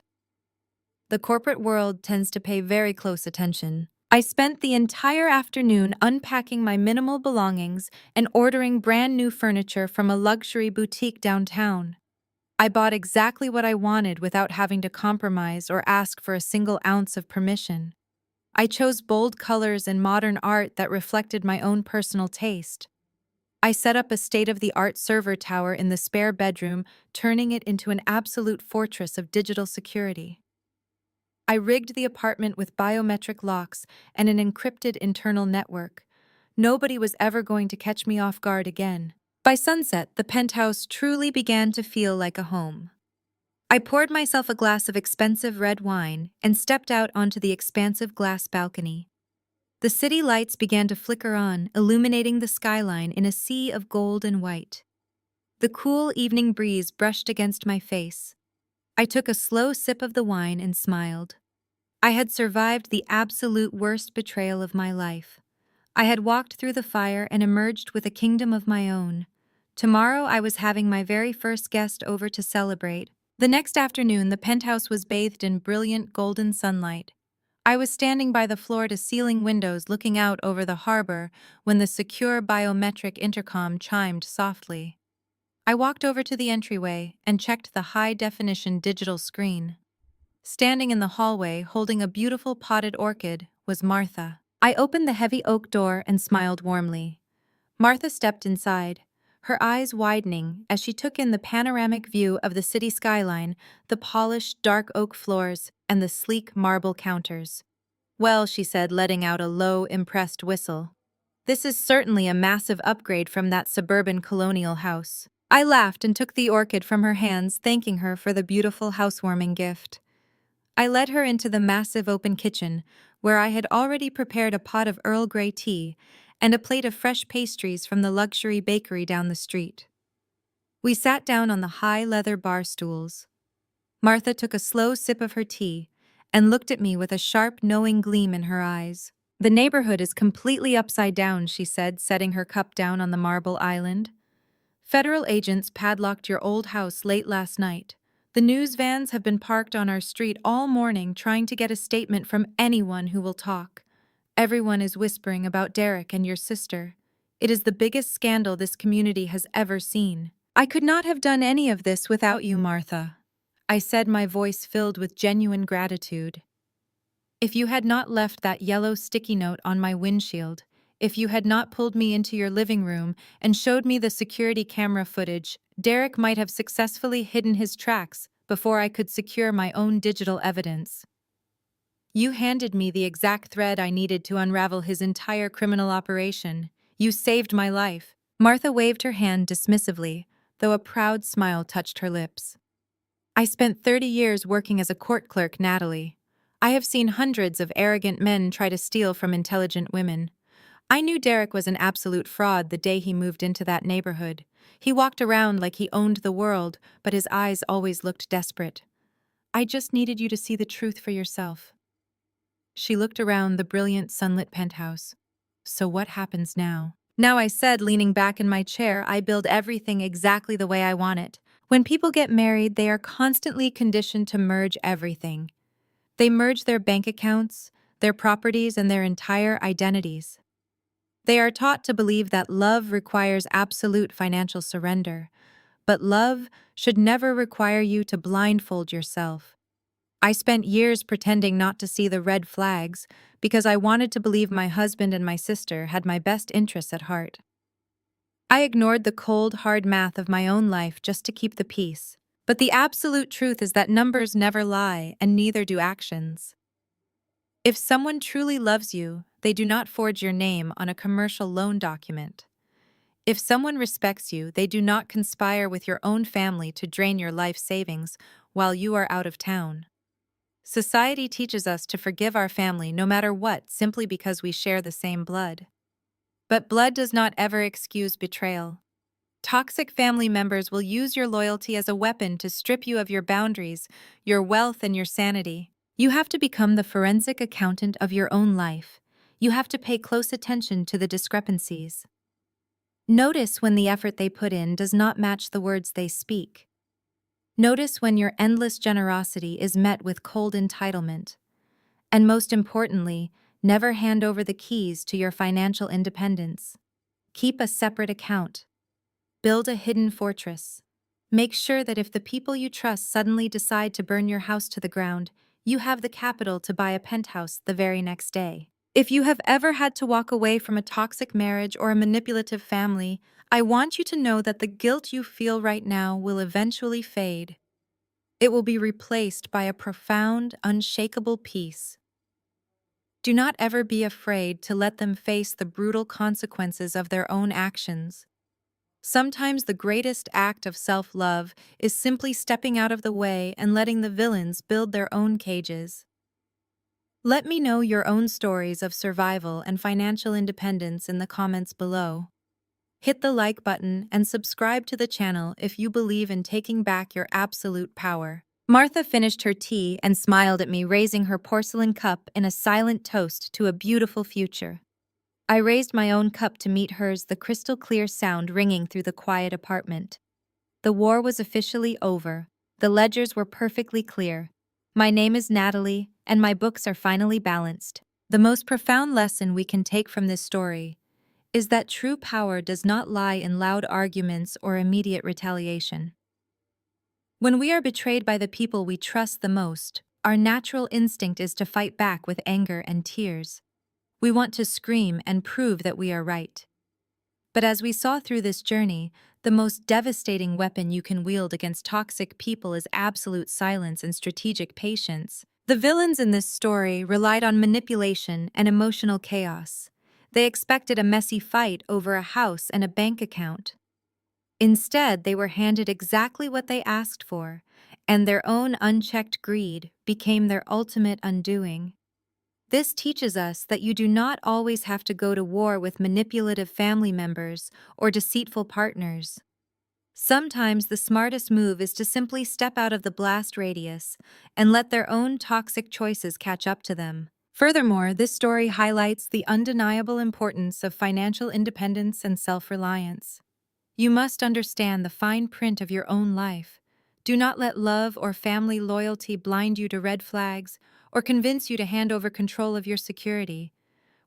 the corporate world tends to pay very close attention. I spent the entire afternoon unpacking my minimal belongings and ordering brand new furniture from a luxury boutique downtown. I bought exactly what I wanted without having to compromise or ask for a single ounce of permission. I chose bold colors and modern art that reflected my own personal taste. I set up a state-of-the-art server tower in the spare bedroom, turning it into an absolute fortress of digital security. I rigged the apartment with biometric locks and an encrypted internal network. Nobody was ever going to catch me off guard again. By sunset, the penthouse truly began to feel like a home. I poured myself a glass of expensive red wine and stepped out onto the expansive glass balcony. The city lights began to flicker on, illuminating the skyline in a sea of gold and white. The cool evening breeze brushed against my face. I took a slow sip of the wine and smiled. I had survived the absolute worst betrayal of my life. I had walked through the fire and emerged with a kingdom of my own. Tomorrow I was having my very first guest over to celebrate. The next afternoon, the penthouse was bathed in brilliant golden sunlight. I was standing by the floor-to-ceiling windows looking out over the harbor when the secure biometric intercom chimed softly. I walked over to the entryway and checked the high-definition digital screen. Standing in the hallway holding a beautiful potted orchid was Martha. I opened the heavy oak door and smiled warmly. Martha stepped inside, her eyes widening as she took in the panoramic view of the city skyline, the polished dark oak floors, and the sleek marble counters. "Well," she said, letting out a low, impressed whistle. "This is certainly a massive upgrade from that suburban colonial house." I laughed and took the orchid from her hands, thanking her for the beautiful housewarming gift. I led her into the massive open kitchen, where I had already prepared a pot of Earl Grey tea and a plate of fresh pastries from the luxury bakery down the street. We sat down on the high leather bar stools. Martha took a slow sip of her tea and looked at me with a sharp, knowing gleam in her eyes. "The neighborhood is completely upside down," she said, setting her cup down on the marble island. "Federal agents padlocked your old house late last night. The news vans have been parked on our street all morning trying to get a statement from anyone who will talk. Everyone is whispering about Derek and your sister. It is the biggest scandal this community has ever seen. I could not have done any of this without you, Martha," I said, my voice filled with genuine gratitude. "If you had not left that yellow sticky note on my windshield, if you had not pulled me into your living room and showed me the security camera footage, Derek might have successfully hidden his tracks before I could secure my own digital evidence. You handed me the exact thread I needed to unravel his entire criminal operation. You saved my life." Martha waved her hand dismissively, though a proud smile touched her lips. "I spent 30 years working as a court clerk, Natalie. I have seen hundreds of arrogant men try to steal from intelligent women. I knew Derek was an absolute fraud the day he moved into that neighborhood. He walked around like he owned the world, but his eyes always looked desperate. I just needed you to see the truth for yourself." She looked around the brilliant sunlit penthouse. "So what happens now?" "Now," I said, leaning back in my chair, "I build everything exactly the way I want it. When people get married, they are constantly conditioned to merge everything. They merge their bank accounts, their properties, and their entire identities. They are taught to believe that love requires absolute financial surrender, but love should never require you to blindfold yourself. I spent years pretending not to see the red flags because I wanted to believe my husband and my sister had my best interests at heart. I ignored the cold, hard math of my own life just to keep the peace. But the absolute truth is that numbers never lie, and neither do actions. If someone truly loves you, they do not forge your name on a commercial loan document. If someone respects you, they do not conspire with your own family to drain your life savings while you are out of town. Society teaches us to forgive our family no matter what, simply because we share the same blood. But blood does not ever excuse betrayal. Toxic family members will use your loyalty as a weapon to strip you of your boundaries, your wealth, and your sanity. You have to become the forensic accountant of your own life. You have to pay close attention to the discrepancies. Notice when the effort they put in does not match the words they speak. Notice when your endless generosity is met with cold entitlement. And most importantly, never hand over the keys to your financial independence. Keep a separate account. Build a hidden fortress. Make sure that if the people you trust suddenly decide to burn your house to the ground, you have the capital to buy a penthouse the very next day. If you have ever had to walk away from a toxic marriage or a manipulative family, I want you to know that the guilt you feel right now will eventually fade. It will be replaced by a profound, unshakable peace. Do not ever be afraid to let them face the brutal consequences of their own actions. Sometimes the greatest act of self-love is simply stepping out of the way and letting the villains build their own cages. Let me know your own stories of survival and financial independence in the comments below. Hit the like button and subscribe to the channel if you believe in taking back your absolute power. Martha finished her tea and smiled at me, raising her porcelain cup in a silent toast to a beautiful future. I raised my own cup to meet hers, the crystal-clear sound ringing through the quiet apartment. The war was officially over. The ledgers were perfectly clear. My name is Natalie, and my books are finally balanced. The most profound lesson we can take from this story is that true power does not lie in loud arguments or immediate retaliation. When we are betrayed by the people we trust the most, our natural instinct is to fight back with anger and tears. We want to scream and prove that we are right. But as we saw through this journey, the most devastating weapon you can wield against toxic people is absolute silence and strategic patience. The villains in this story relied on manipulation and emotional chaos. They expected a messy fight over a house and a bank account. Instead, they were handed exactly what they asked for, and their own unchecked greed became their ultimate undoing. This teaches us that you do not always have to go to war with manipulative family members or deceitful partners. Sometimes the smartest move is to simply step out of the blast radius and let their own toxic choices catch up to them. Furthermore, this story highlights the undeniable importance of financial independence and self-reliance. You must understand the fine print of your own life. Do not let love or family loyalty blind you to red flags or convince you to hand over control of your security.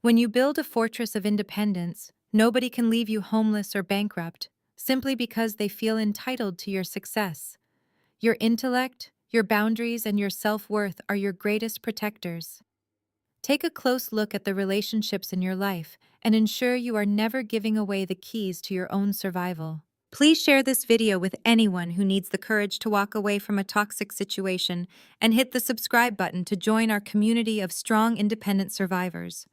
When you build a fortress of independence, nobody can leave you homeless or bankrupt simply because they feel entitled to your success. Your intellect, your boundaries, and your self-worth are your greatest protectors. Take a close look at the relationships in your life and ensure you are never giving away the keys to your own survival. Please share this video with anyone who needs the courage to walk away from a toxic situation and hit the subscribe button to join our community of strong, independent survivors.